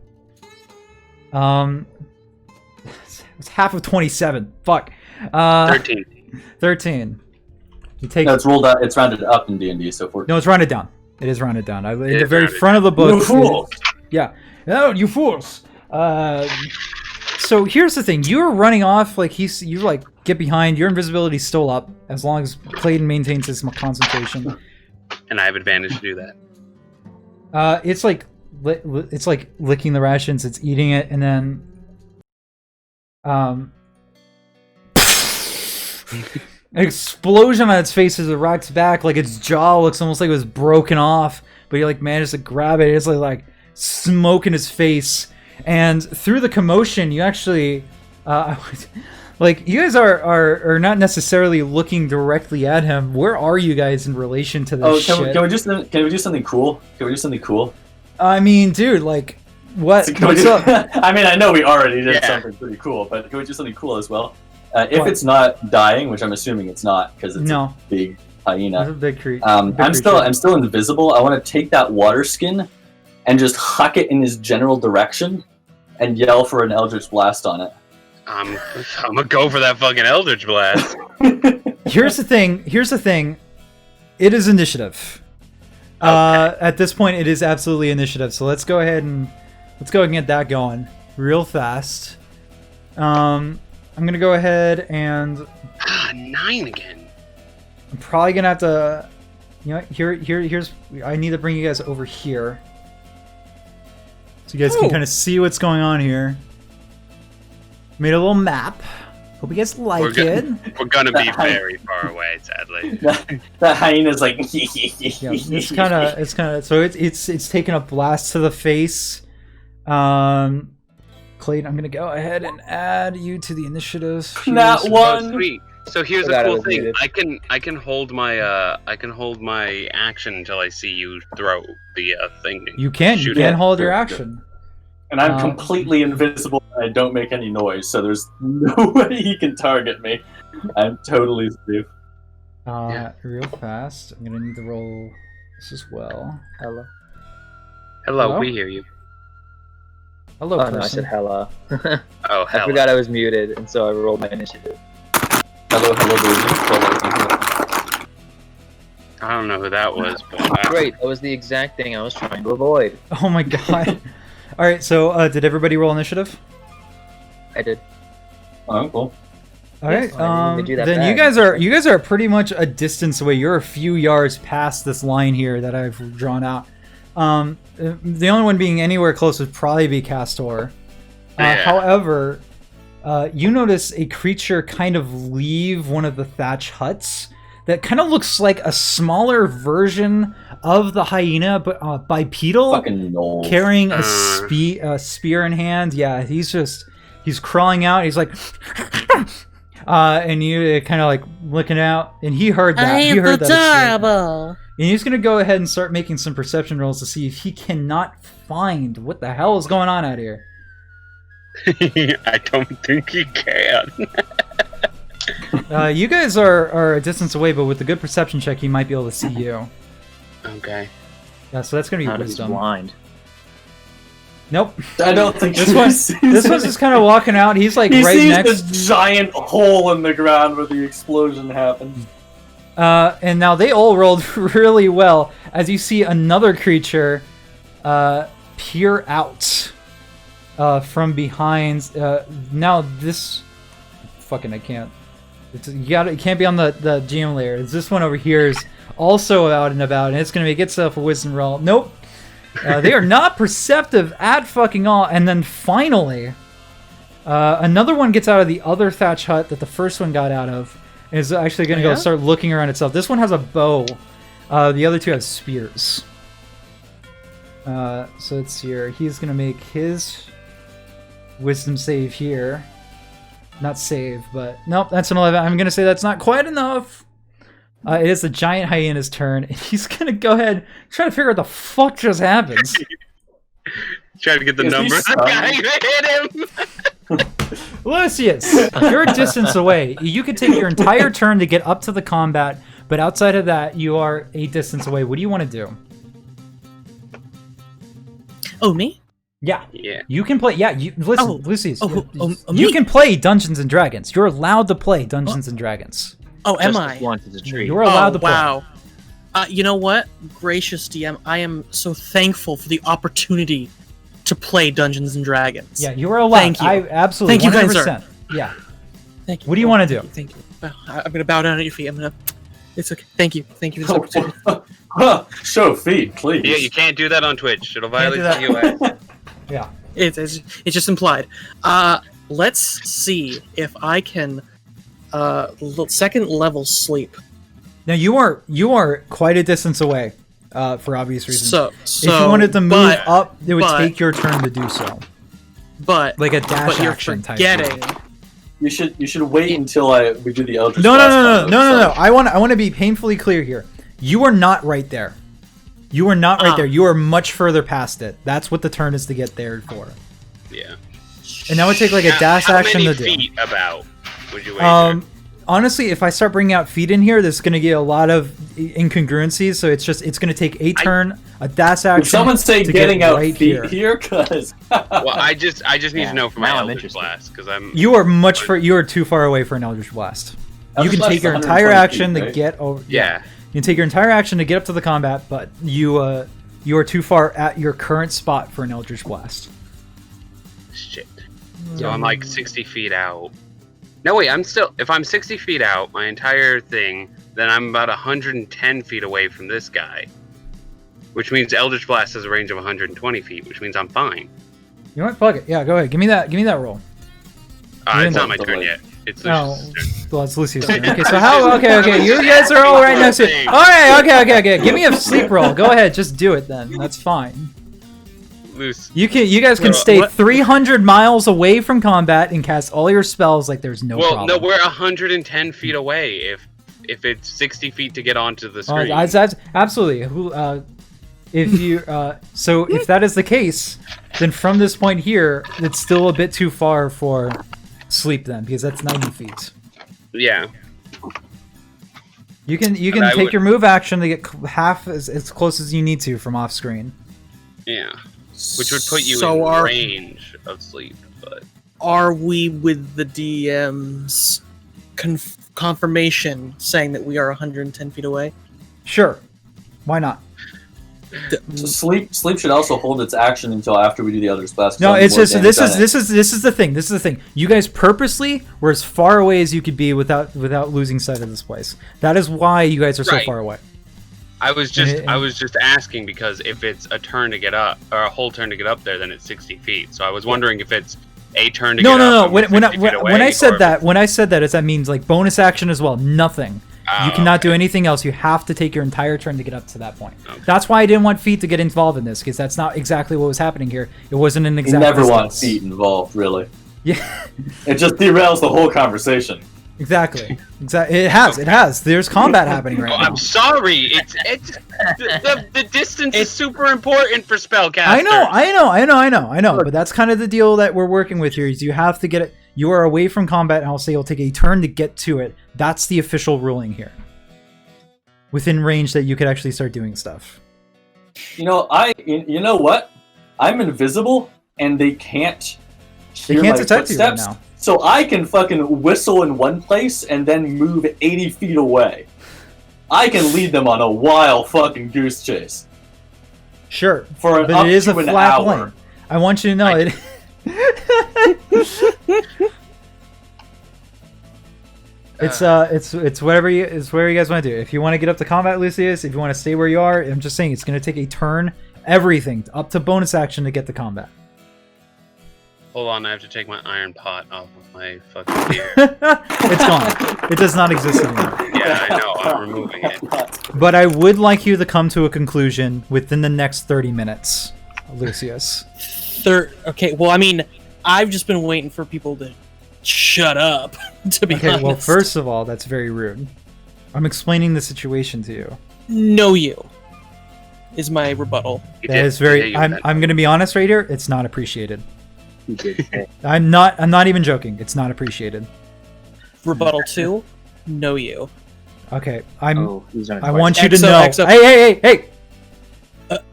It's half of 27. Fuck. 13. 13. You take. No, it's rolled out. It's rounded up in D&D, so 14. No, it's rounded down. It is rounded down. In the very rounded front of the book. You fool! Yeah. Oh, you fools. So here's the thing. You're running off like you like get behind. Your invisibility's still up as long as Clayton maintains his concentration. And I have advantage to do that. It's like licking the rations. It's eating it, and then an explosion on its face as it rocks back. Like its jaw looks almost like it was broken off, but you like managed to grab it. It's like smoke in his face, and through the commotion, you actually like you guys are not necessarily looking directly at him. Where are you guys in relation to this shit? Can we do something cool? Can we do something cool? I mean, dude, like what? What's up? I mean, I know we already did something pretty cool, but can we do something cool as well? If it's not dying, which I'm assuming it's not because it's a big hyena. It's a big creature. I'm still invisible. I want to take that water skin and just huck it in his general direction and yell for an Eldritch Blast on it. I'm gonna go for that fucking Eldritch Blast. Here's the thing. It is initiative. Okay. At this point, it is absolutely initiative. So let's go ahead and get that going real fast. I'm gonna go ahead and 9 again. I'm probably gonna have to. You know, here's. I need to bring you guys over here, so you guys can kind of see what's going on here. Made a little map. Hope you guys like it. We're gonna be very far away, sadly. That hyena's like. Yeah, it's kind of. So it's taking a blast to the face. Clayton, I'm gonna go ahead and add you to the initiative. Not one. Sweet. So here's a cool thing. I can hold my action until I see you throw the thing. You can hold your action. And I'm completely invisible and I don't make any noise, so there's no way he can target me. I'm totally safe. Real fast. I'm gonna need to roll this as well. Hello, we hear you. Hello, person. No, I said hello. Oh, I forgot I was muted, and so I rolled my initiative. Hello, baby. I don't know who that was, but Great, that was the exact thing I was trying to avoid. Oh my god. Alright, so did everybody roll initiative? I did. Oh, cool. Alright, then you guys are pretty much a distance away. You're a few yards past this line here that I've drawn out. The only one being anywhere close would probably be Castor. However, you notice a creature kind of leave one of the thatch huts that kind of looks like a smaller version of the hyena, but bipedal, carrying a spear in hand. Yeah, he's crawling out. He's like, And you kind of like looking out, and he heard that. He heard that. And he's gonna go ahead and start making some perception rolls to see if he cannot find what the hell is going on out here. I don't think he can. You guys are a distance away, but with a good perception check, he might be able to see you. Okay. Yeah, so that's gonna be wisdom. Blind. Nope. I don't think this one's just kind of walking out. He's like he right sees next. this giant hole in the ground where the explosion happened. And now they all rolled really well as you see another creature peer out from behind. Now this fucking I can't. It can't be on the GM layer. This one over here is also out and about, and it's gonna make itself a wisdom roll. Nope. They are not perceptive at fucking all. And then finally, another one gets out of the other thatch hut that the first one got out of, and is actually going to go start looking around itself. This one has a bow. The other two have spears. So it's here. He's going to make his wisdom save here. Not save, but nope, that's an 11. I'm going to say that's not quite enough. It is the giant hyena's turn, and he's gonna go ahead and try to figure out what the fuck just happens. Trying to get the number. Hit him. Lucius, you're a distance away. You could take your entire turn to get up to the combat, but outside of that, you are a distance away. What do you want to do? Oh, me? Yeah. Yeah. You can play. Yeah. You listen, Lucius. You me? can play Dungeons and Dragons. You're allowed to play Dungeons and Dragons. Oh, am I? You're allowed to play. Wow. You know what? Gracious DM, I am so thankful for the opportunity to play Dungeons and Dragons. Yeah, you are allowed. Thank you. I absolutely. Thank you, 100%. kind sir. Yeah. Thank you. What do you want to do? Thank you. I'm going to bow down at your feet. It's okay. Thank you. Thank you for this opportunity. Show feet, please. Yeah, you can't do that on Twitch. It'll violate the US. Yeah. It's just implied. Let's see if I can second level sleep. Now you are quite a distance away, for obvious reasons. So if you wanted to move up, it would take your turn to do so. But like a dash you're action type. You should wait until we do the Eldritch No. Blast. I want to be painfully clear here. You are not right there. You are not right there. You are much further past it. That's what the turn is to get there for. Yeah. And that would take like a dash action to do. How many feet about would you wager? Honestly, if I start bringing out feet in here, this is going to get a lot of incongruencies. So it's going to take a turn, a dash action. Would someone say getting out right feet here? Because well, I just need to know for my Eldritch Blast because I'm. You are too far away for an Eldritch Blast. You can take your entire action to get over. Yeah. You can take your entire action to get up to the combat, but you are too far at your current spot for an Eldritch Blast. Shit. So I'm like 60 feet out. No, wait, if I'm 60 feet out, my entire thing, then I'm about 110 feet away from this guy. Which means Eldritch Blast has a range of 120 feet, which means I'm fine. You know what? Fuck it. Yeah, go ahead. Give me that roll. It's not my turn yet. It's Lucius' turn. Well, it's Lucius' turn. Okay, so how? Okay. You guys are all right next to it. All right. Okay. Give me a sleep roll. Go ahead. Just do it then. That's fine. Loose. You guys can stay 300 miles away from combat and cast all your spells like there's no problem. Well, no, we're 110 feet away if it's 60 feet to get onto the screen. Absolutely. If that is the case, then from this point here, it's still a bit too far for sleep then, because that's 90 feet. Yeah. You can take your move action to get half as close as you need to from off screen. Yeah. Which would put you in range of sleep, but... Are we with the DM's confirmation saying that we are 110 feet away? Sure. Why not? So sleep should also hold its action until after we do the Eldritch Blast. No, it's just this is the thing. This is the thing. You guys purposely were as far away as you could be without losing sight of this place. That is why you guys are so far away. I was just asking because if it's a turn to get up or a whole turn to get up there, then it's 60 feet. So I was wondering if it's a turn to get up. No. When I said that, that means like bonus action as well. Nothing. You cannot do anything else. You have to take your entire turn to get up to that point. Okay. That's why I didn't want feet to get involved in this, because that's not exactly what was happening here. It wasn't an exact. You never want feet involved, really. Yeah. It just derails the whole conversation. Exactly. It has. There's combat happening right now. I'm sorry. It's the distance is super important for spellcasters. I know. But that's kind of the deal that we're working with here. Is you have to get it. You are away from combat, and I'll say you'll take a turn to get to it. That's the official ruling here. Within range that you could actually start doing stuff. You know what? I'm invisible, and they can't hear my detect you right footsteps. now. So I can fucking whistle in one place and then move 80 feet away. I can lead them on a wild fucking goose chase. Sure, for but it is a flat lane. I want you to know it. It's whatever you guys want to do. If you want to get up to combat, Lucius, if you want to stay where you are, I'm just saying it's going to take a turn, everything up to bonus action to get the combat. Hold on, I have to take my iron pot off of my fucking gear. It's gone. It does not exist anymore. Yeah, I know. I'm removing it. But I would like you to come to a conclusion within the next 30 minutes, Lucius. Okay, well, I mean, I've just been waiting for people to shut up, to be honest. Well, first of all, that's very rude. I'm explaining the situation to you. No, you is my rebuttal. That is very. I'm going to be honest right here. It's not appreciated. I'm not even joking. It's not appreciated. Rebuttal 2. No, you. Okay, I want you to know. XO. Hey!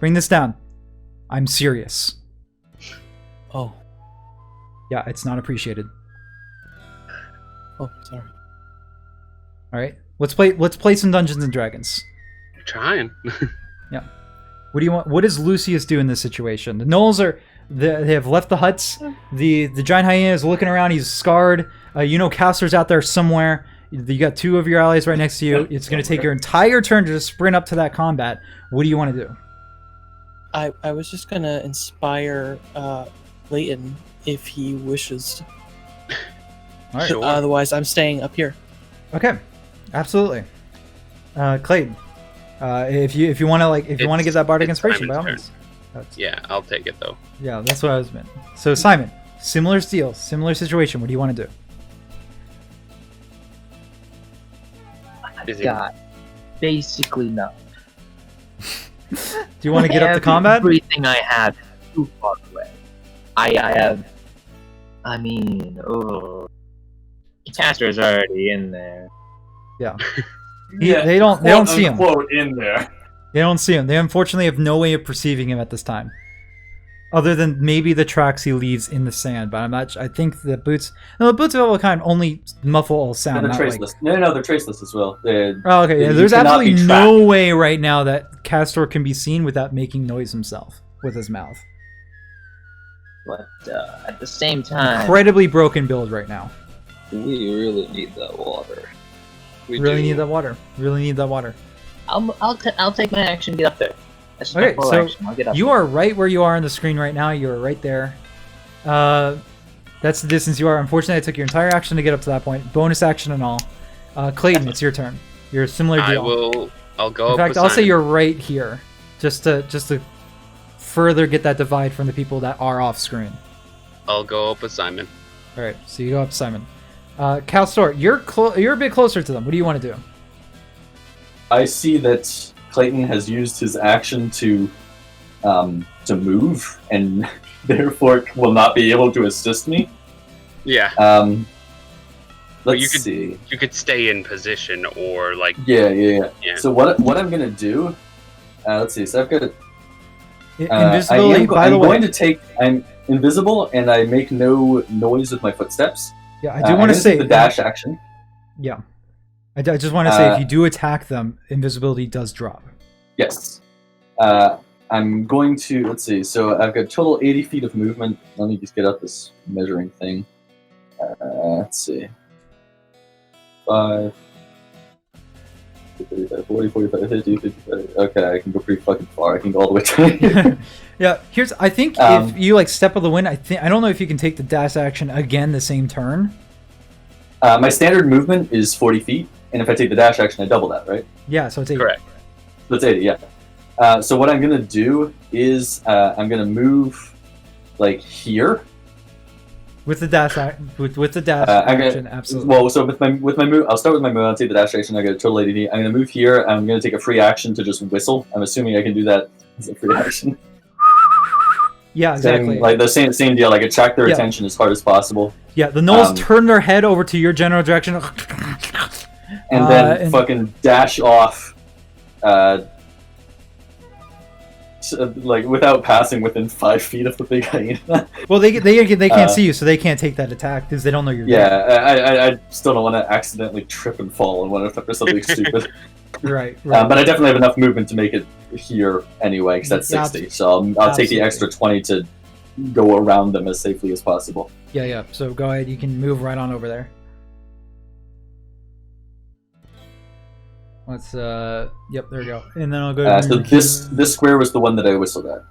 Bring this down. I'm serious. Oh. Yeah, it's not appreciated. Oh, sorry. All right, let's play some Dungeons and Dragons. Trying. Yeah. What do you want? What does Lucius do in this situation? The gnolls they have left the huts. The giant hyena is looking around. He's scarred. Castor's out there somewhere. You got 2 of your allies right next to you. It's going to take your entire turn to just sprint up to that combat. What do you want to do? I was just going to inspire Clayton if he wishes. All right. Sure. Otherwise, I'm staying up here. Okay, absolutely. Clayton, if you want to get that bardic inspiration, by all means. Yeah, I'll take it though. Yeah, that's what I was meant. So Simon, similar situation. What do you want to do? I've got basically nothing. Do you want to get up to combat? Everything I have is too far away. Castor's already in there. Yeah. They don't see him. In there. They don't see him. They unfortunately have no way of perceiving him at this time. Other than maybe the tracks he leaves in the sand, but I'm not. I think the boots of Evil kind only muffle all sound. They're traceless. No, they're traceless as well. Okay, yeah. There's absolutely no way right now that Castor can be seen without making noise himself with his mouth. But at the same time, incredibly broken build right now. We really need that water. We really need that water. Really need that water. I'll take my action and get up there. Okay, so you are right where you are on the screen right now. You are right there. That's the distance you are. Unfortunately, I took your entire action to get up to that point. Bonus action and all. Clayton, it's your turn. You're a similar deal. I'll go. In fact, I'll say you're right here, just to further get that divide from the people that are off screen. I'll go up with Simon. All right, so you go up, Simon. Castor, you're a bit closer to them. What do you want to do? I see that Clayton has used his action to move, and therefore will not be able to assist me. Yeah. Let's see. You could stay in position, or like. Yeah. So what I'm gonna do? Let's see. So I've got. Invisibility. I'm invisible, and I make no noise with my footsteps. Yeah, I do want to say the dash action. Yeah. I just want to say, if you do attack them, invisibility does drop. Yes. I'm going to, let's see, so I've got total 80 feet of movement. Let me just get up this measuring thing. Let's see. 5, 35, 40, 45, 50, 55. Okay, I can go pretty fucking far. I can go all the way to Yeah, I think if you step of the wind, I don't know if you can take the dash action again the same turn. My standard movement is 40 feet, and if I take the dash action, I double that, right? Yeah, so it's 80. Correct. So it's 80, yeah. So what I'm going to do is I'm going to move, here. With the dash, with the dash action, absolutely. Well, so with my move, I'll start with my move. I'll take the dash action. I get a total ADD. I'm gonna move here. I'm gonna take a free action to just whistle. I'm assuming I can do that as a free action. Yeah, exactly. Like the same deal. Like attract their attention as hard as possible. Yeah, the gnolls turn their head over to your general direction, and then fucking dash off. Like without passing within 5 feet of the big hyena. Well, they can't see you, so they can't take that attack because they don't know you're there. Yeah, I still don't want to accidentally trip and fall and want to for something stupid. Right. But I definitely have enough movement to make it here anyway, because that's 60. So I'll take the extra 20 to go around them as safely as possible. Yeah. So go ahead. You can move right on over there. Let's yep, there we go. And then I'll go so this square was the one that I whistled at.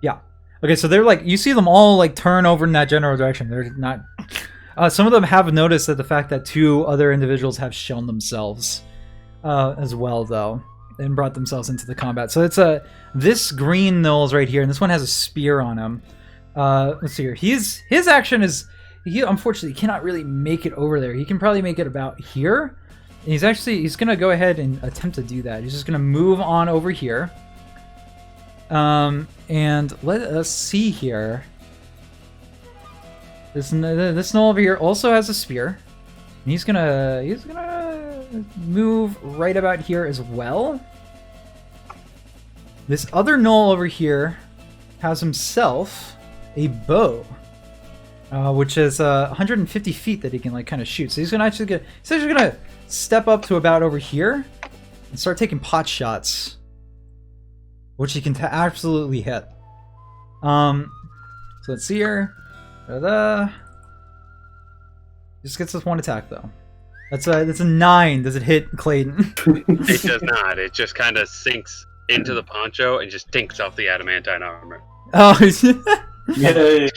Yeah. Okay, so they're like, you see them all like turn over in that general direction. They're not some of them have noticed that the fact that 2 other individuals have shown themselves as well though, and brought themselves into the combat. So it's this green knoll's right here, and this one has a spear on him. Let's see here. His action is, he unfortunately cannot really make it over there. He can probably make it about here. He's gonna go ahead and attempt to do that. He's just gonna move on over here. And let us see here. This gnoll over here also has a spear. And he's gonna move right about here as well. This other gnoll over here has himself a bow. Which is 150 feet that he can like kind of shoot. So he's actually gonna step up to about over here and start taking pot shots, which he can absolutely hit. So let's see here. Just gets this one attack though. That's a 9. Does it hit Clayton? It does not. It just kind of sinks into the poncho and just tinks off the adamantine armor. Oh, Yay!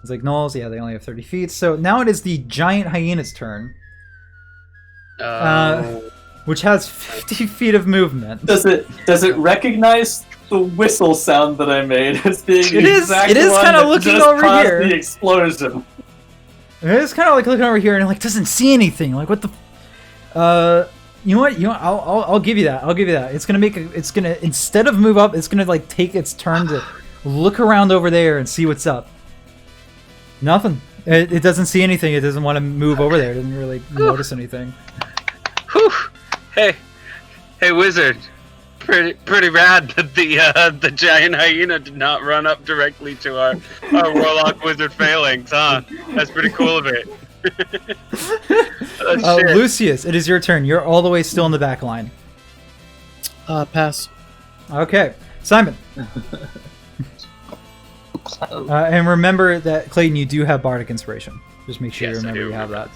It's like gnolls, yeah, they only have 30 feet. So now it is the giant hyena's turn. Which has 50 feet of movement. Does it recognize the whistle sound that I made as being it is kind of looking over here. The explosion. It is kind of like looking over here and like doesn't see anything. Like what the you know what? I'll give you that. It's gonna instead of move up, it's gonna like take its turn to look around over there and see what's up. Nothing. It doesn't see anything. It doesn't want to move over there. It doesn't really notice anything. Whew. Hey, wizard. Pretty rad that the giant hyena did not run up directly to our warlock wizard phalanx, huh? That's pretty cool of it. Lucius, it is your turn. You're all the way still in the back line. Pass. Okay, Simon. And remember that, Clayton, you do have Bardic Inspiration. Just make sure you remember you have that.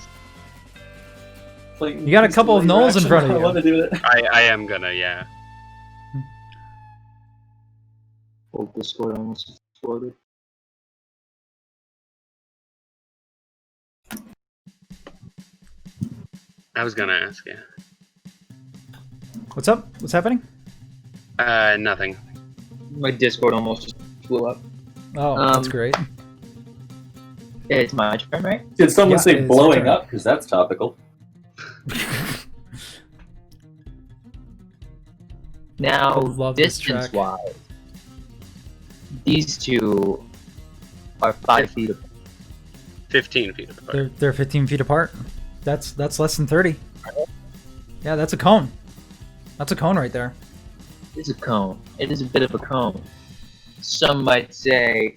Clayton, you got a couple of gnolls in front of you. I want to do it. I am gonna, yeah. Focus score almost exploded. I was gonna ask, yeah. What's up? What's happening? Nothing. My Discord almost just blew up. Oh, that's great. It's my turn, right? Did someone say blowing up? Because that's topical. Now, distance-wise, these two are 5 feet apart. 15 feet apart. They're 15 feet apart. That's less than 30. Yeah, that's a cone. That's a cone right there. It is a cone. It is a bit of a cone. Some might say...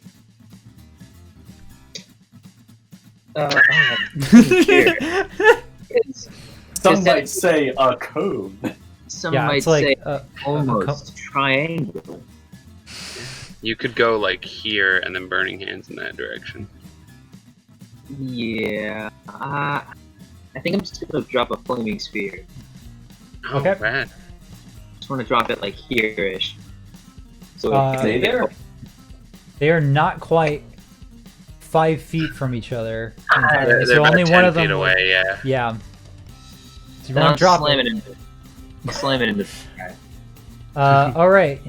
Some might say a cone. Some might say almost triangle. You could go like here and then Burning Hands in that direction. Yeah. I think I'm just gonna drop a flaming sphere. Oh, okay. Rad. Just want to drop it like here-ish. So they are not quite 5 feet from each other. They're so only one of them feet away. Yeah. Yeah. So you want to drop it. Slam it into the guy. All right.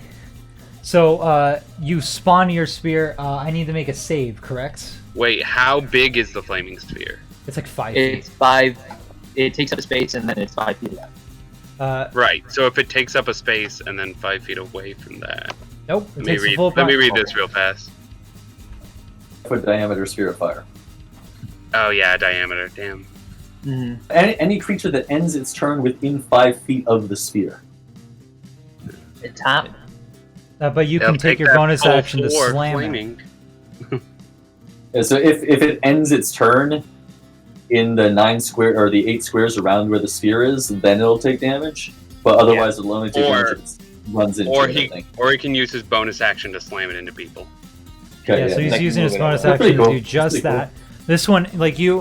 So you spawn your spear. I need to make a save, correct? Wait, how big is the flaming sphere? It's like 5 feet. It's 5. It takes up space and then it's 5 feet out. Right. So if it takes up a space and then 5 feet away from that. Nope. Let me read this real fast. 4-foot diameter sphere of fire. Oh yeah, diameter. Damn. Mm-hmm. Any creature that ends its turn within 5 feet of the sphere. It's hot. But you They'll can take your that bonus full action to four slam flaming. Yeah, so if it ends its turn in the 8 squares around where the sphere is, then it'll take damage. But otherwise, it'll only take damage if it runs into it. Or he can use his bonus action to slam it into people. Okay, so he's using his bonus That's action pretty cool. to do just That's pretty that. This one, like you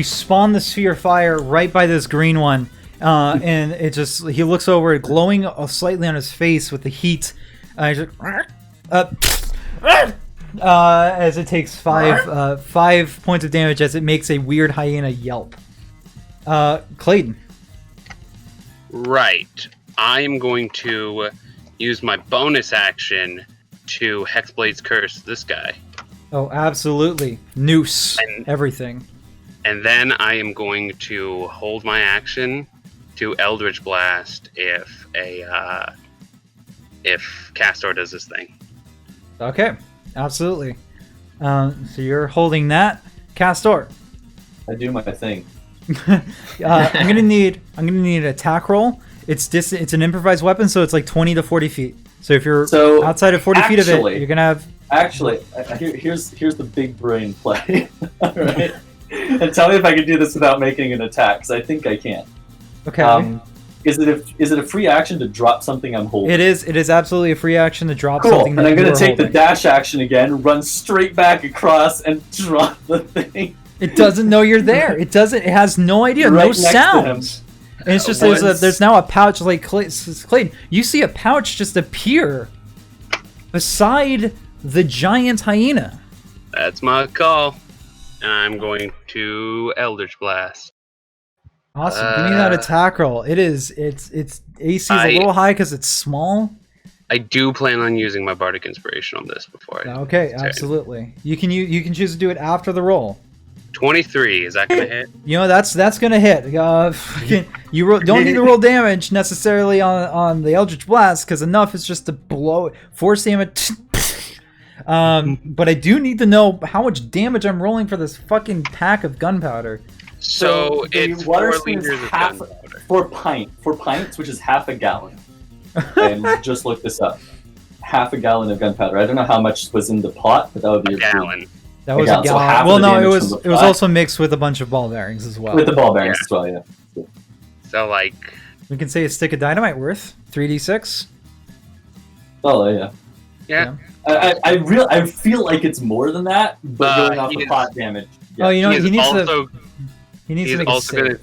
spawn the sphere of fire right by this green one, and it just he looks over, glowing slightly on his face with the heat. He's like, as it takes 5 points of damage as it makes a weird hyena yelp. Clayton. Right. I am going to use my bonus action to Hexblade's Curse this guy. Oh, absolutely. Noose. And everything. And then I am going to hold my action to Eldritch Blast if Castor does this thing. Okay. Absolutely. So you're holding that. Castor. I do my thing. I'm gonna need an attack roll. It's an improvised weapon, so it's like 20 to 40 feet. So if you're outside of 40 feet of it, you're gonna have. Actually, here's the big brain play. All right, and tell me if I can do this without making an attack, because I think I can. Okay. Is it a free action to drop something I'm holding? It is absolutely a free action to drop cool. something. And I'm gonna take holding. the dash action again, run straight back across, and drop the thing. It doesn't know you're there. It doesn't. It has no idea. Right no next to sounds. And it's just there's now a pouch like Clayton. You see a pouch just appear beside the giant hyena. That's my call. I'm going to Eldritch Blast. Awesome. Give me that attack roll. It's AC is a little high because it's small. I do plan on using my Bardic Inspiration on this before. Okay, absolutely. You can choose to do it after the roll. 23, is that gonna hit? You know that's gonna hit. Don't need to roll damage necessarily on the Eldritch Blast because enough is just to blow force damage. But I do need to know how much damage I'm rolling for this fucking pack of gunpowder. So it's 4 liters of gunpowder. 4 pints, which is half a gallon. And just look this up. Half a gallon of gunpowder. I don't know how much was in the pot, but that would be a gallon. That was a gallon. Well, no, it was also mixed with a bunch of ball bearings as well. With the ball bearings as well, yeah. So like we can say a stick of dynamite worth 3d6. Oh yeah. Yeah. I feel like it's more than that, but going off the pot damage. Yeah. Oh, you know he needs to make a save.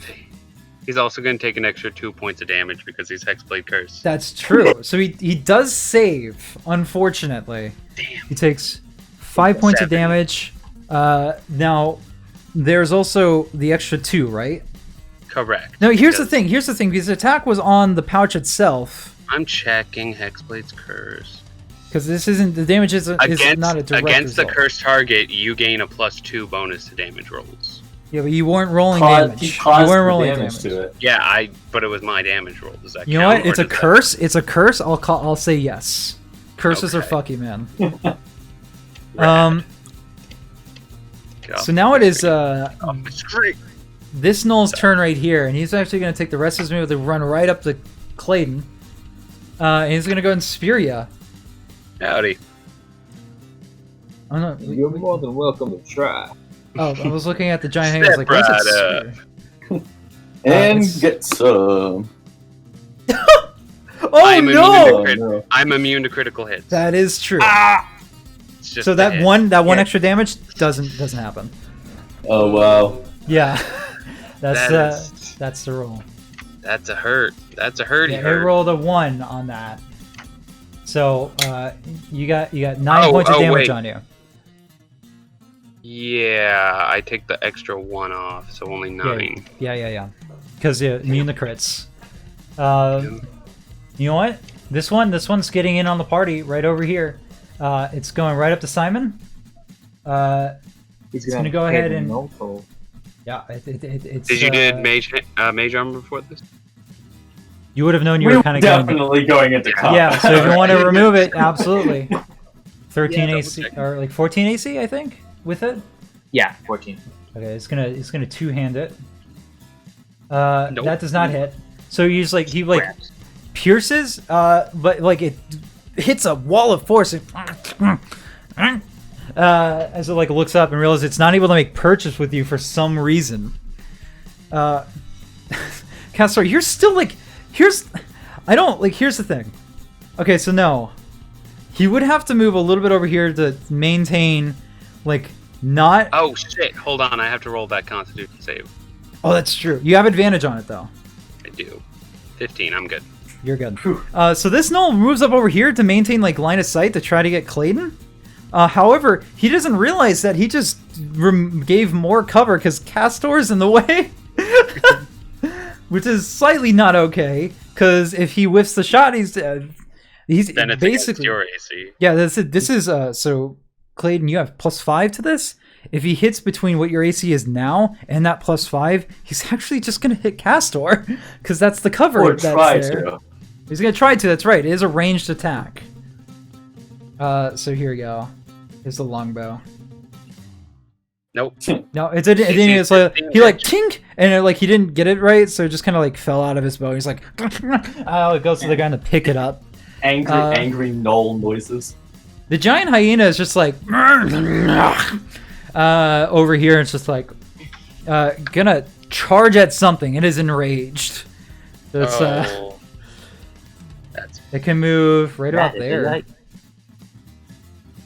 He's also going to take an extra 2 points of damage because he's Hexblade Curse. That's true. So he does save, unfortunately. Damn. He takes 5 points of damage. Now, there's also the extra 2, right? Correct. No, here's the thing. Because the attack was on the pouch itself. I'm checking Hexblade's Curse. Because this isn't the damage is not a direct against result. the cursed target. You gain a +2 bonus to damage rolls. Yeah, but you weren't rolling damage. You weren't rolling damage to it. Yeah, but it was my damage roll. Does that you know what? It's a curse. It's a curse. I'll say yes. Curses are fucky, man. So now it is this Null's turn right here, and he's actually going to take the rest of his move to run right up to Clayton. And he's going to go and spear ya. Howdy. Oh, no, You're more than welcome to try. Oh, I was looking at the giant hand. I was like, what is it? And get some. No! I'm immune to critical hits. That is true. So that one extra damage doesn't happen. Oh wow. Yeah. That's the roll. That's a hurt. That's a hurty hurt. I rolled a 1 on that. So you got 9 points of damage on you. Yeah, I take the extra 1 off, so only 9. Yeah. Because immune to crits. You know what? This one's getting in on the party right over here. It's going right up to Simon. It's gonna go ahead and yeah. It's. Did you did mage armor before this? You would have known you were kind of definitely going into combat. Yeah, so if you want to remove it, absolutely. 13 AC or like 14 AC, I think, with it. Yeah, 14. Okay, it's gonna two-hand it. Nope. That does not hit. So he's like he pierces, but like it hits a wall of force. As it like looks up and realizes it's not able to make purchase with you for some reason. Castor, you're still like here's the thing. Okay, so no. He would have to move a little bit over here to maintain like not Oh shit, hold on, I have to roll that constitution save. Oh, that's true. You have advantage on it though. I do. 15, I'm good. You're good. So this gnoll moves up over here to maintain like line of sight to try to get Clayton. However, he doesn't realize that he just gave more cover because Castor's in the way, which is slightly not okay. Because if he whiffs the shot, he's then it's basically your AC. Yeah, this is so Clayton, you have +5 to this. If he hits between what your AC is now and that +5, he's actually just gonna hit Castor because that's the cover Or that's try there. to. He's gonna try to. That's right. It is a ranged attack. So here we go. Here's the longbow. Nope. No, it's like he like tink, and it, like he didn't get it right, so it just kind of like fell out of his bow. He's like, oh, it goes to the ground to pick it up. Angry gnoll noises. The giant hyena is just like over here. It's just like gonna charge at something. It is enraged. So it's it can move right about there.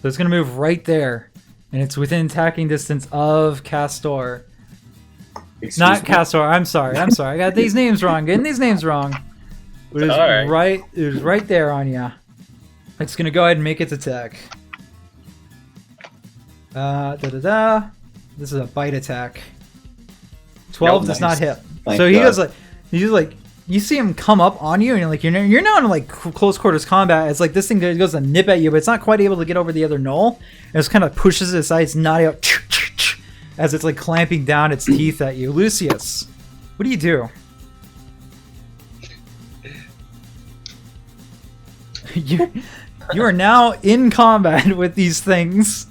So it's gonna move right there, and it's within attacking distance of Castor. Not Castor. I'm sorry. I got these names wrong. Getting these names wrong. It was right. It was right there on ya. It's gonna go ahead and make its attack. This is a bite attack. 12 does not hit. So he goes like, he's like, you see him come up on you, and you're now in like close quarters combat. It's like this thing goes to nip at you, but it's not quite able to get over the other gnoll. It just kind of pushes it aside. It's not out as it's like clamping down its teeth at you. Lucius, what do you do? You are now in combat with these things,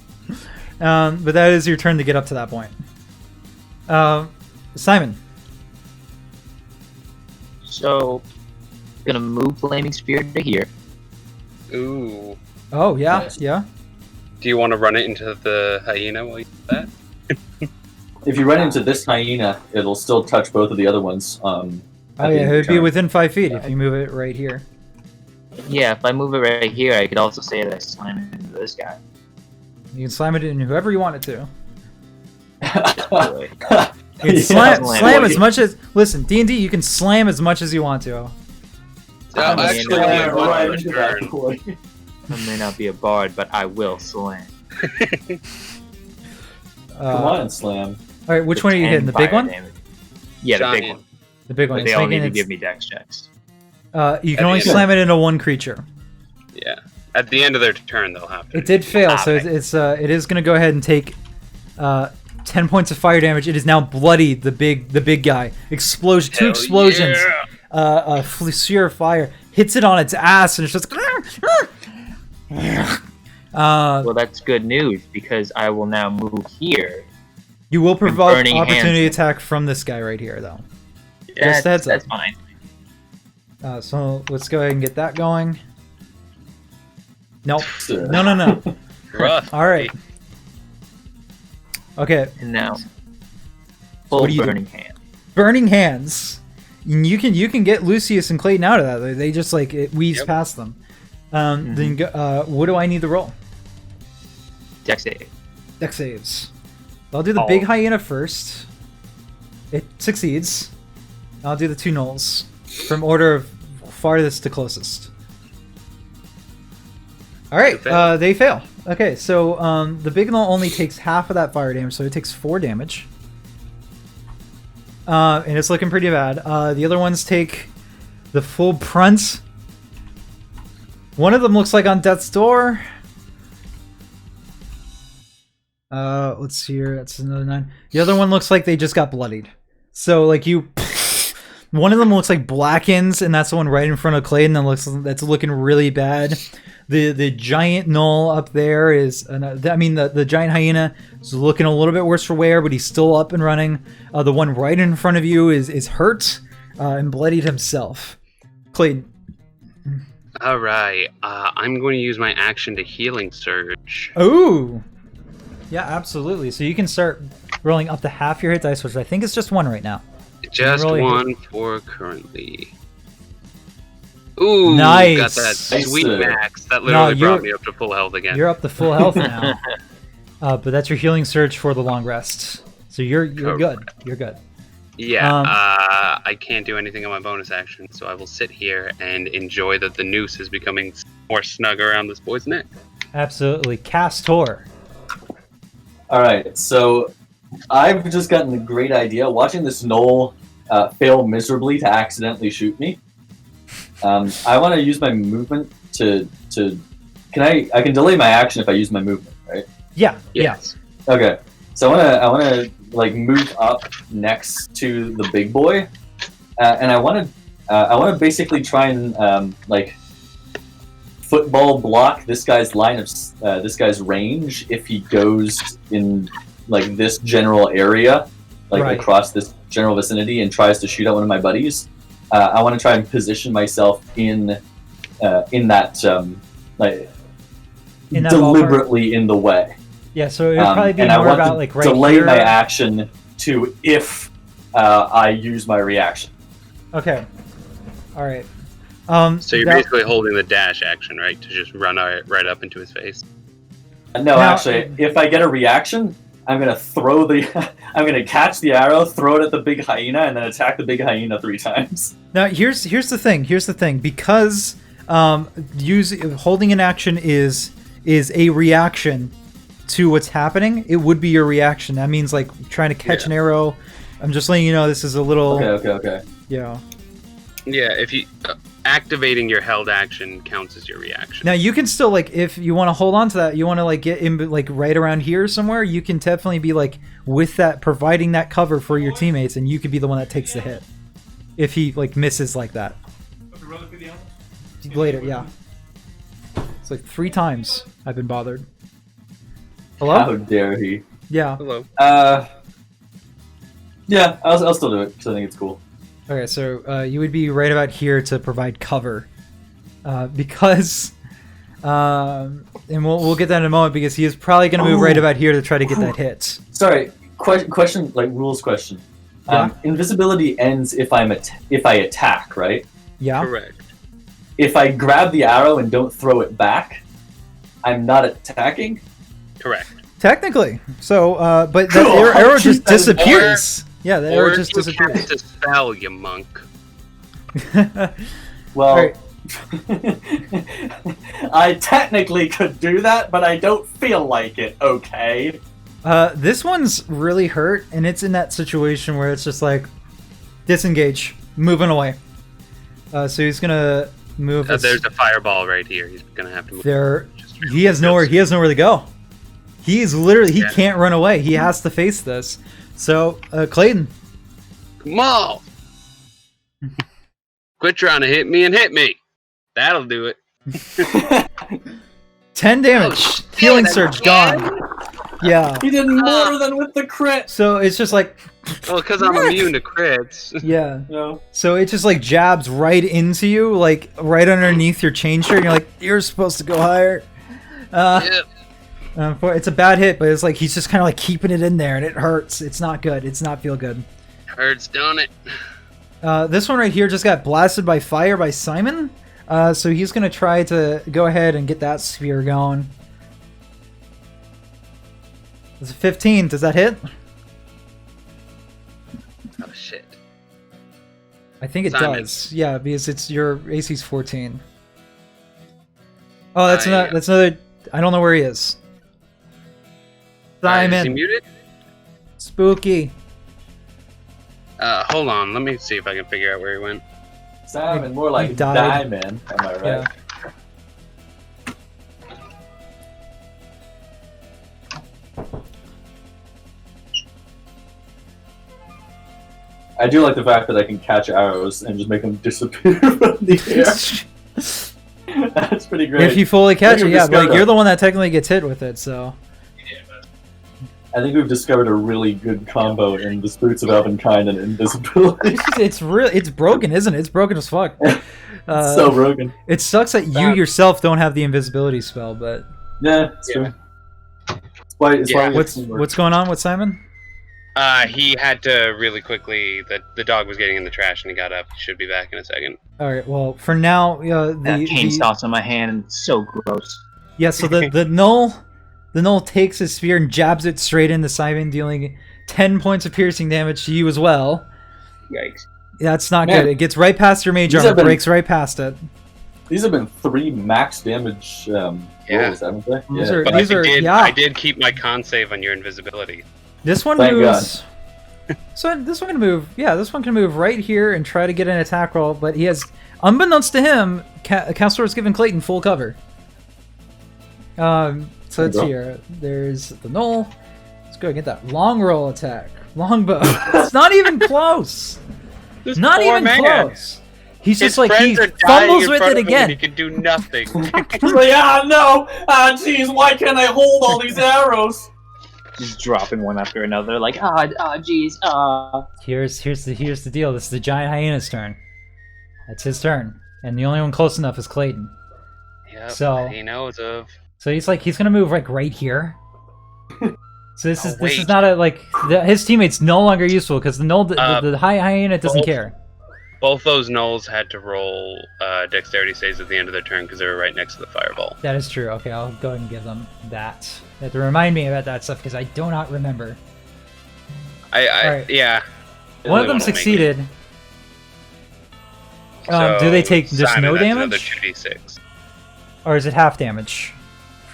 but that is your turn to get up to that point. Simon. So, gonna move Flaming Spear to here. Ooh. Oh yeah, yeah. Do you want to run it into the hyena while you do that? If you run into this hyena, it'll still touch both of the other ones. Oh yeah, it would be within 5 feet if you move it right here. Yeah, if I move it right here, I could also say that I slam it into this guy. You can slam it in whoever you want it to. You can slam as much as... Listen, D&D, you can slam as much as you want to. Actually, I may not be a bard, but I will slam. Come on, slam. Alright, which one are you hitting? The big one? Damage. Yeah, the big one. The big one. But they all need to give me dex checks. You can only slam it into one creature. Yeah. At the end of their turn, they'll have to. It did fail, so it is going to go ahead and take 10 points of fire damage. It is now bloody. The big guy. Explosion. Two explosions. Yeah. Sheer fire hits it on its ass, and it's just. Well, that's good news because I will now move here. You will provide opportunity attack from this guy right here, though. Yeah, that's fine. So let's go ahead and get that going. Nope. No. Rough. All right. Okay. And now, full burning hand. Burning hands. You can get Lucius and Clayton out of that. They just like it weaves past them. Then what do I need to roll? Dex save. Dex saves. I'll do the big hyena first. It succeeds. I'll do the two gnolls from order of farthest to closest. All right, they fail. Okay, so the big gnoll only takes half of that fire damage, so it takes 4 damage. And it's looking pretty bad. The other ones take the full brunt One of them looks like on death's door. Let's see here. That's another 9. The other one looks like they just got bloodied. So like one of them looks like blackens, and that's the one right in front of Clayton that's looking really bad. The giant null up there is, the giant hyena is looking a little bit worse for wear, but he's still up and running. The one right in front of you is hurt and bloodied himself. Clayton. All right, I'm going to use my action to healing surge. Ooh. Yeah, absolutely. So you can start rolling up to half your hit dice, which I think is just 1 right now. Just one for currently. Ooh, nice. Got that sweet max. That literally brought me up to full health again. You're up to full health now. But that's your healing surge for the long rest. So you're good. You're good. Yeah, I can't do anything on my bonus action, so I will sit here and enjoy that the noose is becoming more snug around this boy's neck. Absolutely. Castor. Alright, so I've just gotten a great idea. Watching this gnoll fail miserably to accidentally shoot me. I want to use my movement to I can delay my action if I use my movement, right? Yeah. Yes. Yeah. Okay. So I want to like move up next to the big boy, and I want to basically try and like football block this guy's line of this guy's range if he goes in like this general area, like across this general vicinity, and tries to shoot at one of my buddies. I want to try and position myself in that like in that deliberately ballpark. In the way. Yeah, so it would probably be more about like right delay here. my action to if I use my reaction. Okay. All right. So you're basically holding the dash action, right, to just run right up into his face. No, actually, if I get a reaction, I'm gonna I'm gonna catch the arrow, throw it at the big hyena, and then attack the big hyena 3 times. Now here's the thing. Because holding an action is a reaction to what's happening. It would be your reaction. That means like trying to catch an arrow. I'm just letting you know this is a little. Okay. Yeah. Yeah, if you activating your held action counts as your reaction. Now you can still like if you want to hold on to that, you want to like get in like right around here somewhere. You can definitely be like with that, providing that cover for your teammates, and you could be the one that takes the hit if he like misses like that. Later, yeah. It's like 3 times I've been bothered. Hello? How dare he? Yeah. Hello. Yeah, I'll still do it because I think it's cool. Okay, so you would be right about here to provide cover, because, and we'll get that in a moment because he is probably going to move right about here to try to get that hit. Sorry, question like rules question. Yeah. Invisibility ends if I attack, right? Yeah. Correct. If I grab the arrow and don't throw it back, I'm not attacking. Correct. Technically. So, but that arrow just disappears. Yeah, the arrow just disappears. Cast a spell, you monk. Well, right. I technically could do that, but I don't feel like it. Okay. This one's really hurt, and it's in that situation where it's just like disengage, moving away. So he's gonna move. There's a fireball right here. He's gonna have to move. There, he has nowhere. He has nowhere to go. He's literally he can't run away. He has to face this. So, Clayton. Come on! Quit trying to hit me and hit me. That'll do it. 10 damage. Healing surge gone. Yeah. He did more than with the crit. So it's just like. Well, because I'm immune to crits. Yeah. No. So it just like jabs right into you, like right underneath your chain shirt. And you're like, you're supposed to go higher. Yep. It's a bad hit, but it's like he's just kind of like keeping it in there, and it hurts. It's not good. It's not feel good. Hurts, don't it? This one right here just got blasted by fire by Simon. So he's gonna try to go ahead and get that spear going. It's a 15. Does that hit? Oh shit. I think it Simon. does. Yeah, because it's your AC's 14. Oh, that's another. I don't know where he is. Simon. Is he muted? Spooky. Hold on. Let me see if I can figure out where he went. Simon, more like died. Diamond. Am I right? I do like the fact that I can catch arrows and just make them disappear from the air. That's pretty great. If you fully catch it, yeah, but like, you're the one that technically gets hit with it, so. I think we've discovered a really good combo in the Spirits of Elvenkind and Invisibility. It's broken, isn't it? It's broken as fuck. It's so broken. It sucks that you yourself don't have the invisibility spell, but yeah, it's true. It's why what's going on with Simon? He had to really quickly. The dog was getting in the trash, and he got up. He should be back in a second. All right. Well, for now, that cane sauce on my hand, and it's so gross. Yeah. So the Gnoll takes his spear and jabs it straight into Simon, dealing 10 points of piercing damage to you as well. Yikes. That's not good. It gets right past your mage armor, breaks right past it. These have been 3 max damage rolls, haven't they? I did keep my con save on your invisibility. This one moves. So this one can move. Yeah, this one can move right here and try to get an attack roll, but he has, unbeknownst to him, Castor has given Clayton full cover. So it's here. There's the Gnoll. Let's go get that long roll attack. Longbow. It's not even close. Not even close. He's just like, he fumbles with it again. He can do nothing. No! Jeez, why can't I hold all these arrows? Just dropping one after another, like, jeez, Here's the deal. This is the giant hyena's turn. That's his turn, and the only one close enough is Clayton. Yep, so he knows of. So he's gonna move like right here. So this is not a his teammate's no longer useful because the hyena doesn't care. Both those gnolls had to roll dexterity saves at the end of their turn because they were right next to the fireball. That is true. Okay, I'll go ahead and give them that. They have to remind me about that stuff because I do not remember. Right. Yeah. One of them succeeded. Do they take just no damage? Another 2d6. Or is it half damage?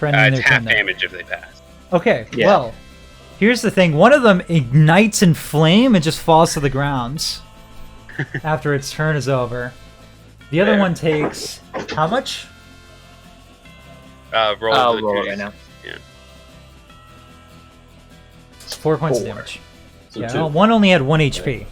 It's half damage if they pass. Okay, well, here's the thing. One of them ignites in flame and just falls to the ground after its turn is over. The other one takes how much? Roll right now. Yeah. 4 points of damage. So one only had 1 HP.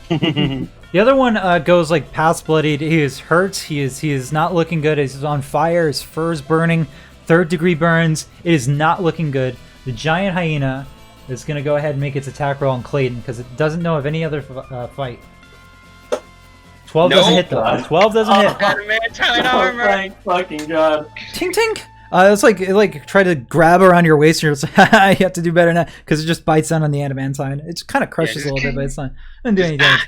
The other one goes like past bloodied. He is hurt. He is not looking good. He's on fire. His fur is burning. 3rd degree burns. It is not looking good. The giant hyena is going to go ahead and make its attack roll on Clayton because it doesn't know of any other fight. 12 doesn't hit though. 12 doesn't hit. Thank fucking God. Tink tink. It's like try to grab around your waist and you're just like, you have to do better now because it just bites down on the adamantine. It kind of crushes a little bit, but it's not. Doesn't do any damage.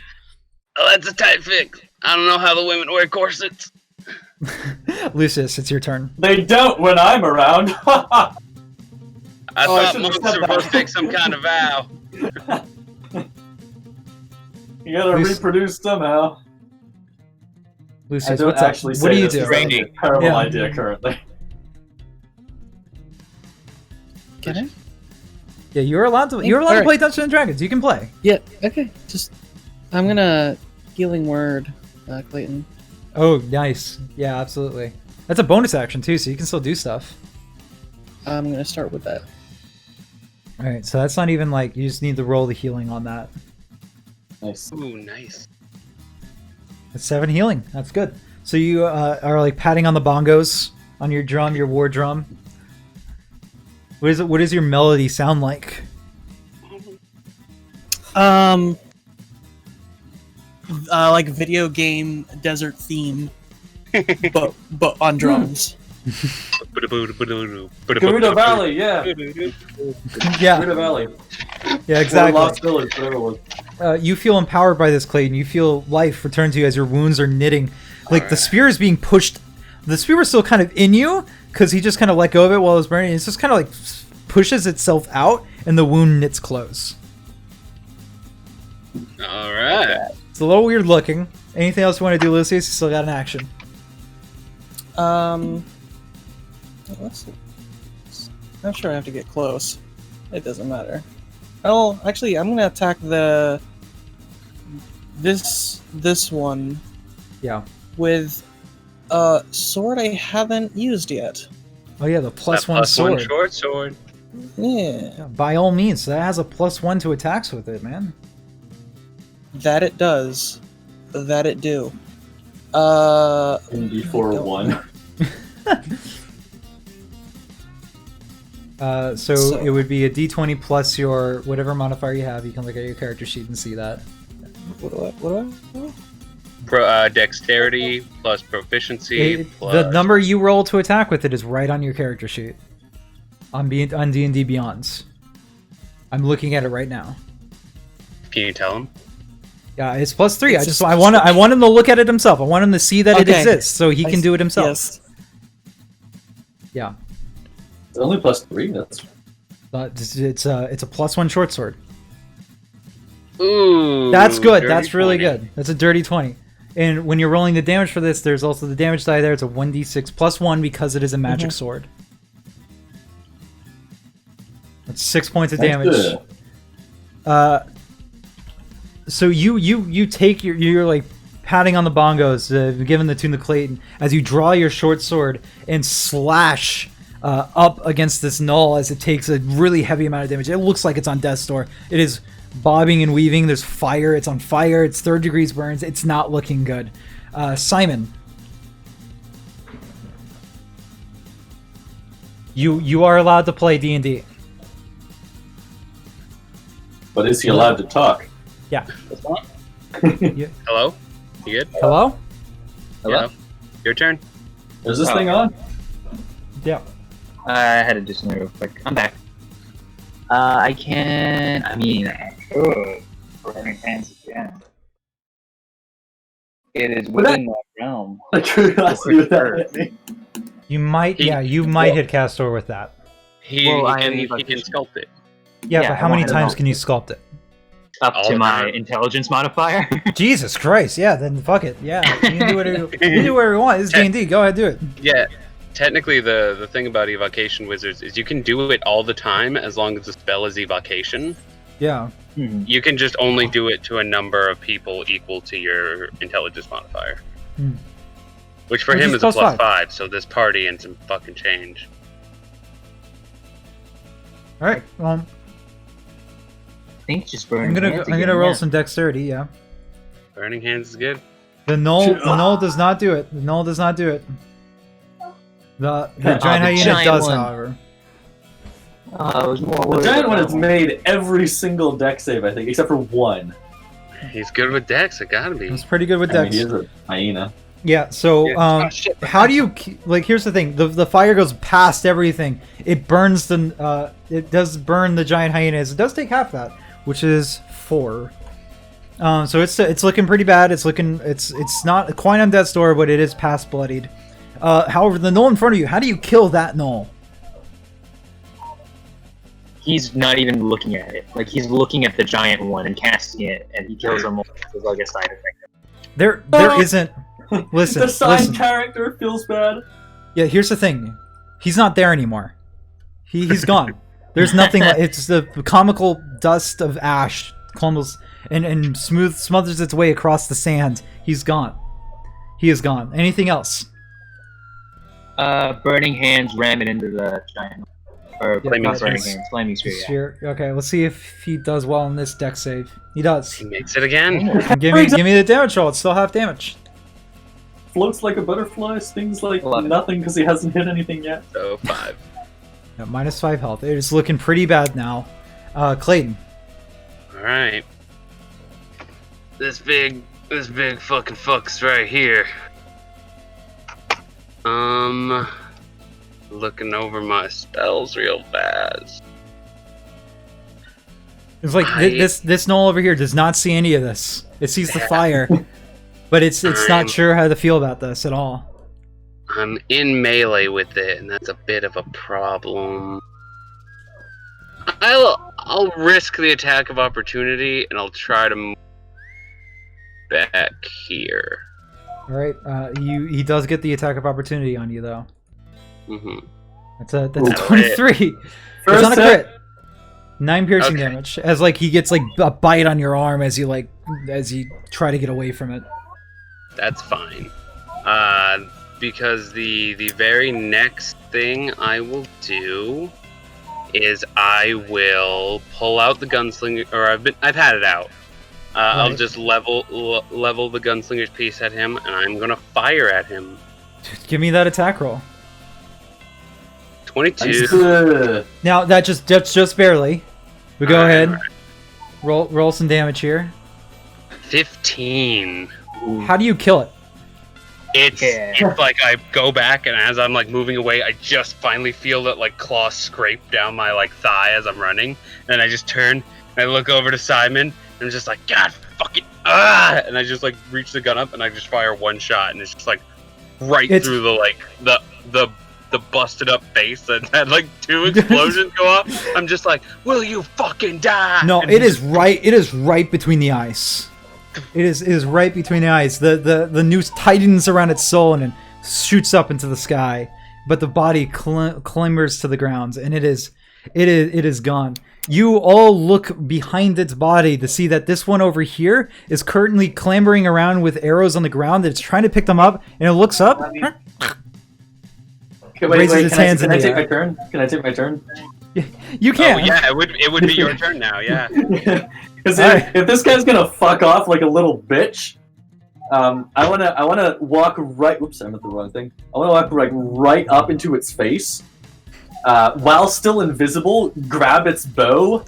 Oh, that's a tight fix. I don't know how the women wear corsets. Lucius, it's your turn. They don't when I'm around. I thought monks were supposed to take some kind of vow. You gotta reproduce somehow. Lucius, what's up? What do you do? This is a terrible idea currently. Can I? Yeah, you're allowed to play Dungeons and Dragons. You can play. Yeah, okay. I'm gonna healing word, Clayton. Oh, nice. Yeah, absolutely. That's a bonus action too, so you can still do stuff. I'm gonna start with that. Alright, so that's not even like, you just need to roll the healing on that. Nice. Ooh, nice. That's 7 healing. That's good. So you are like patting on the bongos on your drum, your war drum. What does your melody sound like? Like video game desert theme, but on drums. Garuda Valley, yeah. Yeah. Garuda Valley. Yeah, exactly. Lost Village, whatever it was. You feel empowered by this, Clayton. You feel life return to you as your wounds are knitting. Like the spear is being pushed. The spear was still kind of in you because he just kind of let go of it while it was burning. It's just kind of like pushes itself out, and the wound knits close. All right. It's a little weird looking. Anything else you want to do, Lucius? You still got an action. Let's see. I'm sure I have to get close. It doesn't matter. Oh, actually, I'm gonna attack this one. Yeah. With a sword I haven't used yet. Oh yeah, the +1 sword. +1 short sword. Yeah. By all means, that has a +1 to attacks with it, man. That it does. That it do. Before 1. So it would be a d20 plus your whatever modifier you have. You can look at your character sheet and see that. What do I? Dexterity plus proficiency. The number you roll to attack with it is right on your character sheet. On D&D Beyonds. I'm looking at it right now. Can you tell him? Yeah, it's +3. I want him to look at it himself. I want him to see that it exists, so he can do it himself. Yes. Yeah. It's only +3. It's a +1 short sword. Ooh. That's good. That's 20. really good. That's a dirty 20. And when you're rolling the damage for this, there's also the damage die there. It's a 1d6 +1 because it is a magic sword. That's 6 points of damage. So you take you're like patting on the bongos, giving the tune to Clayton as you draw your short sword and slash up against this gnoll as it takes a really heavy amount of damage. It looks like it's on death's door. It is bobbing and weaving. There's fire. It's on fire. It's 3rd degrees burns. It's not looking good. Simon, you are allowed to play D&D. But is he allowed to talk? Yeah. Hello? You good? Hello? Yeah. Your turn. Is this thing on? Yeah. I had to do something real quick. I'm back. I can. I mean, burning hands again. It is within my realm. Like curiosity with that hit me. You might, hit Castor with that. He can sculpt it. Yeah, but how many times can you sculpt it? Up to my intelligence modifier. Jesus Christ! Yeah, then fuck it. Yeah, you can do whatever you want. It's D&D. Go ahead, do it. Yeah, technically the thing about evocation wizards is you can do it all the time as long as the spell is evocation. Yeah. You can just only do it to a number of people equal to your intelligence modifier. Which for him is a +5, so this party and some fucking change. All right. Well, I think it's just burning. I'm gonna roll some dexterity. Yeah. Burning hands is good. The gnoll does not do it. The gnoll does not do it. The giant hyena does, however. The giant one has made every single dex save, I think, except for 1. He's good with dex. It gotta be. He's pretty good with dex. He is a hyena. Yeah. So, how do you here's the thing: the fire goes past everything. It burns it does burn the giant hyenas. It does take half that, which is 4. So it's looking pretty bad. It's not quite on death's door, but it is past bloodied. However, the gnoll in front of you, how do you kill that gnoll? He's not even looking at it. Like, he's looking at the giant one and casting it, and he kills him with like a side effect. There isn't. Listen. The side character feels bad. Yeah, here's the thing. He's not there anymore. He's gone. There's nothing. It's the comical dust of ash crumbles and smothers its way across the sand. He's gone. He is gone. Anything else? Burning hands ram it into the giant. Or flaming sphere. Okay, let's see if he does well in this dex save. He does. He makes it again. Give me the damage roll. It's still half damage. Floats like a butterfly, stings like nothing because he hasn't hit anything yet. So 5. Yeah, -5 health. It is looking pretty bad now. Clayton. All right. This big fucking fuck's right here. Looking over my spells real fast. It's like this gnoll over here does not see any of this. It sees the fire, but it's not sure how to feel about this at all. I'm in melee with it, and that's a bit of a problem. I'll risk the attack of opportunity, and I'll try to move back here. All right, he does get the attack of opportunity on you though. That's a 23. It's not a crit. 9 piercing damage as he gets a bite on your arm as you try to get away from it. That's fine. Because the very next thing I will do is I will pull out the gunslinger, or I've had it out. I'll just level the gunslinger's piece at him, and I'm gonna fire at him. Give me that attack roll. 22. Now that's just barely. But go ahead. Roll some damage here. 15. How do you kill it? It's like I go back, and as I'm like moving away, I just finally feel that like claw scrape down my like thigh as I'm running, and I just turn and I look over to Simon, and I'm just like, God fucking and I just like reach the gun up and I just fire one shot, and it's just like right through the like the busted up face that had like 2 explosions go off. I'm just like, will you fucking die? No, it is right between the eyes. It is right between the eyes. The noose tightens around its soul and shoots up into the sky, but the body clambers to the ground, and it is gone. You all look behind its body to see that this one over here is currently clambering around with arrows on the ground. That it's trying to pick them up, and it looks up. Raises its hands in the air. Can I take my turn? Can I take my turn? You can. Oh, yeah, it would be your turn now. Yeah. Because if this guy's gonna fuck off like a little bitch, I wanna walk right. Oops, I meant the wrong thing. I wanna walk like right up into its face, while still invisible. Grab its bow,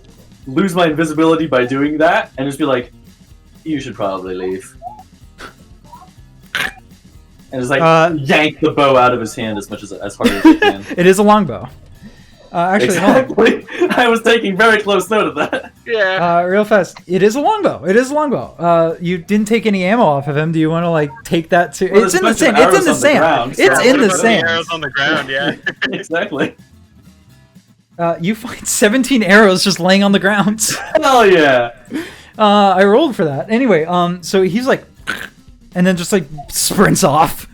lose my invisibility by doing that, and just be like, "You should probably leave." And just like yank the bow out of his hand as hard as you can. It is a longbow. Actually, exactly. I was taking very close note of that. Yeah. Real fast. It is a longbow. You didn't take any ammo off of him. Do you want to like take that too? Well, it's in the sand. It's in the sand. It's in the sand. Arrows on the ground. Yeah. Exactly. You find 17 arrows just laying on the ground. Hell yeah. I rolled for that. Anyway, so he's like, and then just like sprints off.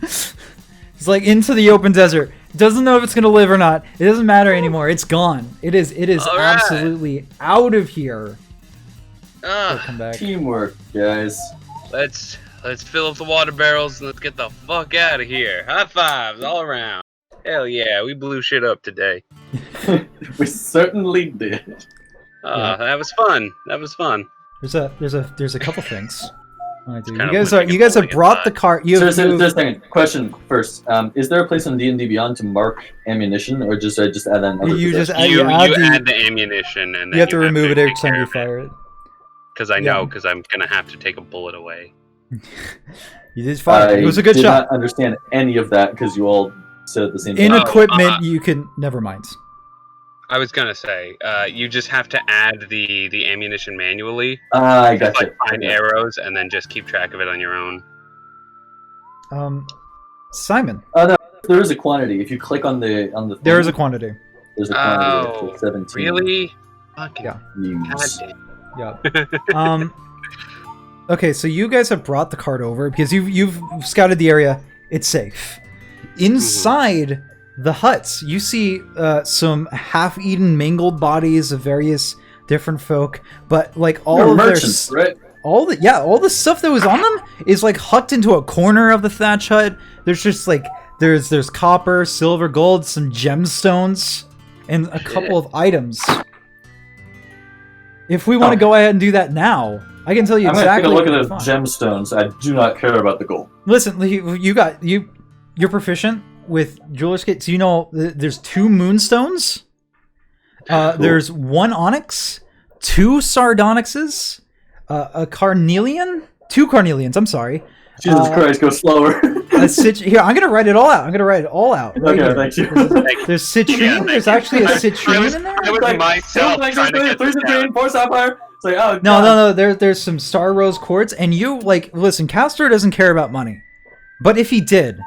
He's like into the open desert. Doesn't know if it's gonna live or not. It doesn't matter anymore. It's gone. It is absolutely out of here. Come back. Teamwork, guys. Let's fill up the water barrels and let's get the fuck out of here. High fives all around. Hell yeah, we blew shit up today. We certainly did. That was fun. There's a couple things. You guys have brought the cart. Just a second. Question first. Is there a place on D&D Beyond to mark ammunition, or just add that? You add the ammunition, and then you have to remove it every time you fire it. Because I'm gonna have to take a bullet away. You did fine. It was a good shot. I did not understand any of that because you all said at the same time. In equipment, you can. Never mind. I was gonna say, you just have to add the ammunition manually. I gotcha. Find arrows and then just keep track of it on your own. Simon. No, there is a quantity. If you click on the thing, there is a quantity. There's a quantity of 17. Really? Fucking yeah. Okay, so you guys have brought the cart over because you've scouted the area. It's safe. Inside the huts, you see some half-eaten, mangled bodies of various different folk, but like all of merchants, right? All the stuff that was on them is like hucked into a corner of the thatch hut. There's just like there's copper, silver, gold, some gemstones, and a couple of items. If we want to go ahead and do that now, I can tell you exactly. I'm gonna take a look at the gemstones. I do not care about the gold. Listen, you're proficient with jeweler's kit. So you know there's 2 moonstones. Cool. There's 1 onyx, 2 sardonyxes, a carnelian, 2 carnelians. I'm sorry. Jesus Christ, go slower. Here, I'm gonna write it all out. Right okay, thank you. There's citrine. Yeah, there's actually a citrine in there. I was myself trying to get this down. 4 sapphire. It's like, oh, no. There's some star rose quartz, and you listen. Castor doesn't care about money, but if he did,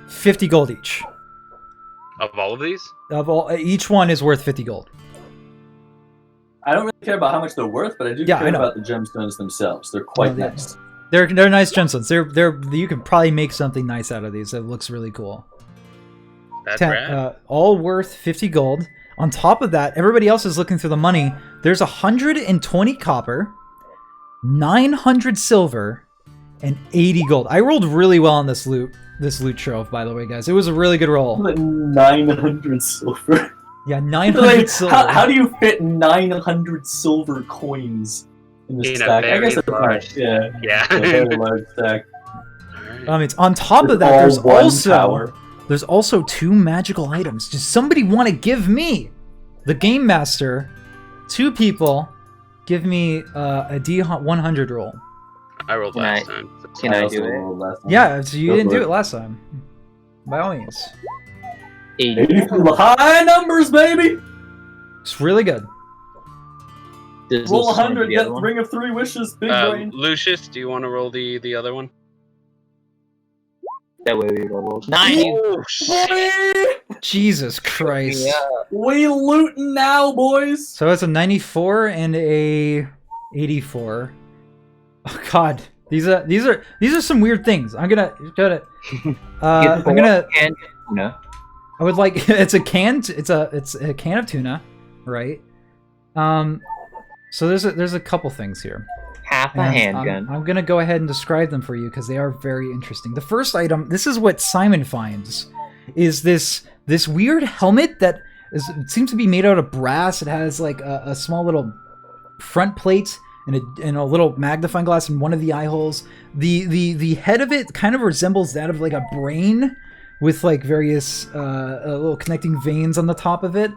50 gold each. Of all of these? Each one is worth 50 gold. I don't really care about how much they're worth, but I do care about the gemstones themselves. They're quite nice. They're nice gemstones. You can probably make something nice out of these. It looks really cool. That's rad. All worth 50 gold. On top of that, everybody else is looking through the money. There's 120 copper, 900 silver, and 80 gold. I rolled really well on this loot trove, by the way, guys. It was a really good roll. 900 silver. Yeah, 900 silver. How do you fit 900 silver coins In the In a stack. I guess very it's a large- yeah. Yeah. A very large stack. It's on top of With that. all There's one also tower. there's also 2 magical items. Does somebody want to give me, the game master, 2 people, give me a D100 roll? I rolled Can last I- time. Can I also do it? rolled last time. Yeah, so you Go didn't for do it. it last time. By all means, 84. High numbers, baby. it's really good. Does Roll this one 100. the Get other one? Ring of 3 Wishes. Big brain. Lucius, do you want to roll the other one? That way we roll 9. Oh, shit. Jesus Christ. Yeah. We looting now, boys. So it's a 94 and a 84. Oh God, these are some weird things. I'm gonna And tuna. I would like it's a can of tuna, right? So there's a couple things here. Half a And handgun. I'm gonna go ahead and describe them for you because they are very interesting. The first item, this is what Simon finds, is this weird helmet that it seems to be made out of brass. It has like a small little front plate and a little magnifying glass in one of the eye holes. The head of it kind of resembles that of like a brain with like various little connecting veins on the top of it.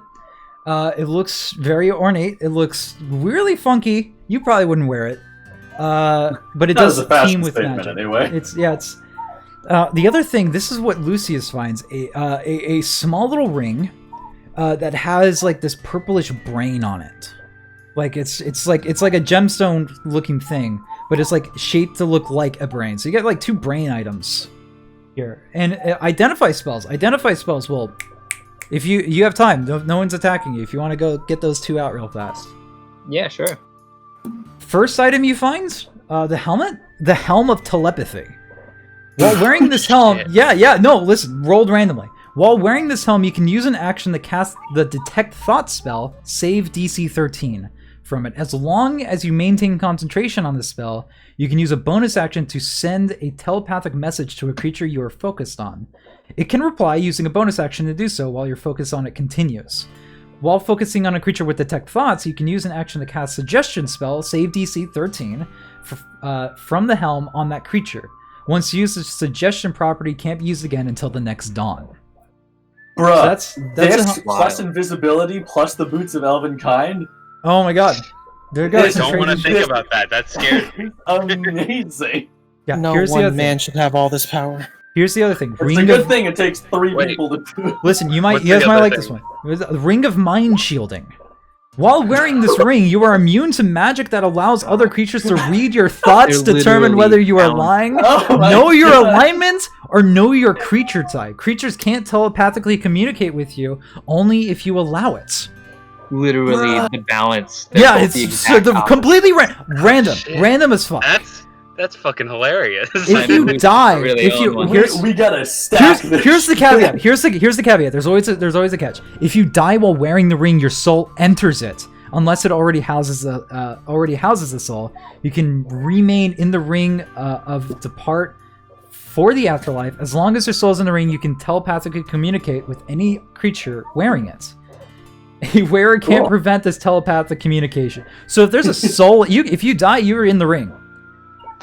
It looks very ornate. It looks really funky. You probably wouldn't wear it. But it That was does a fashion team with statement magic. anyway. It's the other thing. This is what Lucius finds: a small little ring that has like this purplish brain on it. Like it's like a gemstone looking thing, but it's like shaped to look like a brain. So you get like 2 brain items here. And identify spells. Identify spells will, if you have time, no one's attacking you. If you want to go get those 2 out real fast. Yeah, sure. First item you find, the helmet, the helm of telepathy. While wearing this helm, rolled randomly. While wearing this helm, you can use an action to cast the Detect Thought spell, save DC 13 from it. As long as you maintain concentration on this spell, you can use a bonus action to send a telepathic message to a creature you are focused on. It can reply using a bonus action to do so while your focus on it continues. While focusing on a creature with Detect Thoughts, you can use an action to cast Suggestion spell, save DC 13, from the helm on that creature. Once used, the Suggestion property can't be used again until the next dawn. Bruh, So this plus invisibility plus the boots of elven kind. Oh my God! There goes. I don't want to think about that. That's scary. Amazing. Yeah, No here's the one other man thing. should have all this power. Here's the other thing. It's a Ring good of thing it takes 3 Wait. people to do it. Listen, you What's guys the might other like thing? this one. The Ring of Mind Shielding. While wearing this ring, you are immune to magic that allows other creatures to read your thoughts, They're determine literally whether you are bound. lying, Oh my know your God. alignment, or know your creature type. Creatures can't telepathically communicate with you, only if you allow it. Literally the balance. They're Yeah, both the it's exact opposite. completely random. Shit. Random as fuck. That's fucking hilarious. If you we die, really if you own one. here's We gotta stack this. here's the caveat. Here's the caveat. There's always a catch. If you die while wearing the ring, your soul enters it. Unless it already houses the soul, you can remain in the ring of depart for the afterlife. As long as your soul's in the ring, you can telepathically communicate with any creature wearing it. A wearer can't prevent this telepathic communication. So if there's a soul, if you die, you're in the ring.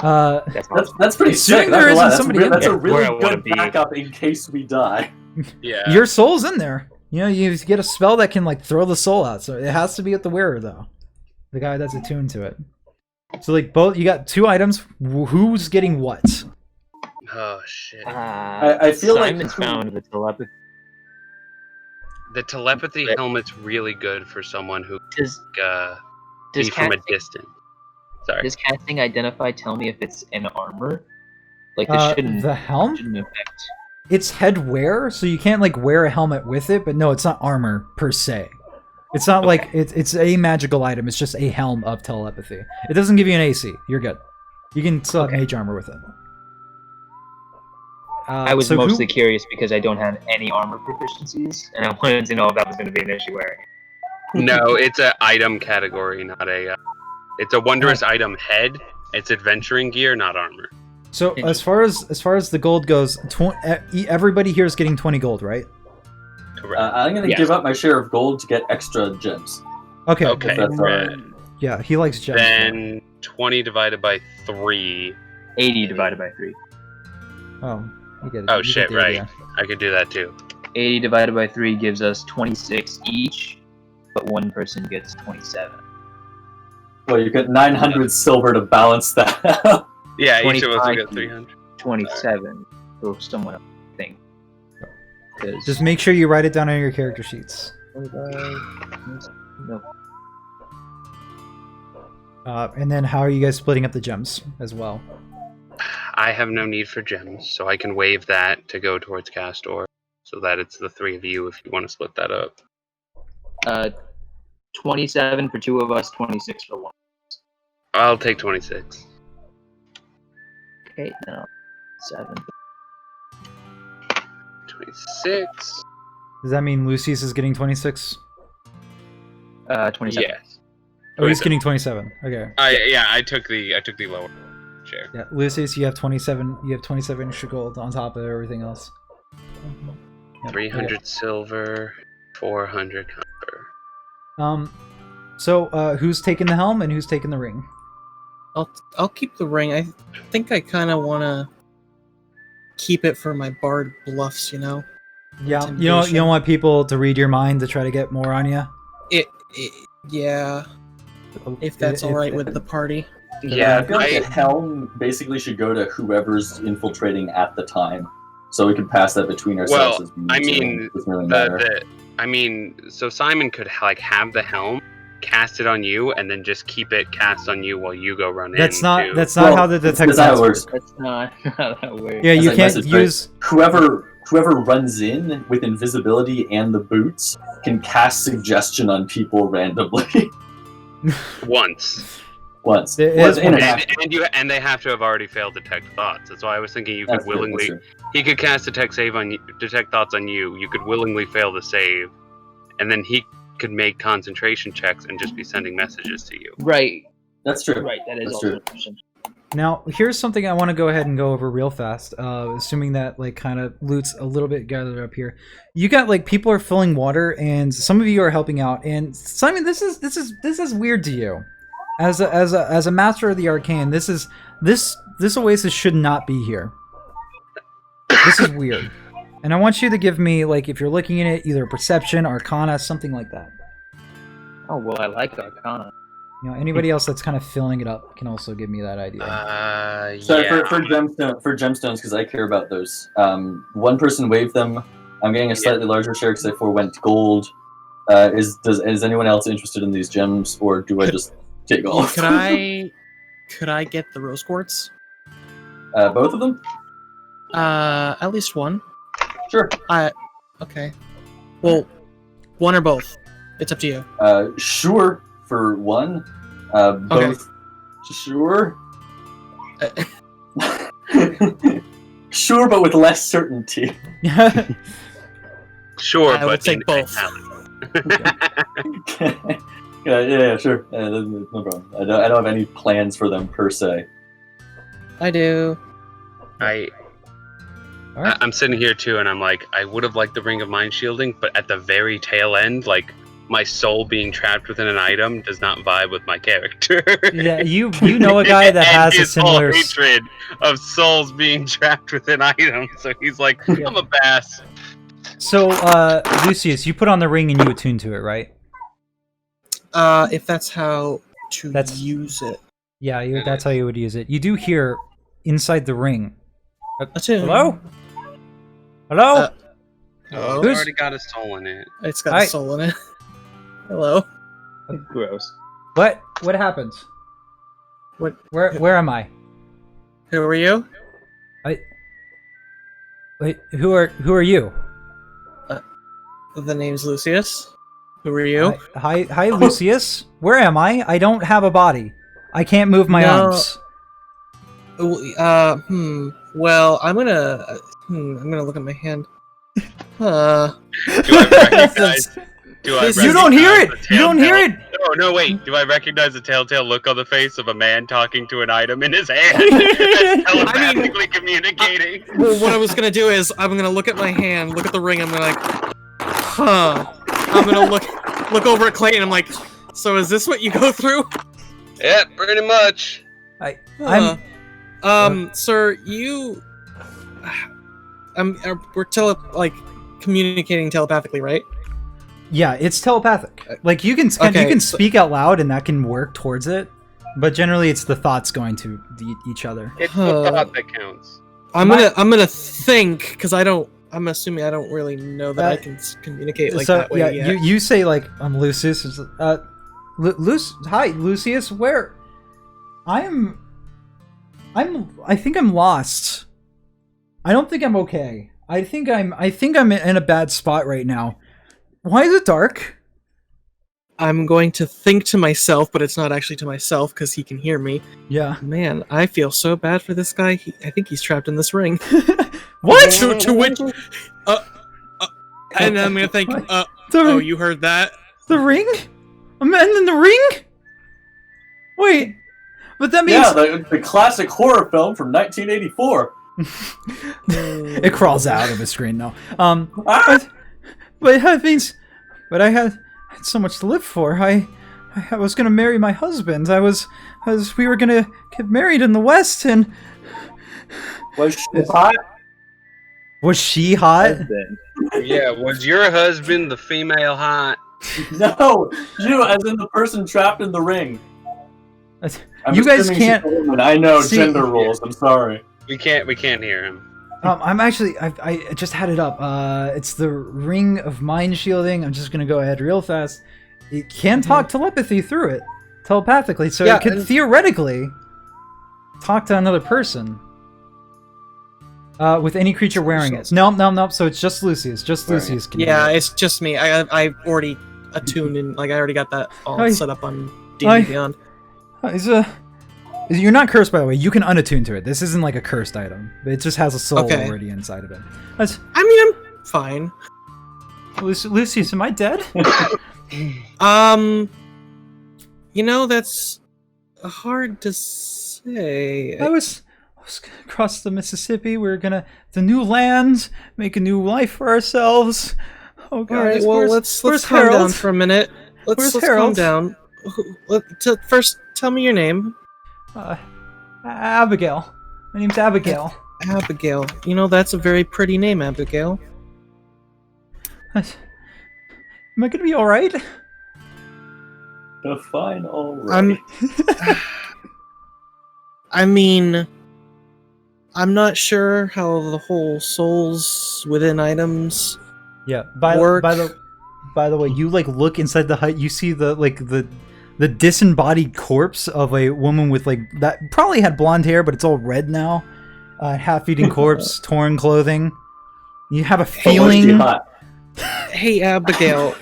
That's pretty Assuming sick. there Not gonna lie, isn't somebody in that's a there. Where I really wanna good be. backup in case we die. Yeah. Your soul's in there. You know, you get a spell that can like throw the soul out. So it has to be with the wearer though, the guy that's attuned to it. So like both, you got 2 items. Who's getting what? Oh shit. I feel like Simon's found the telepathy. The telepathy helmet's really good for someone who Does be from a distance. Sorry. Does casting identify tell me if it's an armor? Like this shouldn't The helm? affect. It's head wear, so you can't like wear a helmet with it. But no, it's not armor per se. It's not like it's a magical item. It's just a helm of telepathy. It doesn't give you an AC. You're good. You can still have mage armor with it. I was so who- mostly curious because I don't have any armor proficiencies, and I wanted to know if that was going to be an issue wearing. No, it's an item category, not a. It's a wondrous item head. It's adventuring gear, not armor. So as far as the gold goes, everybody here is getting 20 gold, right? Correct. I'm gonna give up my share of gold to get extra gems. Okay. Okay. That's all right. Yeah, he likes gems. Then 20 divided by 3. 80 divided by 3. Oh, you get it. Oh You shit, get the right. idea. I could do that too. 80 divided by 3 gives us 26 each, but one person gets 27. Well, you get 900 silver to balance that out. Yeah, each of us will 25 get 300. 27 for someone else, I think. Just make sure you write it down on your character sheets. No. And then how are you guys splitting up the gems as well? I have no need for gems, so I can waive that to go towards Castor, so that it's the 3 of you if you want to split that up. 27 for 2 of us, 26 for 1. I'll take 26. Okay, no. 7. 26. Does that mean Lucius is getting 26? 27. Yes. Oh, he's getting 27. Okay. I took the lower share. Yeah, Lucius, you have 27. You have 27 extra gold on top of everything else. Yep, 300 okay. silver, 400 copper. So who's taking the helm and who's taking the ring? I'll keep the ring. I think I kind of want to keep it for my bard bluffs, you know. Yeah, you don't want people to read your mind to try to get more on you. Yeah. If that's all right with the party. Yeah, I feel like the helm basically should go to whoever's infiltrating at the time, so we can pass that between ourselves. Well, as we I need to. mean, It doesn't really matter. so Simon could like have the helm, cast it on you, and then just keep it cast on you while you go run in. That's not Well, how the that's detect how it dots works. That's not how that works. Yeah, As you I can't messaged, right? use. Whoever runs in with invisibility and the boots can cast suggestion on people randomly once. once. It Once is in one- an action. And they have to have already failed detect thoughts. That's why I was thinking you could That's true, willingly. that's true. He could cast detect thoughts on you. You could willingly fail the save, and then he could make concentration checks and just be sending messages to you. Right. That's true. Right, that is That's also true. an option. Now, here's something I want to go ahead and go over real fast. Assuming that like kind of loot's a little bit gathered up here. You got like people are filling water, and some of you are helping out. And Simon, this is weird to you, as a master of the arcane. This oasis should not be here. This is weird, and I want you to give me like if you're looking at it, either perception, arcana, something like that. Oh, well, I like Arcana. You know, anybody else that's kind of filling it up can also give me that idea. So Yeah. for gemstones, because I care about those. One person waved them. I'm getting a slightly larger share because I forewent gold. Is anyone else interested in these gems, or do I just take off? Could I get the rose quartz? Both of them? At least one. Sure. Okay. Well, one or both. It's up to you. Sure. For one. Both. Okay. Sure. Sure, but with less certainty. Sure, I would but take in both. Yeah, sure. No problem. I don't have any plans for them per se. I do. I'm sitting here too, and I'm like, I would have liked the Ring of Mind Shielding, but at the very tail end, like, my soul being trapped within an item does not vibe with my character. Yeah, you know a guy that And has a his similar. whole hatred of souls being trapped within items, so he's like, I'm a bass. So, Lucius, you put on the ring and you attune to it, right? If that's how to use it. Yeah, that's how you would use it. You do hear inside the ring. Attune. Hello? Hello? Oh, Who's- it's already got a soul in it. It's got Hi. a soul in it. Hello. Gross. What happens? What? Where am I? Who are you? Wait, who are you? The name's Lucius. Who are you? Hi, Lucius. Where am I? I don't have a body. I can't move my arms. Well, I'm gonna look at my hand. Do I recognize? You don't hear it. You don't hear it. No, wait. Do I recognize the telltale look on the face of a man talking to an item in his hand? That's telepathically communicating. Well, what I was gonna do is I'm gonna look at my hand, look at the ring. I'm gonna like, huh. I'm gonna look over at Clayton. I'm like, so is this what you go through? Yeah, pretty much. Sir, you... we're communicating telepathically, right? Yeah, it's telepathic. Like you can speak out loud and that can work towards it, but generally it's the thoughts going to each other. It's the thought that counts. I'm gonna think because I'm assuming I don't really know that I can communicate like that way. Yeah, yet. you say like I'm Lucius. Hi Lucius. Where? I think I'm lost. I don't think I'm okay. I think I'm in a bad spot right now. Why is it dark? I'm going to think to myself, but it's not actually to myself because he can hear me. Yeah. Man, I feel so bad for this guy. I think he's trapped in this ring. What? to which, and I'm gonna think. Oh, you heard that? The ring? A man in the ring? Wait, but that means the classic horror film from 1984. It crawls out of the screen now. But that means, but I had so much to live for. I was gonna marry my husband. We were gonna get married in the West, and was she hot? Was she hot? Yeah, was your husband the female hot? No, you as in the person trapped in the ring. You guys can't. I know gender roles. I'm sorry. We can't hear him. I'm actually. I just had it up. It's the ring of mind shielding. I'm just gonna go ahead real fast. It can talk telepathy through it, telepathically. So it could theoretically talk to another person. With any creature wearing it. No. So it's just Lucius. Just Lucius can. Yeah, it's just me. I already attuned and I already got that all set up on D&D Beyond. You're not cursed, by the way. You can unattune to it. This isn't like a cursed item. It just has a soul already inside of it. I'm fine. Lucius, am I dead? That's hard to say. I was gonna cross the Mississippi. We were gonna the new land, make a new life for ourselves. Oh God! All right, well, let's calm down for a minute. Let's calm down. First, tell me your name. Abigail. My name's Abigail. Abigail. That's a very pretty name, Abigail. Am I gonna be all right? Fine, all right. I'm not sure how the whole souls within items work. By the way, you look inside the hut. You see the disembodied corpse of a woman with that probably had blonde hair, but it's all red now. Half-eaten corpse, torn clothing. You have a feeling. Hey, Abigail.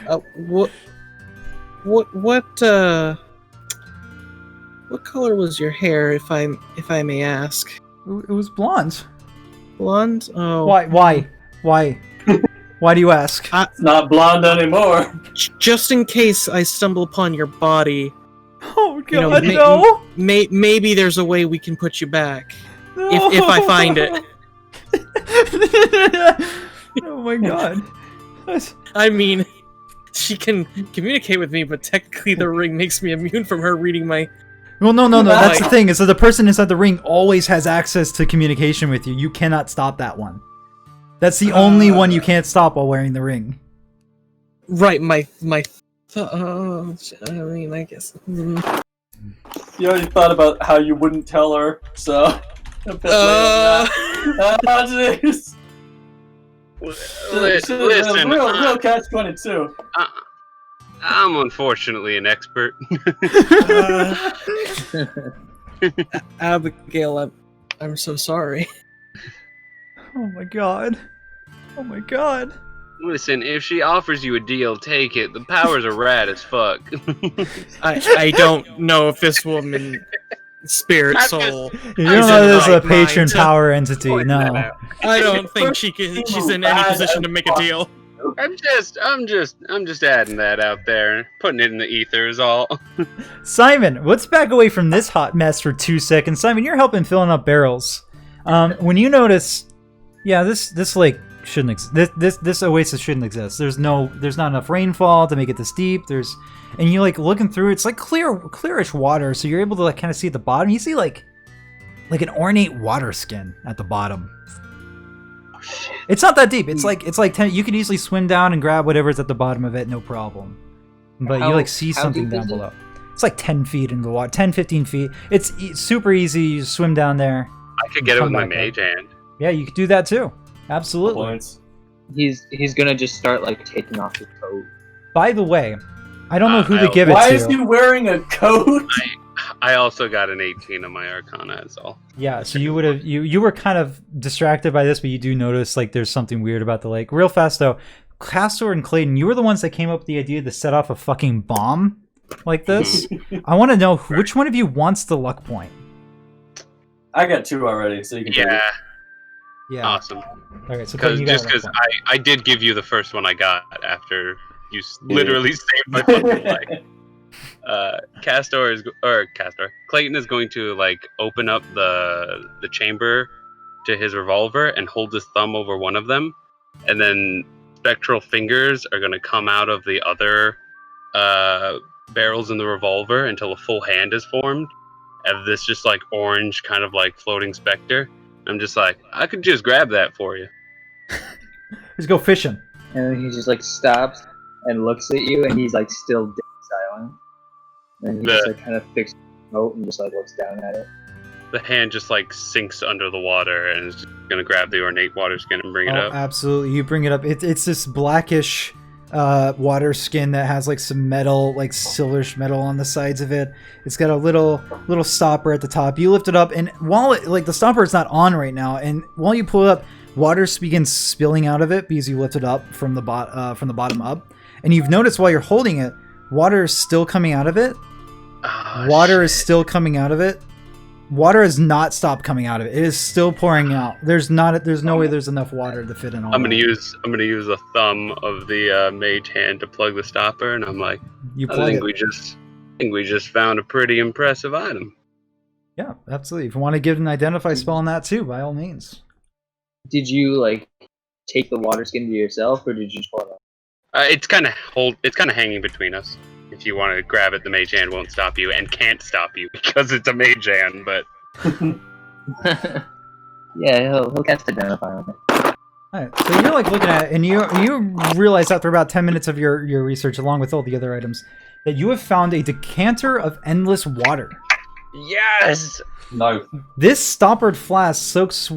What color was your hair, if I may ask? It was blonde. Blonde? Oh. Why? Why do you ask? It's not blonde anymore. Just in case I stumble upon your body. Oh God, no! Maybe there's a way we can put you back. No. If I find it. Oh my God. She can communicate with me, but technically the ring makes me immune from her reading my... Well, no. That's the thing, is that the person inside the ring always has access to communication with you. You cannot stop that one. That's the only one you can't stop while wearing the ring. Right, I guess. You already thought about how you wouldn't tell her, so... Jeez. Listen, real catch-22. I'm unfortunately an expert. Abigail, I'm so sorry. Oh my God. Listen, if she offers you a deal, take it. The powers are rad as fuck. I don't know if this woman, spirit, soul... You don't know this is a patron power entity, no. I don't think she's in any position to make a deal. I'm just adding that out there, putting it in the ether is all. Simon, let's back away from this hot mess for 2 seconds. Simon, you're helping filling up barrels. When you notice, this shouldn't exist. This oasis shouldn't exist. There's not enough rainfall to make it this deep. And you like looking through, it's like clearish water, so you're able to like kind of see at the bottom. You see like an ornate water skin at the bottom. Oh, shit. It's not that deep. It's like 10. You could easily swim down and grab whatever's at the bottom of it, no problem. But you like see something down below. It's like 10 feet into the water, 10, 15 feet. It's super easy. You just swim down there. I could get it with my mage hand. Yeah, you could do that too. Absolutely. Points. He's gonna just start like taking off his coat. By the way, I don't know who to give it to. Why is he wearing a coat? I also got an 18 on my Arcana as well. Yeah, so you would have you were kind of distracted by this, but you do notice like there's something weird about the lake. Real fast though, Castor and Clayton, you were the ones that came up with the idea to set off a fucking bomb like this. I want to know which one of you wants the luck point. I got 2 already, so you can take it. Yeah. Awesome. Okay, so Because I did give you the first one I got after you literally saved my fucking life. Clayton is going to like open up the chamber to his revolver and hold his thumb over one of them, and then spectral fingers are going to come out of the other barrels in the revolver until a full hand is formed of this just like orange kind of like floating specter. I'm just like, I could just grab that for you. Let's go fishing. And then he just like stops and looks at you, and he's like still dead silent. And he just like kind of fixes the boat and just like looks down at it. The hand just like sinks under the water and is just gonna grab the ornate water skin and bring it up. Absolutely, you bring it up. It's this blackish water skin that has like some metal, like silverish metal on the sides of it. It's got a little stopper at the top. You lift it up, and while it, like the stopper is not on right now, and while you pull it up, water begins spilling out of it because you lift it up from the bottom up. And you've noticed while you're holding it, water is still coming out of it. Water is still coming out of it. Water has not stopped coming out of it. It is still pouring out. There's no way there's enough water to fit in all. I'm gonna use a thumb of the mage hand to plug the stopper, and I'm like, I think we just found a pretty impressive item. Yeah, absolutely. If you want to give an identify spell on that too, by all means. Did you like take the water skin to yourself, or did you just hold it? It's kind of hanging between us. If you want to grab it, the mage hand won't stop you and can't stop you because it's a mage hand, but... Yeah, he'll cast Identify on it. Alright, so you're like looking at it, and you realize after about 10 minutes of your research, along with all the other items, that you have found a decanter of endless water. Yes! No. This stoppered flask sloshes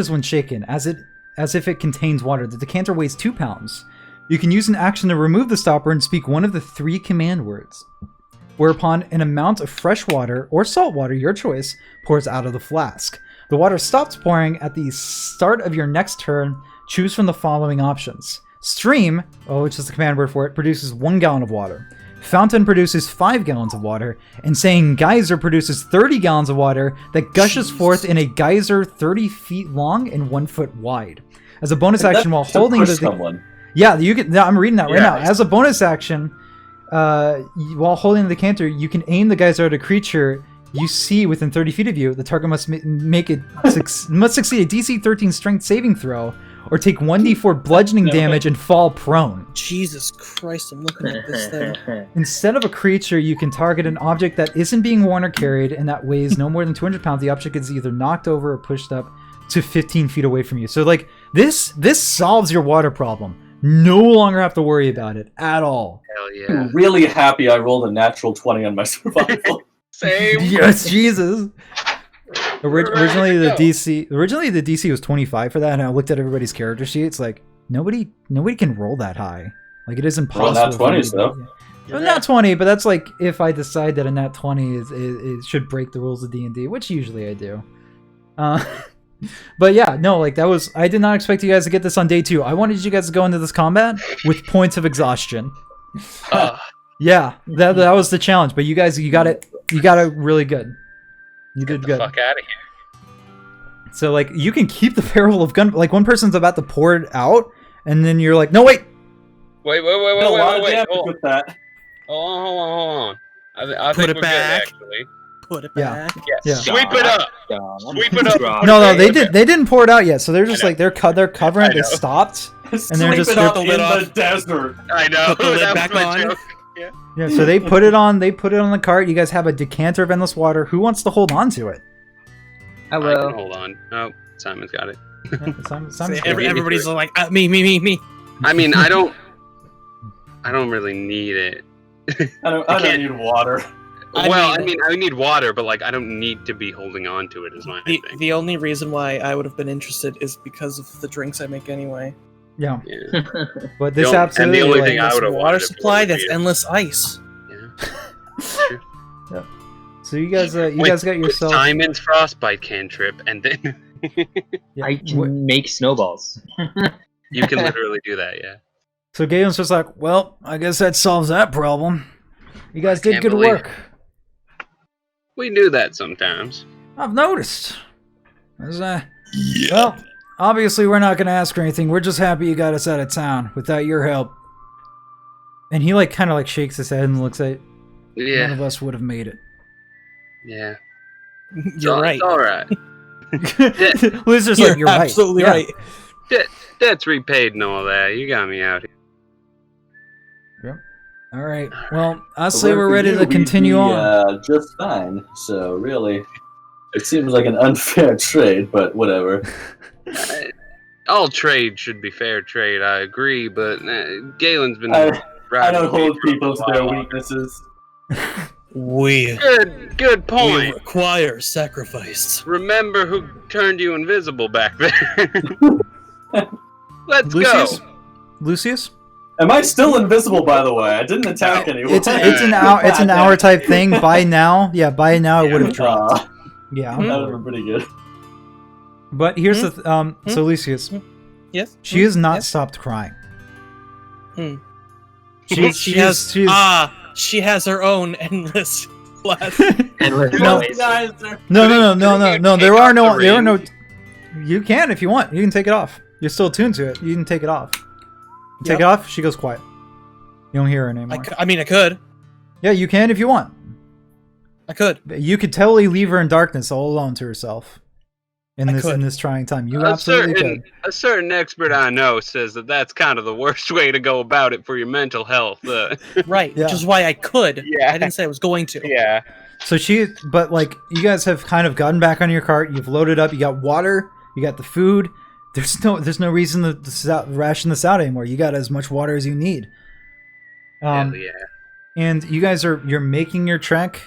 when shaken, as if it contains water. The decanter weighs 2 pounds. You can use an action to remove the stopper and speak one of the 3 command words, whereupon an amount of fresh water or salt water, your choice, pours out of the flask. The water stops pouring at the start of your next turn. Choose from the following options. Stream, which is the command word for it, produces 1 gallon of water. Fountain produces 5 gallons of water, and saying geyser produces 30 gallons of water that gushes forth in a geyser 30 feet long and 1 foot wide. As a bonus action while holding the... Yeah, you can. I'm reading that right now. As a bonus action, while holding the decanter, you can aim the geyser at a creature you see within 30 feet of you. The target must must succeed a DC 13 Strength saving throw, or take 1d4 bludgeoning damage and fall prone. Jesus Christ, I'm looking at this thing. Instead of a creature, you can target an object that isn't being worn or carried and that weighs no more than 200 pounds. The object is either knocked over or pushed up to 15 feet away from you. So, like, this solves your water problem. No longer have to worry about it at all. Hell yeah. I'm really happy I rolled a natural 20 on my survival. Same. Yes, Jesus. Originally the DC was 25 for that, and I looked at everybody's character sheets. Like nobody can roll that high. Like it is impossible. Well, nat 20s though. Well, nat 20, but that's like if I decide that a nat 20 is should break the rules of D&D, which usually I do. But yeah, no, like that was, I did not expect you guys to get this on day 2. I wanted you guys to go into this combat with points of exhaustion. Yeah, that was the challenge, but you guys, you got it really good. You did good. Fuck out of here. So like, you can keep the barrel of gun, like one person's about to pour it out, and then you're like, no, wait. Wait. Hold Hold on. I Put think it we're back. good, actually. Put it Yeah. back. Yeah. Sweep it up. Sweep it up. No, they didn't pour it out yet. So they're just like they're covering it. They stopped, and they're just Sleep it up in lid off. the desert. I know. Put the lid that back was my on. joke. yeah. So they put it on. They put it on the cart. You guys have a decanter of endless water. Who wants to hold on to it? I I will. can hold on. Oh, Simon's got it. Yeah, Simon's got it. Everybody's like, me. I mean, I don't really need it. I don't need water. I mean, I need water, but like, I don't need to be holding on to it. Is my thing. The only reason why I would have been interested is because of the drinks I make anyway. Yeah. Yeah. But this The absolutely. only like, thing I This would have water wanted supply, if it that's was endless ice. Yeah. So you guys got yourself. Simon's frostbite cantrip, and then Yeah. I can make snowballs. you can literally do that. Yeah. So Galen's just like, well, I guess that solves that problem. You guys did can't good believe work. We do that sometimes. I've noticed. Well, obviously we're not going to ask for anything. We're just happy you got us out of town without your help. And he like kind of like shakes his head and looks at none Yeah. of us would have made it. Yeah. You're right. It's all right. Liz is You're like, you're right. absolutely Yeah. right. Debt's repaid and all that. You got me out here. All right. Well, I So say we're for ready you, to we'd continue be, on. Just fine. So really, it seems like an unfair trade, but whatever. All trade should be fair trade. I agree, but Galen's been. I riding don't hold me for a people to their while. weaknesses. We Good point. require sacrifice. Remember who turned you invisible back there? Let's Lucius? go. Lucius? Am I still invisible, by the way? I didn't attack anyone. It's an hour type thing. By now, it would have dropped. Yeah. That would have been pretty good. But here's the so Lucius, Yes. she has not Yes? stopped crying. She has her own endless class. Endless No. noise. No. There are no. You can if you want. You can take it off. You're still attuned to it. You can take it off. You take it off. She goes quiet. You don't hear her anymore. I could. Yeah, you can if you want. I could. You could totally leave her in darkness, all alone to herself, in this trying time. You absolutely could. A certain expert I know says that that's kind of the worst way to go about it for your mental health. Right, Yeah. which is why I could. Yeah. I didn't say I was going to. Yeah. So but like, you guys have kind of gotten back on your cart. You've loaded up. You got water. You got the food. There's no reason to ration this out anymore. You got as much water as you need. Hell yeah. And you guys you're making your trek.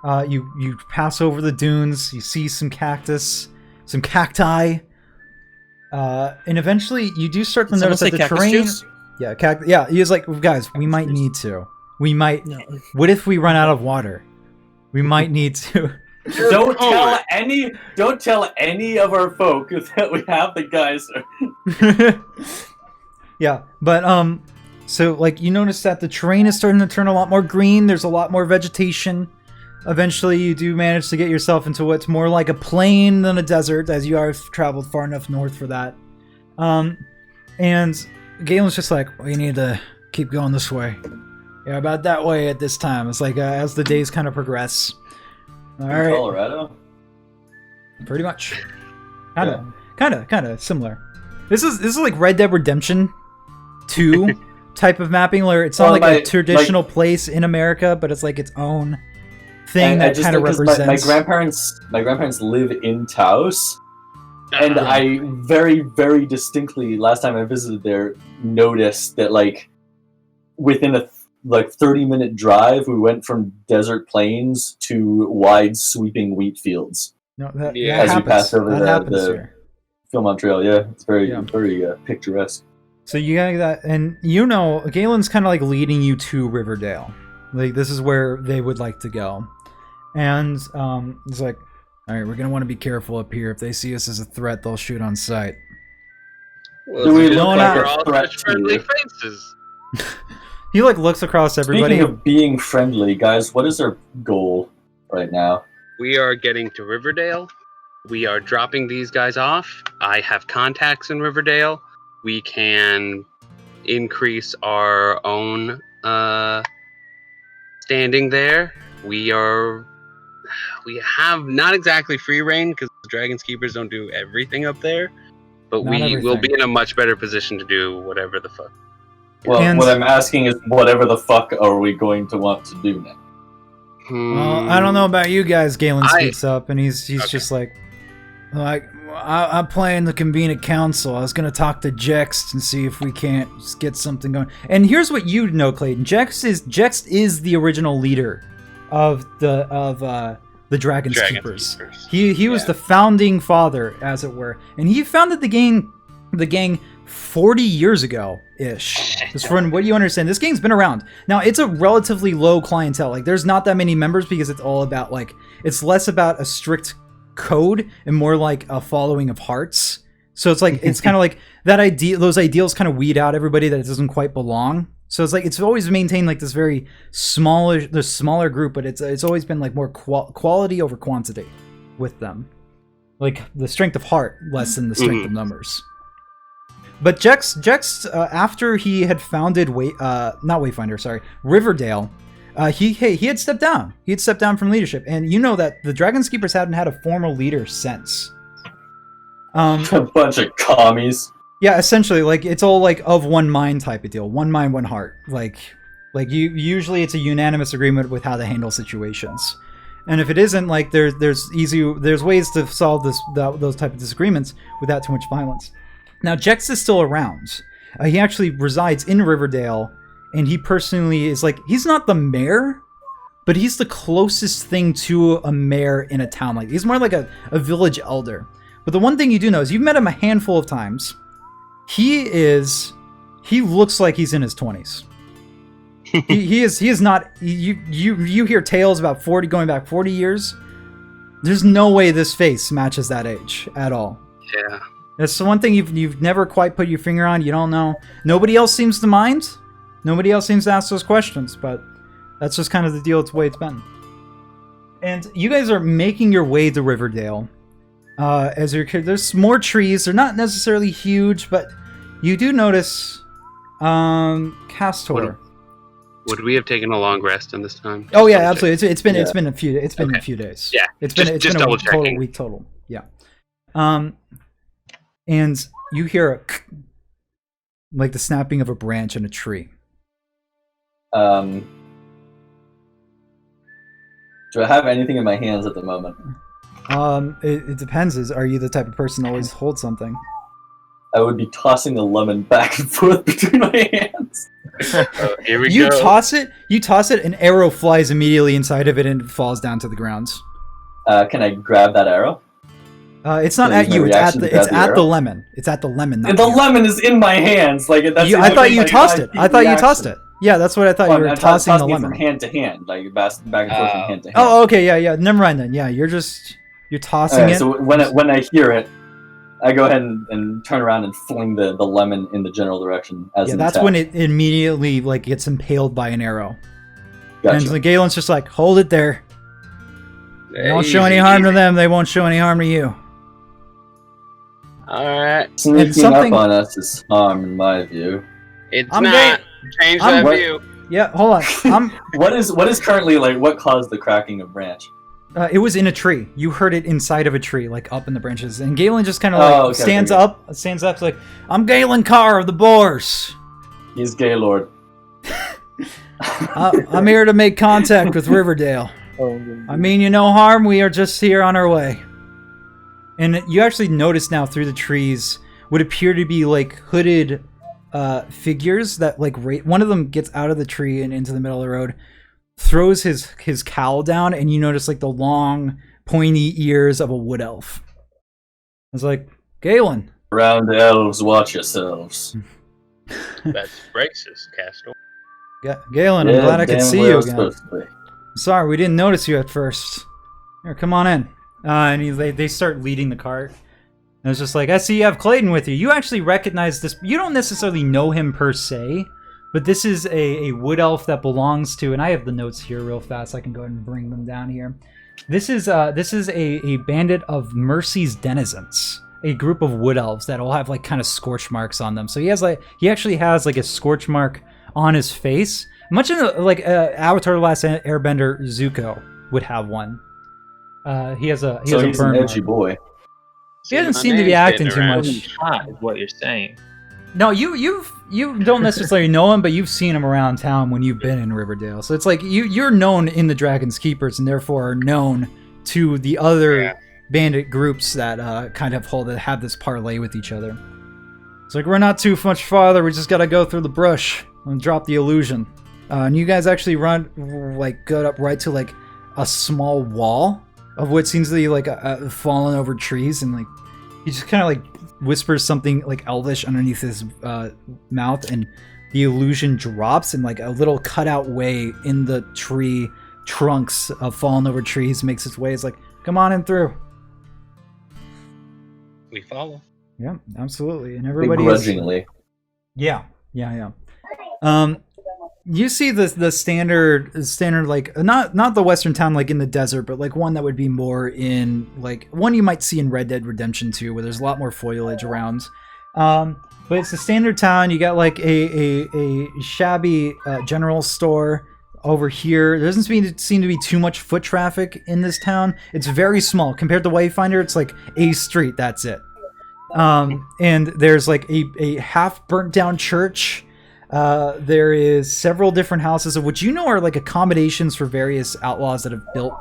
You pass over the dunes. You see some cactus, some cacti, and eventually you do start to notice that the terrain. Juice? Yeah, yeah. He's like, guys, we might need to. We might. No. What if we run out of water? We might need to. Don't tell any of our folk that we have the geyser. Yeah, but so like you notice that the terrain is starting to turn a lot more green. There's a lot more vegetation. Eventually, you do manage to get yourself into what's more like a plain than a desert, as you have traveled far enough north for that. And Galen's just like, we need to keep going this way. Yeah, about that way at this time. It's like as the days kind of progress. All right, Colorado? pretty much. Kind of similar. This is like Red Dead Redemption 2 type of mapping, where it's not like a traditional place in America, but it's like its own thing that kind of represents. My grandparents live in Taos, and I very, very distinctly last time I visited there noticed that like within a 30-minute drive, we went from desert plains to wide sweeping wheat fields. No, that Yeah. As we happens. passed over That happens the here. Philmont Trail. Yeah, it's very Yeah. picturesque. So you got that, and Galen's kind of like leading you to Riverdale. Like this is where they would like to go, and it's like, all right, we're gonna want to be careful up here. If they see us as a threat, they'll shoot on sight. Well, Do we it's look good like we're a all threat such to friendly you? faces. He like looks across everybody. Speaking of being friendly, guys, what is our goal right now? We are getting to Riverdale. We are dropping these guys off. I have contacts in Riverdale. We can increase our own standing there. We are... we have not exactly free reign because the Dragon's Keepers don't do everything up there, but we will be in a much better position to do whatever the fuck. Well, what I'm asking is, whatever the fuck are we going to want to do now? Well, I don't know about you guys. Galen speaks up, and he's just like, I'm planning to convene a council. I was gonna talk to Jext and see if we can't just get something going. And here's what you know, Clayton. Jext is the original leader of the Dragon's Keepers. He was the founding father, as it were, and he founded the gang 40 years ago ish. Just from what you understand, this gang's been around. Now it's a relatively low clientele. Like there's not that many members because it's all about it's less about a strict code and more like a following of hearts. So it's like it's kind of like that idea. Those ideals kind of weed out everybody that it doesn't quite belong. So it's like it's always maintained like this very smaller group, but it's always been like more quality over quantity with them, like the strength of heart less than the strength of numbers. But Jext after he had founded Riverdale, he had stepped down. He had stepped down from leadership, and you know that the Dragon's Keepers hadn't had a formal leader since. A bunch of commies. Yeah, essentially, like it's all like of one mind type of deal. One mind, one heart. Like usually it's a unanimous agreement with how to handle situations. And if it isn't, like there's ways to solve those type of disagreements without too much violence. Now, Jext is still around. He actually resides in Riverdale, and he personally is like, he's not the mayor, but he's the closest thing to a mayor in a town. Like he's more like a village elder. But the one thing you do know is you've met him a handful of times. He looks like he's in his 20s. he is not. You hear tales about going back 40 years. There's no way this face matches that age at all. Yeah. That's the one thing you've never quite put your finger on. You don't know. Nobody else seems to mind. Nobody else seems to ask those questions, but that's just kind of the deal. It's the way it's been. And you guys are making your way to Riverdale. There's more trees. They're not necessarily huge, but you do notice Castor. Would we have taken a long rest in this time? Oh yeah, absolutely. It's been a few days. Yeah, it's been a total week total. Yeah. And you hear like the snapping of a branch in a tree. Do I have anything in my hands at the moment? It depends. Are you the type of person that always holds something? I would be tossing the lemon back and forth between my hands. Here we go. You toss it, an arrow flies immediately inside of it and falls down to the ground. Can I grab that arrow? It's not at you. It's at the lemon. It's at the lemon. And the lemon is in my hands. Like that's. I thought you tossed it. I thought you tossed it. Yeah, that's what I thought. You were tossing the lemon from hand to hand, like back and forth from hand to hand. Oh, okay, yeah. Never mind then. Yeah, you're tossing it. So when I hear it, I go ahead and turn around and fling the lemon in the general direction as an that's attack. when it immediately like gets impaled by an arrow. Gotcha. And Galen's just like, hold it there. They won't show any harm to them. They won't show any harm to you. Alright. Sneaking up on us is harm in my view. It's not. Change that view. Yeah, hold on. What is currently like? What caused the cracking of branch? It was in a tree. You heard it inside of a tree, like up in the branches. And Galen just kind of stands up, like, I'm Galen Carr of the Boars. He's Gaylord. I'm here to make contact with Riverdale. I mean you no harm. We are just here on our way. And you actually notice now through the trees what appear to be like hooded figures that like one of them gets out of the tree and into the middle of the road, throws his cowl down, and you notice like the long pointy ears of a wood elf. It's like, Galen. Around the elves, watch yourselves. That's racist, Castor. Galen, I'm glad I could see you again. Sorry, we didn't notice you at first. Here, come on in. And they start leading the cart. And it's just like, I see you have Clayton with you. You actually recognize this. You don't necessarily know him per se, but this is a wood elf that belongs to, and I have the notes here real fast. I can go ahead and bring them down here. This is a bandit of Mercy's denizens, a group of wood elves that all have like kind of scorch marks on them. So he actually has like a scorch mark on his face, much in like Avatar: The Last Airbender Zuko would have one. He has a he's burn an edgy mark. boy. He doesn't seem to be acting too much. Hot is what you're saying. No, you don't necessarily know him, but you've seen him around town when you've been in Riverdale. So it's like you're known in the Dragon's Keepers, and therefore are known to the other bandit groups that kind of have this parlay with each other. It's like, we're not too much farther. We just gotta go through the brush and drop the illusion. And you guys actually go up right to like a small wall of what seems to be like a fallen over trees, and like he just kind of like whispers something like Elvish underneath his mouth, and the illusion drops, and like a little cutout way in the tree trunks of fallen over trees makes its way. It's like, come on in through. We follow. Yeah, absolutely, and everybody begrudgingly. Yeah. You see the standard like not the Western town like in the desert, but like one that would be more in like one you might see in Red Dead Redemption 2, where there's a lot more foliage around. But it's a standard town. You got like a shabby general store over here. There doesn't seem to be too much foot traffic in this town. It's very small compared to Wayfinder. It's like a street. That's it. And there's like a half burnt down church. There is several different houses of which you know are like accommodations for various outlaws that have built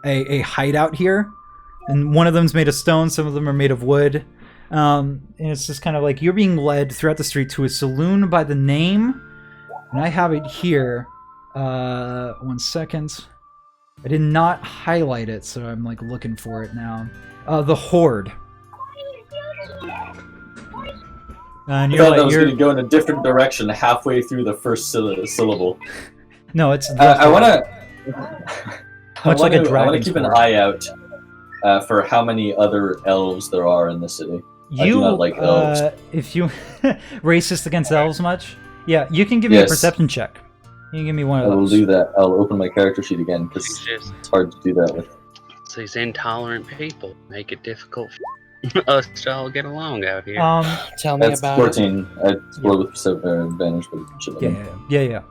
a hideout here. And one of them's made of stone, some of them are made of wood. And it's just kind of like you're being led throughout the street to a saloon by the name. And I have it here. 1 second. I did not highlight it, so I'm like looking for it now. The Horde. And I thought that was going to go in a different direction halfway through the first syllable. No, it's. I want to. I want to keep an eye out for how many other elves there are in the city. I do not like elves. If you racist against elves much, yeah, you can give me a perception check. You can give me one of those. I will do that. I'll open my character sheet again because it's hard to do that with. So these intolerant people make it difficult for us to all get along out here. Tell me That's about 14. I rolled with advantage, but yeah.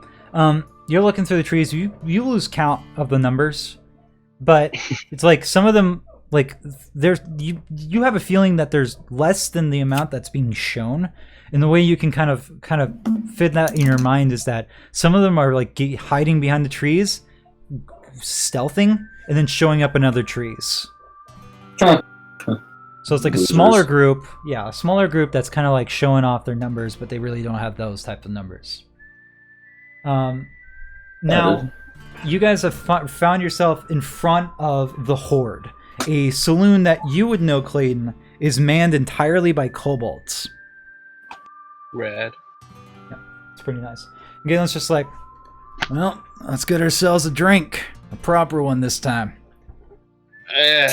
You're looking through the trees. You lose count of the numbers, but it's like some of them, like there's you have a feeling that there's less than the amount that's being shown. And the way you can kind of fit that in your mind is that some of them are like hiding behind the trees, stealthing, and then showing up in other trees. So it's like a smaller group, a smaller group that's kind of like showing off their numbers, but they really don't have those types of numbers. Now, you guys have found yourself in front of the Horde, a saloon that you would know, Clayton, is manned entirely by kobolds. Red. Yeah, it's pretty nice. Galen's just like, well, let's get ourselves a drink. A proper one this time.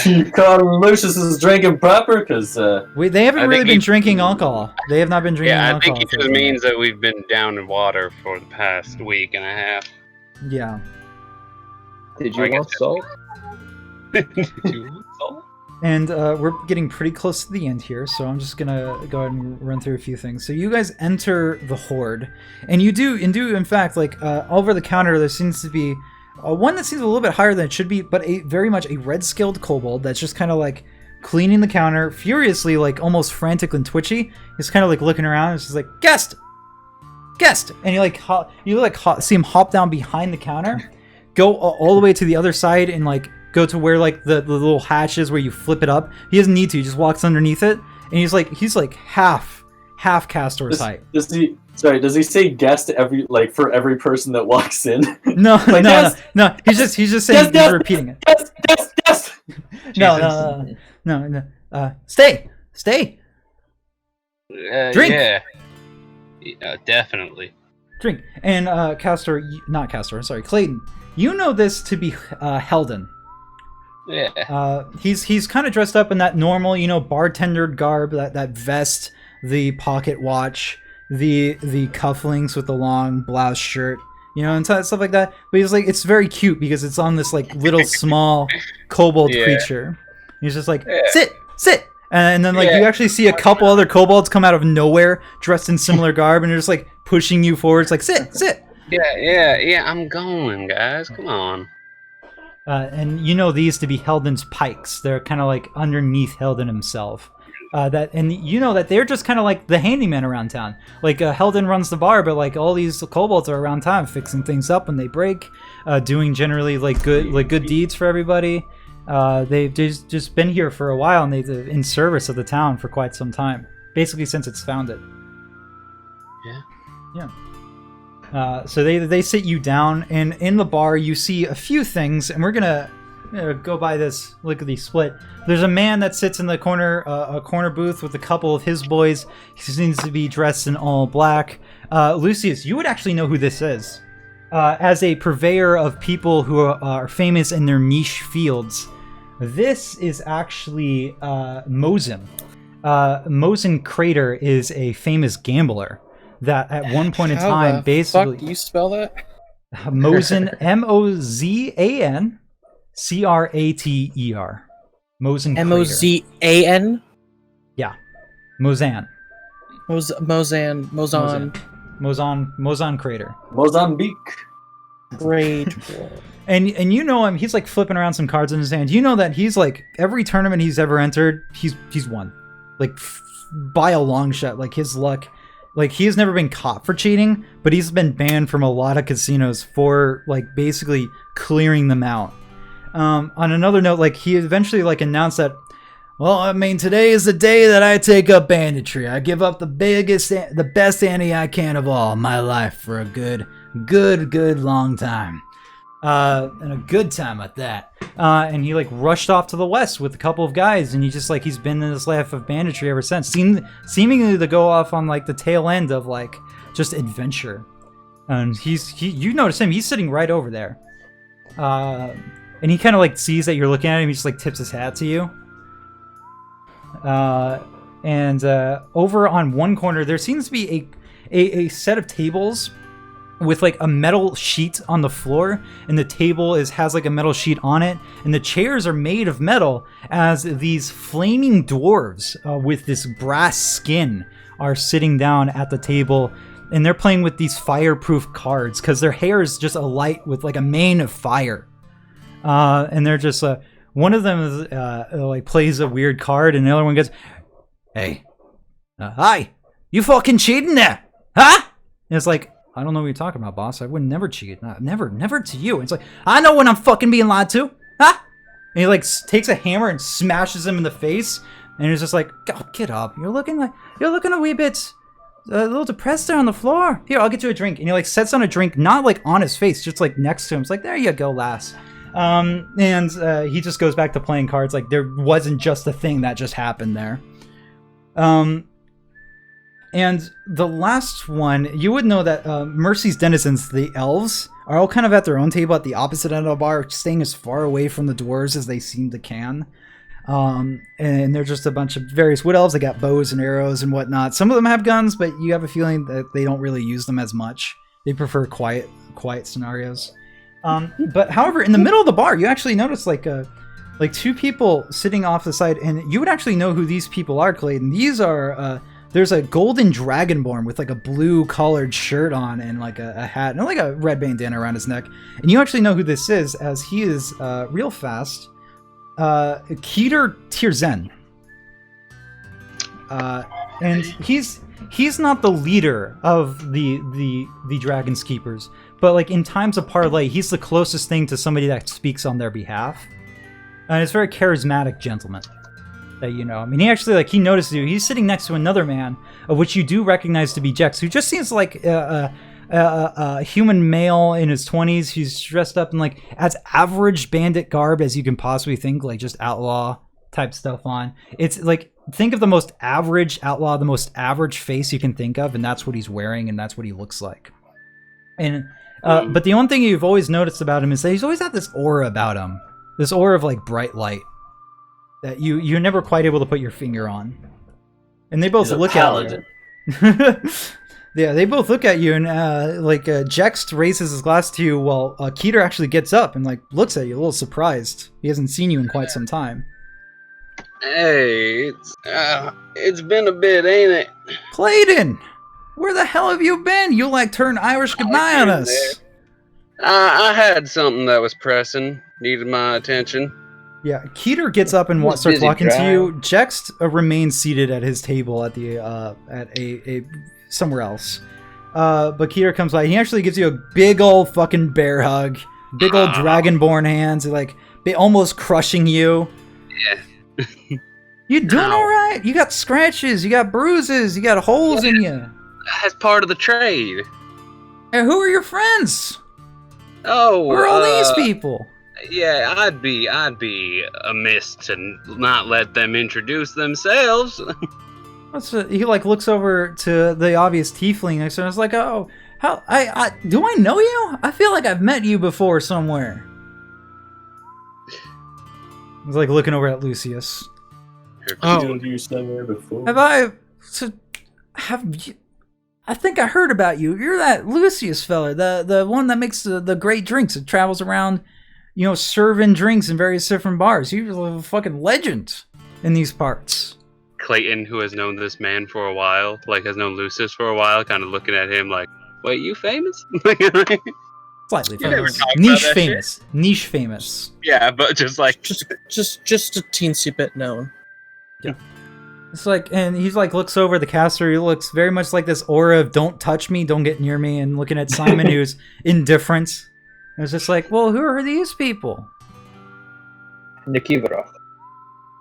You call Lucius's drinking proper? Because they haven't really been drinking alcohol. They have not been drinking alcohol. Yeah, I think it just means that we've been down in water for the past week and a half. Yeah. Did you want salt? Did you want salt? And we're getting pretty close to the end here, so I'm just gonna go ahead and run through a few things. So you guys enter the Horde, and you do in fact, like over the counter there seems to be one that seems a little bit higher than it should be, but very much a red-skilled kobold that's just kind of like cleaning the counter furiously, like almost frantic and twitchy. He's kind of like looking around. It's just like, guest, and you see him hop down behind the counter, go all the way to the other side, and like go to where like the little hatch is where you flip it up. He doesn't need to. He just walks underneath it, and he's like half Castor's height. Does he say guest for every person that walks in? No, like, no. He's just saying, he's repeating it. Yes. No. Stay. Drink. Yeah, definitely. Drink. And Clayton, you know this to be Haugen. Yeah. He's kind of dressed up in that normal, bartender garb, that vest, the pocket watch, the cufflinks with the long blouse shirt, and stuff like that. But he's like, it's very cute because it's on this like little small kobold creature. He's just like, sit. And then like you actually see a couple other kobolds come out of nowhere dressed in similar garb, and they're just like pushing you forward. It's like, sit. Yeah. I'm going, guys. Come on. And you know these to be Helden's pikes. They're kind of like underneath Helden himself. And you know that they're just kind of like the handyman around town. Like Helden runs the bar, but like all these kobolds are around town fixing things up when they break, doing generally like good deeds for everybody. They've just been here for a while, and they've in service of the town for quite some time, basically since it's founded. Yeah. So they sit you down, and in the bar you see a few things, and we're gonna go by this lickety split. There's a man that sits in the corner, a corner booth with a couple of his boys. He seems to be dressed in all black. Lucius, you would actually know who this is. As a purveyor of people who are famous in their niche fields, this is actually Mosin. Mosin Crater is a famous gambler that at one point in time basically... Fuck, do you spell that? Mosin, M-O-Z-A-N C-R-A-T-E-R. Mosin Crater. M-O-Z-A-N? Yeah. Mozan. Mozan Crater. Mozambique. Great. And you know him, he's like flipping around some cards in his hand. You know that he's like, every tournament he's ever entered, he's won. Like, by a long shot. Like, his luck... Like, he has never been caught for cheating, but he's been banned from a lot of casinos for, like, basically clearing them out. On another note, like, he eventually, like, announced that, well, I mean, today is the day that I take up banditry. I give up the best ante I can of all my life for a good long time. And a good time at that. And he like rushed off to the west with a couple of guys, and he's been in this life of banditry ever since. Seemingly to go off on like the tail end of like just adventure. And you notice him, he's sitting right over there. And he kind of like sees that you're looking at him, he just like tips his hat to you. And over on one corner, there seems to be a set of tables with like a metal sheet on the floor, and the table has like a metal sheet on it, and the chairs are made of metal as these flaming dwarves with this brass skin are sitting down at the table, and they're playing with these fireproof cards because their hair is just alight with like a mane of fire. And they're just one of them is like plays a weird card, and the other one goes, "Hey, hi, you fucking cheating there, huh?" And it's like, I don't know what you're talking about, boss. I would never cheat. Never to you. And it's like, I know when I'm fucking being lied to, huh? And he like takes a hammer and smashes him in the face, and he's just like, oh, get up. You're looking a wee bit, a little depressed there on the floor. Here, I'll get you a drink. And he like sets on a drink, not like on his face, just like next to him. It's like, there you go, lass. And he just goes back to playing cards. Like there wasn't just a thing that just happened there. And the last one, you would know that Mercy's denizens, the elves, are all kind of at their own table at the opposite end of the bar, staying as far away from the dwarves as they seem to can. And they're just a bunch of various wood elves. They got bows and arrows and whatnot. Some of them have guns, but you have a feeling that they don't really use them as much. They prefer quiet scenarios. But however, in the middle of the bar, you actually notice like two people sitting off the side, and you would actually know who these people are, Clayton. These are... There's a golden dragonborn with like a blue collared shirt on and like a hat and like a red bandana around his neck. And you actually know who this is, as he is real fast. Keter Tirzen. And he's not the leader of the Dragon's Keepers, but like in times of parlay, he's the closest thing to somebody that speaks on their behalf. And it's a very charismatic gentleman. That you know. I mean, he notices you. He's sitting next to another man, of which you do recognize to be Jex, who just seems like a human male in his 20s. He's dressed up in like as average bandit garb as you can possibly think, like just outlaw type stuff on. It's like, think of the most average outlaw, the most average face you can think of, and that's what he's wearing, and that's what he looks like. And but the one thing you've always noticed about him is that he's always had this aura about him, this aura of like bright light that you're never quite able to put your finger on. And they both look at you. Yeah, they both look at you, and Jext raises his glass to you while Keter actually gets up and like looks at you a little surprised. He hasn't seen you in quite some time. Hey, it's been a bit, ain't it? Clayton! Where the hell have you been? You like turned Irish goodbye on us. I had something that was pressing. needed my attention. Yeah, Keter gets up and starts busy walking to driving. you. Jex remains seated at his table at the at a somewhere else. But Keter comes by. He actually gives you a big old fucking bear hug, big old dragonborn hands, like almost crushing you. Yeah. You doing all right? You got scratches, you got bruises, you got holes in you. That's part of the trade. And who are your friends? Oh, Who are all these people? Yeah, I'd be amiss to not let them introduce themselves. He like looks over to the obvious tiefling next to him. It's like, oh, how do I know you? I feel like I've met you before somewhere. He's like looking over at Lucius. You somewhere before? I think I heard about you. You're that Lucius fella, the one that makes the great drinks. It travels around, serving drinks in various different bars. You're a fucking legend in these parts. Clayton, who has known this man for a while, has known Lucius for a while, kind of looking at him like, wait, you famous? Slightly You never famous. talk about Niche that famous. Niche famous. Yeah, but just Just a teensy bit known. Yeah. It's like, and he's like, looks over the caster. He looks very much like this aura of don't touch me, don't get near me, and looking at Simon, who's indifferent. And it's just like, well, who are these people? Nikivorov.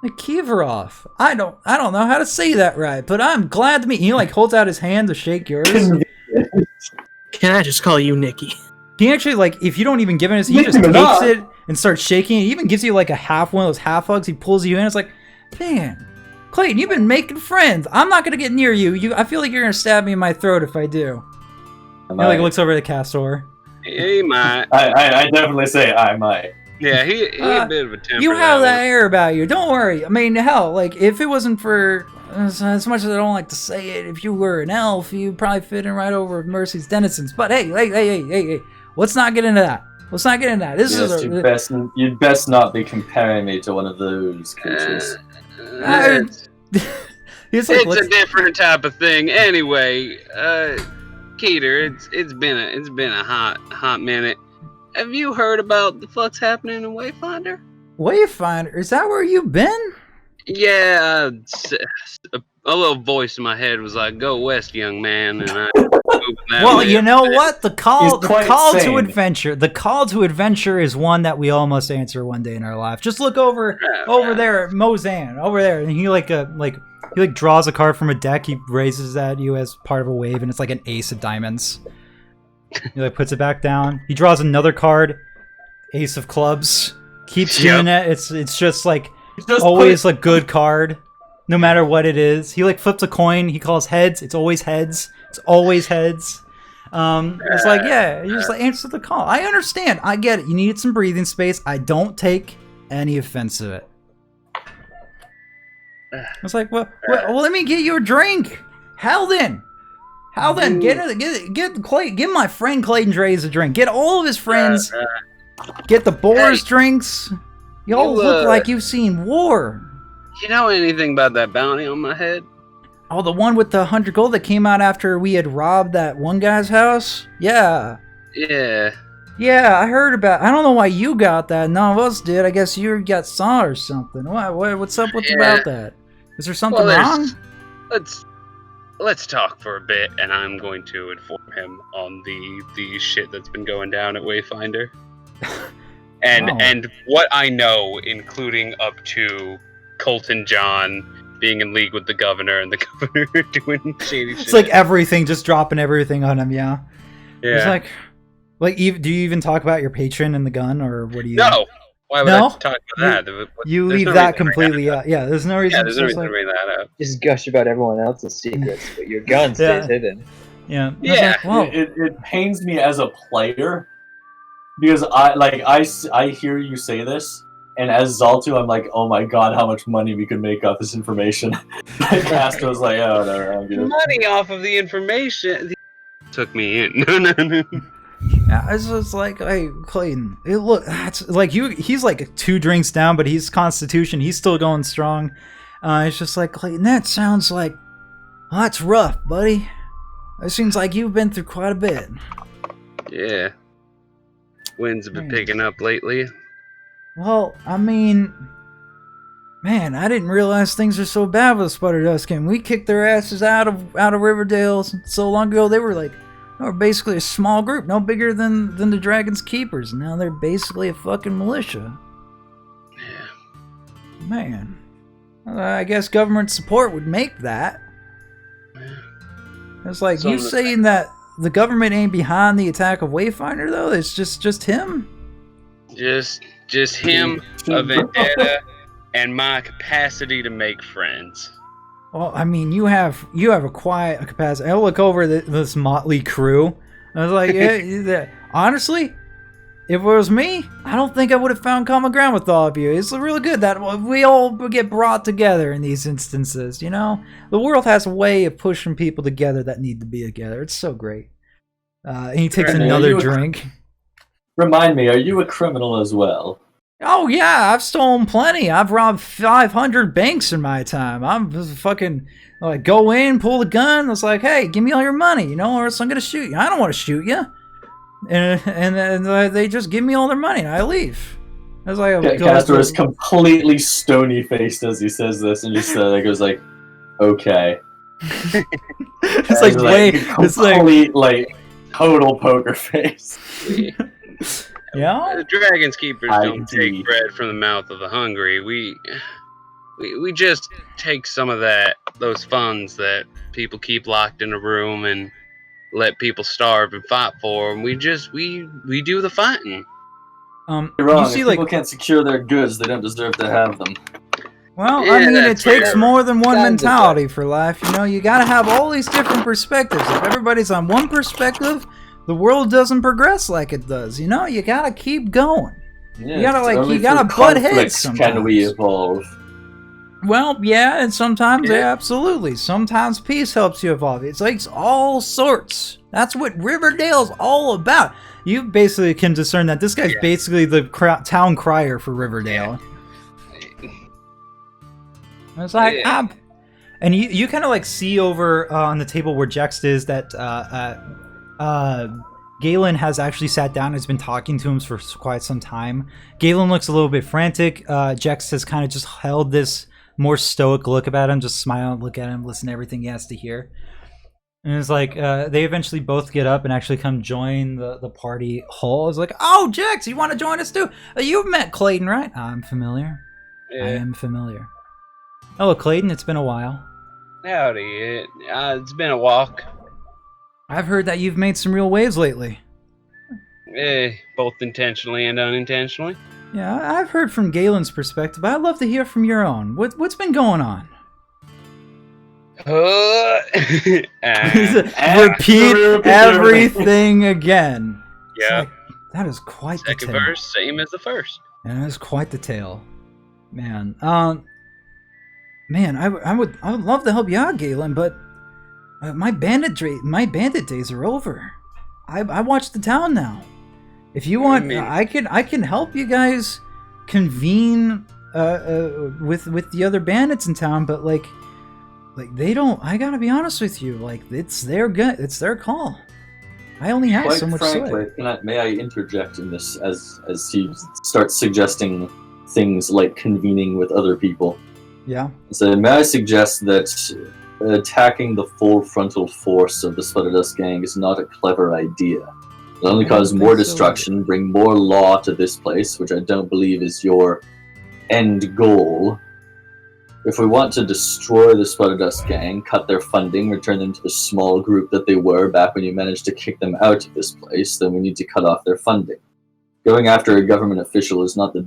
Nikivorov. I don't know how to say that right, but I'm glad to meet you. He like holds out his hand to shake yours. Can I just call you Nikki? He actually, if you don't even give it, he just takes it and starts shaking it. He even gives you like one of those half hugs. He pulls you in. It's like, man, Clayton, you've been making friends. I'm not gonna get near you. I feel like you're gonna stab me in my throat if I do. He looks over at Castor. He might. I definitely say I might. Yeah, he a bit of a temper. You have that air about you. Don't worry. I mean, hell, if it wasn't for as much as I don't like to say it, if you were an elf, you'd probably fit in right over with Mercy's denizens. But hey, let's not get into that. This is you'd best not be comparing me to one of those creatures. It's a different type of thing. Anyway, Keter, it's been a hot minute. Have you heard about the fuck's happening in Wayfinder? Wayfinder? Is that where you've been? Yeah, a little voice in my head was like, "Go west, young man," and I. Well, you know what? The call sane. to adventure. The call to adventure is one that we all must answer one day in our life. Just look over there at Mozan, over there, and he he draws a card from a deck. He raises at you as part of a wave, and it's like an ace of diamonds. He puts it back down. He draws another card, ace of clubs. Keeps doing it. It's just always a good card, no matter what it is. He flips a coin. He calls heads. It's always heads. It's always heads. It's like, yeah, you just answer the call. I understand. I get it. You needed some breathing space. I don't take any offense to it. It's like, well, let me get you a drink. Haugen, get Clayton. Give my friend Clayton Draze a drink. Get all of his friends. Get the Boars drinks. Y'all look like you've seen war. You know anything about that bounty on my head? Oh, the one with the 100 gold that came out after we had robbed that one guy's house? Yeah. Yeah. Yeah, I heard about. I don't know why you got that. None of us did. I guess you got saw or something. What's up about that? Is there something wrong? Let's talk for a bit, and I'm going to inform him on the shit that's been going down at Wayfinder, and what I know, including up to Colton John being in league with the governor and the governor doing shady shit. It's like everything, just dropping everything on him. Yeah. Yeah. It's like, do you even talk about your patron and the gun, or what do you? No. Why would I talk about that? You leave that completely out. Yeah, there's no reason. Yeah, there's no reason to bring that up. Just gush about everyone else's secrets, but your gun stays hidden. Yeah. Yeah. It pains me as a player because I hear you say this, and as Zaltu, I'm like, oh my god, how much money we could make off this information. Castor was like, oh, whatever, I'm good. Money off of the information took me in. No. Yeah, it's just like, hey, Clayton, that's like he's like 2 drinks down, but he's Constitution, he's still going strong. It's just like, Clayton, that sounds like, well, that's rough, buddy. It seems like you've been through quite a bit. Yeah. Winds have been picking up lately. Well, I mean, man, I didn't realize things are so bad with the Spudder Dust game. We kicked their asses out of Riverdale so long ago. They were basically a small group, no bigger than the Dragon's Keepers. Now they're basically a fucking militia. Yeah. Man, I guess government support would make that. It's like you saying that the government ain't behind the attack of Wayfinder, though. It's just him. Just him, a vendetta, and my capacity to make friends. Well, I mean, you have a quiet capacity. I look over this motley crew. I was like, yeah, honestly, if it was me, I don't think I would have found common ground with all of you. It's really good that we all get brought together in these instances, you know? The world has a way of pushing people together that need to be together. It's so great. And he takes another drink. Remind me, are you a criminal as well? Oh, yeah, I've stolen plenty. I've robbed 500 banks in my time. I'm just fucking, like, go in, pull the gun. It's like, hey, give me all your money, you know, or else I'm going to shoot you. I don't want to shoot you. And they just give me all their money, and I leave. I was like, Castor is completely stony-faced as he says this, and just goes like, okay. It's like, wait, it's like total poker face. Yeah, the Dragon's Keepers don't take bread from the mouth of the hungry. We just take some of those funds that people keep locked in a room and let people starve and fight for, and we do the fighting. You're wrong. If people can't secure their goods, they don't deserve to have them. Well, yeah, I mean, it takes more than one mentality for life. You know, you gotta have all these different perspectives. If everybody's on one perspective, the world doesn't progress like it does. You know, you gotta keep going. Yeah, you gotta butt heads sometimes. Can we evolve? Well, yeah, and sometimes, yeah, absolutely. Sometimes peace helps you evolve. It's like all sorts. That's what Riverdale's all about. You basically can discern that this guy's basically the town crier for Riverdale. It's like, and you kind of like see over on the table where Jext is that Galen has actually sat down and has been talking to him for quite some time. Galen looks a little bit frantic. Jext has kind of just held this more stoic look about him, just smile, look at him, listen to everything he has to hear. And it's like they eventually both get up and actually come join the party hall. It's like, oh, Jext, you want to join us too? You've met Clayton, right? I'm familiar. Yeah. I am familiar. Hello, Clayton. It's been a while. Howdy. It's been a walk. I've heard that you've made some real waves lately. Both intentionally and unintentionally. Yeah, I've heard from Galen's perspective, but I'd love to hear from your own. What's been going on? Repeat everything again. Yeah. Like, that is quite the tale. Second verse, same as the first. And that is quite the tale. Man. Man, I would love to help you out, Galen, but my bandit days are over. I watch the town now. If you want, I can help you guys convene with the other bandits in town, but like they don't. I gotta be honest with you, like it's their call. I only have so much say. May I interject in this as he starts suggesting things like convening with other people? Yeah. So may I suggest that attacking the full frontal force of the Spudder Dust gang is not a clever idea. It'll only cause more destruction, bring more law to this place, which I don't believe is your end goal. If we want to destroy the Spudder Dust gang, cut their funding, return them to the small group that they were back when you managed to kick them out of this place, then we need to cut off their funding. Going after a government official is not the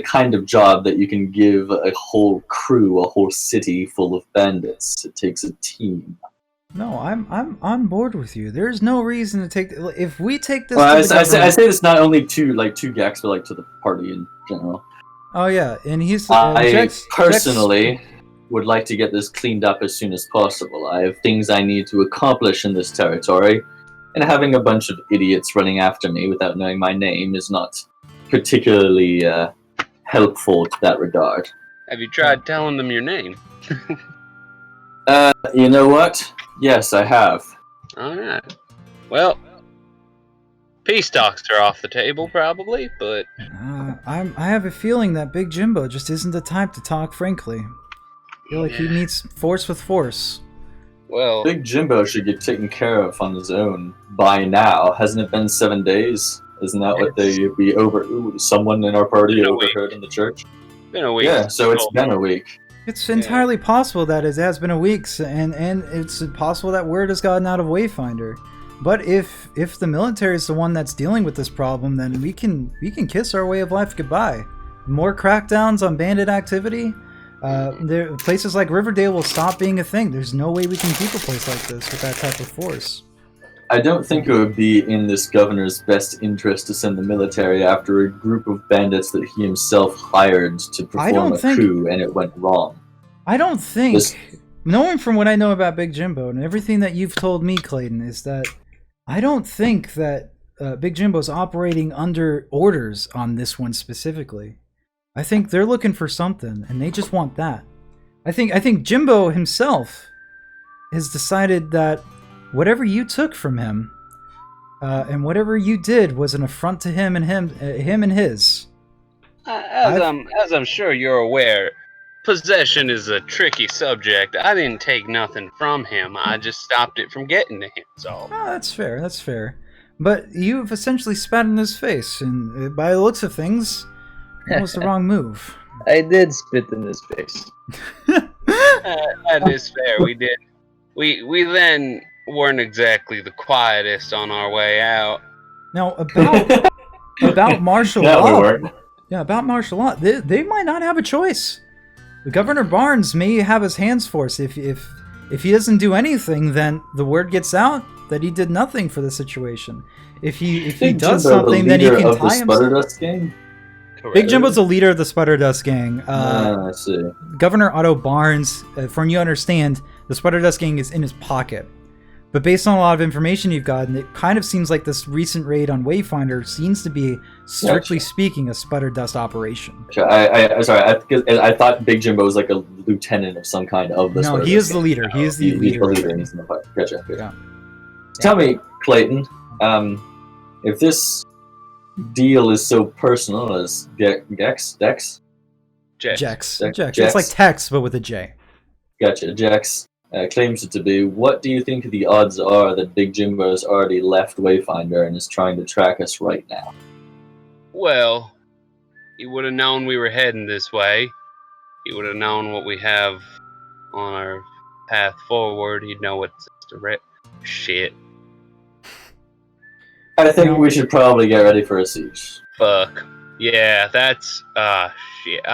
kind of job that you can give a whole crew, a whole city full of bandits. It takes a team. No, I'm on board with you. There's no reason to take. If we take this, well, I say this not only to Gax, but like to the party in general. Oh yeah, and he's. I personally would like to get this cleaned up as soon as possible. I have things I need to accomplish in this territory, and having a bunch of idiots running after me without knowing my name is not particularly helpful to that regard. Have you tried telling them your name? You know what? Yes, I have. Alright. Well, Peace talks are off the table, probably, but... I have a feeling that Big Jimbo just isn't the type to talk frankly. I feel like he meets force with force. Well... Big Jimbo should get taken care of on his own by now. Hasn't it been 7 days? Isn't that what someone in our party overheard in the church? Been a week. Yeah, so it's been a week. It's entirely possible that it has been a week, and it's possible that word has gotten out of Wayfinder. But if the military is the one that's dealing with this problem, then we can kiss our way of life goodbye. More crackdowns on bandit activity. Places like Riverdale will stop being a thing. There's no way we can keep a place like this with that type of force. I don't think it would be in this governor's best interest to send the military after a group of bandits that he himself hired to perform a coup, and it went wrong. I don't think, knowing from what I know about Big Jimbo and everything that you've told me, Clayton, is that I don't think that Big Jimbo's operating under orders on this one specifically. I think they're looking for something, and they just want that. I think Jimbo himself has decided that whatever you took from him, and whatever you did was an affront to him and his. As I'm sure you're aware, possession is a tricky subject. I didn't take nothing from him. I just stopped it from getting to him. So. Oh, that's fair. That's fair. But you've essentially spat in his face, and by the looks of things, that was the wrong move. I did spit in his face. That is fair. We did. We then weren't exactly the quietest on our way out. Now about martial law. Yeah, about martial law. They might not have a choice. Governor Barnes may have his hands forced. If he doesn't do anything, then the word gets out that he did nothing for the situation. If he does something, then he can tie himself. Spudder Dust gang? Big Jimbo's the leader of the Spudder Dust gang. I see. Governor Otto Barnes, from you understand, the Spudder Dust gang is in his pocket. But based on a lot of information you've gotten, it kind of seems like this recent raid on Wayfinder seems to be, strictly speaking, a Spudder Dust operation. I thought Big Jimbo was like a lieutenant of some kind of the No, Spudder he is Dust the leader. He is the leader. He's in the fight. Gotcha. Yeah. Tell me, Clayton, if this deal is so personal as Gex? Jex. It's like Tex, but with a J. Gotcha. Jex claims it to be. What do you think the odds are that Big Jimbo has already left Wayfinder and is trying to track us right now? Well, he would have known we were heading this way. He would have known what we have on our path forward. He'd know what's direct. Shit. I think we should probably get ready for a siege. Fuck. Yeah, that's shit.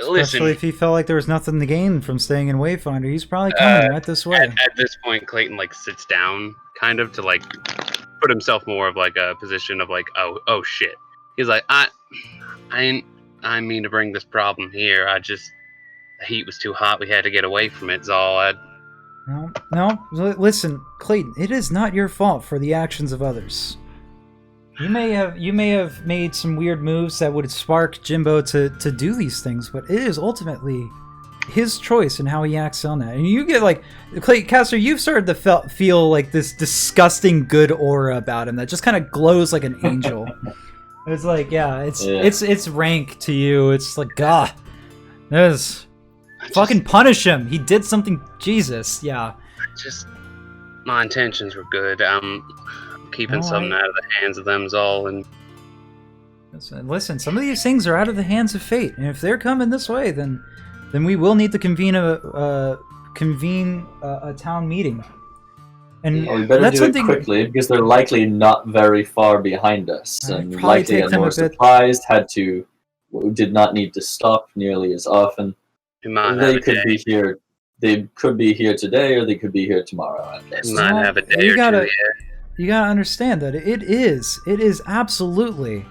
Listen. Especially if he felt like there was nothing to gain from staying in Wayfinder, he's probably coming right this way. At this point, Clayton sits down, kind of to put himself more of a position of oh shit. He's like, I mean to bring this problem here. The heat was too hot. We had to get away from it. It's all. No. Listen, Clayton. It is not your fault for the actions of others. You may have made some weird moves that would spark Jimbo to do these things, but it is ultimately his choice and how he acts on that. And you get Castor, you've started to feel like this disgusting good aura about him that just kind of glows like an angel. It's it's rank to you. It's like, God, fucking punish him. He did something. Jesus, yeah. My intentions were good. Keeping something out of the hands of them's all. And listen, some of these things are out of the hands of fate, and if they're coming this way, then we will need to convene a town meeting. And we better do it quickly because they're likely not very far behind us, and likely and more surprised. Did not need to stop nearly as often. They could be here. They could be here today, or they could be here tomorrow. Might have a day or two. You gotta understand that it is absolutely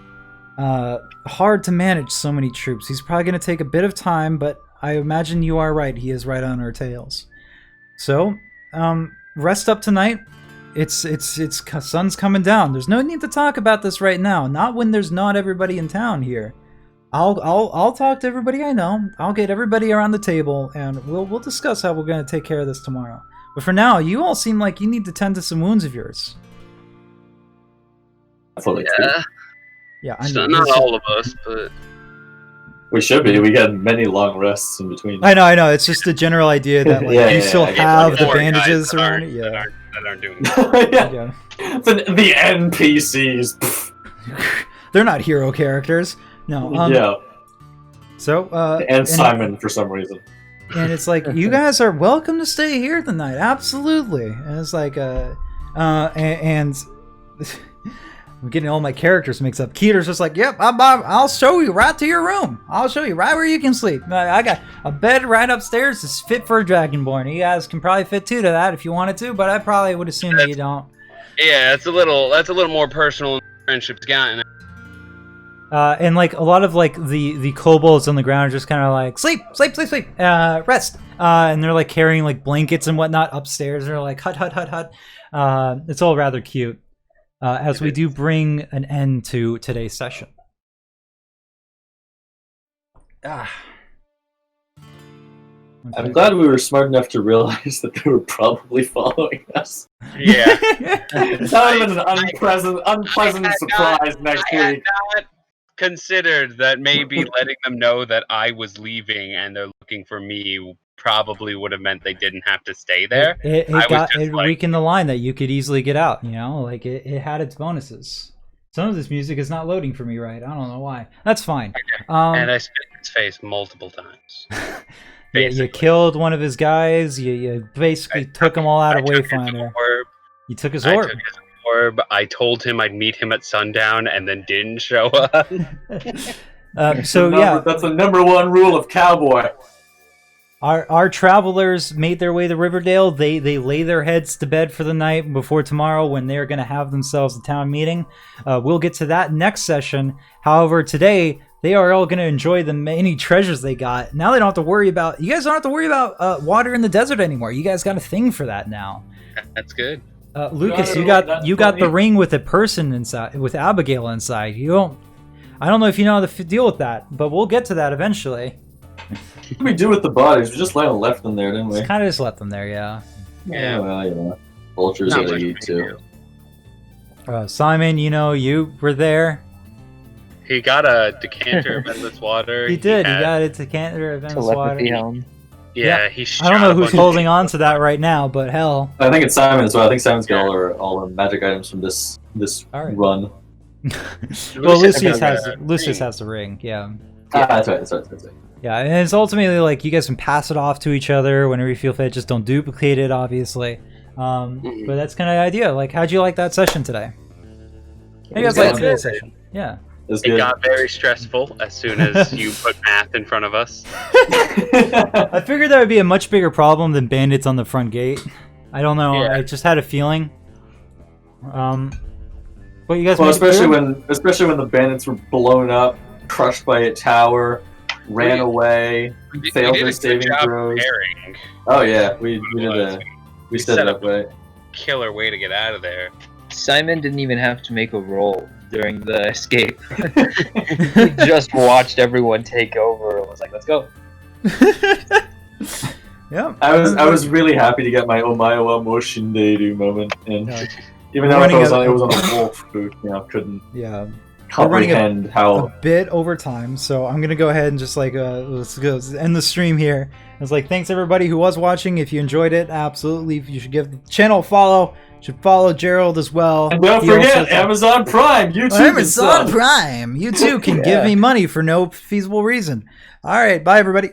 hard to manage so many troops. He's probably gonna take a bit of time, but I imagine you are right. He is right on our tails. So, rest up tonight. It's sun's coming down. There's no need to talk about this right now. Not when there's not everybody in town here. I'll talk to everybody I know. I'll get everybody around the table, and we'll discuss how we're gonna take care of this tomorrow. But for now, you all seem like you need to tend to some wounds of yours. I feel like Yeah, So not all of us, but we should be. We got many long rests in between. I know. It's just a general idea that like you still have the more guys bandages that around aren't- it. Yeah. that aren't doing that. Yeah. The NPCs. They're not hero characters. No. Yeah. So And Simon for some reason. and it's like you guys are welcome to stay here tonight. Absolutely. And it's like and I'm getting all my characters mixed up. Keter's just like, yep, I'll show you right to your room. I'll show you right where you can sleep. I got a bed right upstairs that's fit for a Dragonborn. You guys can probably fit 2 to that if you wanted to, but I probably would assume that you don't. Yeah, that's a little more personal than friendship's gotten. And like a lot of like the kobolds on the ground are just kind of like sleep, rest. And they're like carrying like blankets and whatnot upstairs. They're like hut. It's all rather cute. As we do bring an end to today's session. I'm glad we were smart enough to realize that they were probably following us. Yeah. That would have been an unpleasant surprise next I had week. not considered that maybe letting them know that I was leaving and they're looking for me probably would have meant they didn't have to stay there. It weakened the line that you could easily get out, you know? Like, it had its bonuses. Some of this music is not loading for me right. I don't know why. That's fine. And I spit in his face multiple times. Yeah, you killed one of his guys. You basically took them all out of Wayfinder. You took his orb. I took his orb. I told him I'd meet him at sundown and then didn't show up. So yeah, that's the #1 rule of Cowboy. Our travelers made their way to Riverdale. They lay their heads to bed for the night before tomorrow when they're going to have themselves a town meeting. We'll get to that next session. However, today they are all going to enjoy the many treasures they got. Now they don't have to worry about. You guys don't have to worry about water in the desert anymore. You guys got a thing for that now. That's good. Lucas, you got the ring with a person inside, with Abigail inside. You don't. I don't know if you know how to deal with that, but we'll get to that eventually. What did we do with the bodies? We just left them there, didn't we? Just kind of just left them there, yeah. Yeah. Well, you know, vultures are to eat too. Simon, you know, you were there. He got a decanter of endless water. He did. He got a decanter of endless water. Yeah, he I don't know who's holding on to that right now, but hell. I think it's Simon as well. I think Simon's got all the magic items from this run. Well, Lucius has the ring. Yeah. That's right. Yeah, and it's ultimately like you guys can pass it off to each other whenever you feel fit. Just don't duplicate it, obviously. But that's kind of the idea. Like, how'd you like that session today? How you guys like today's session? Yeah. It got very stressful as soon as you put math in front of us. I figured that would be a much bigger problem than bandits on the front gate. I don't know. Yeah. I just had a feeling. But you guys. Well, especially when the bandits were blown up, crushed by a tower, ran away, failed their saving throws. Oh yeah, we set it up right. Killer way to get out of there. Simon didn't even have to make a roll during the escape. He just watched everyone take over and was like, "Let's go." Yeah. I was really happy to get my Omaewa Moshinderu moment, and even though it was on a wolf who couldn't comprehend how a bit over time. So I'm gonna go ahead and just like let's go end the stream here. It's like thanks everybody who was watching. If you enjoyed it, absolutely you should give the channel a follow. Should follow Gerald as well. And don't forget Amazon Prime. You too. Amazon Prime. You too can give me money for no feasible reason. All right, bye everybody.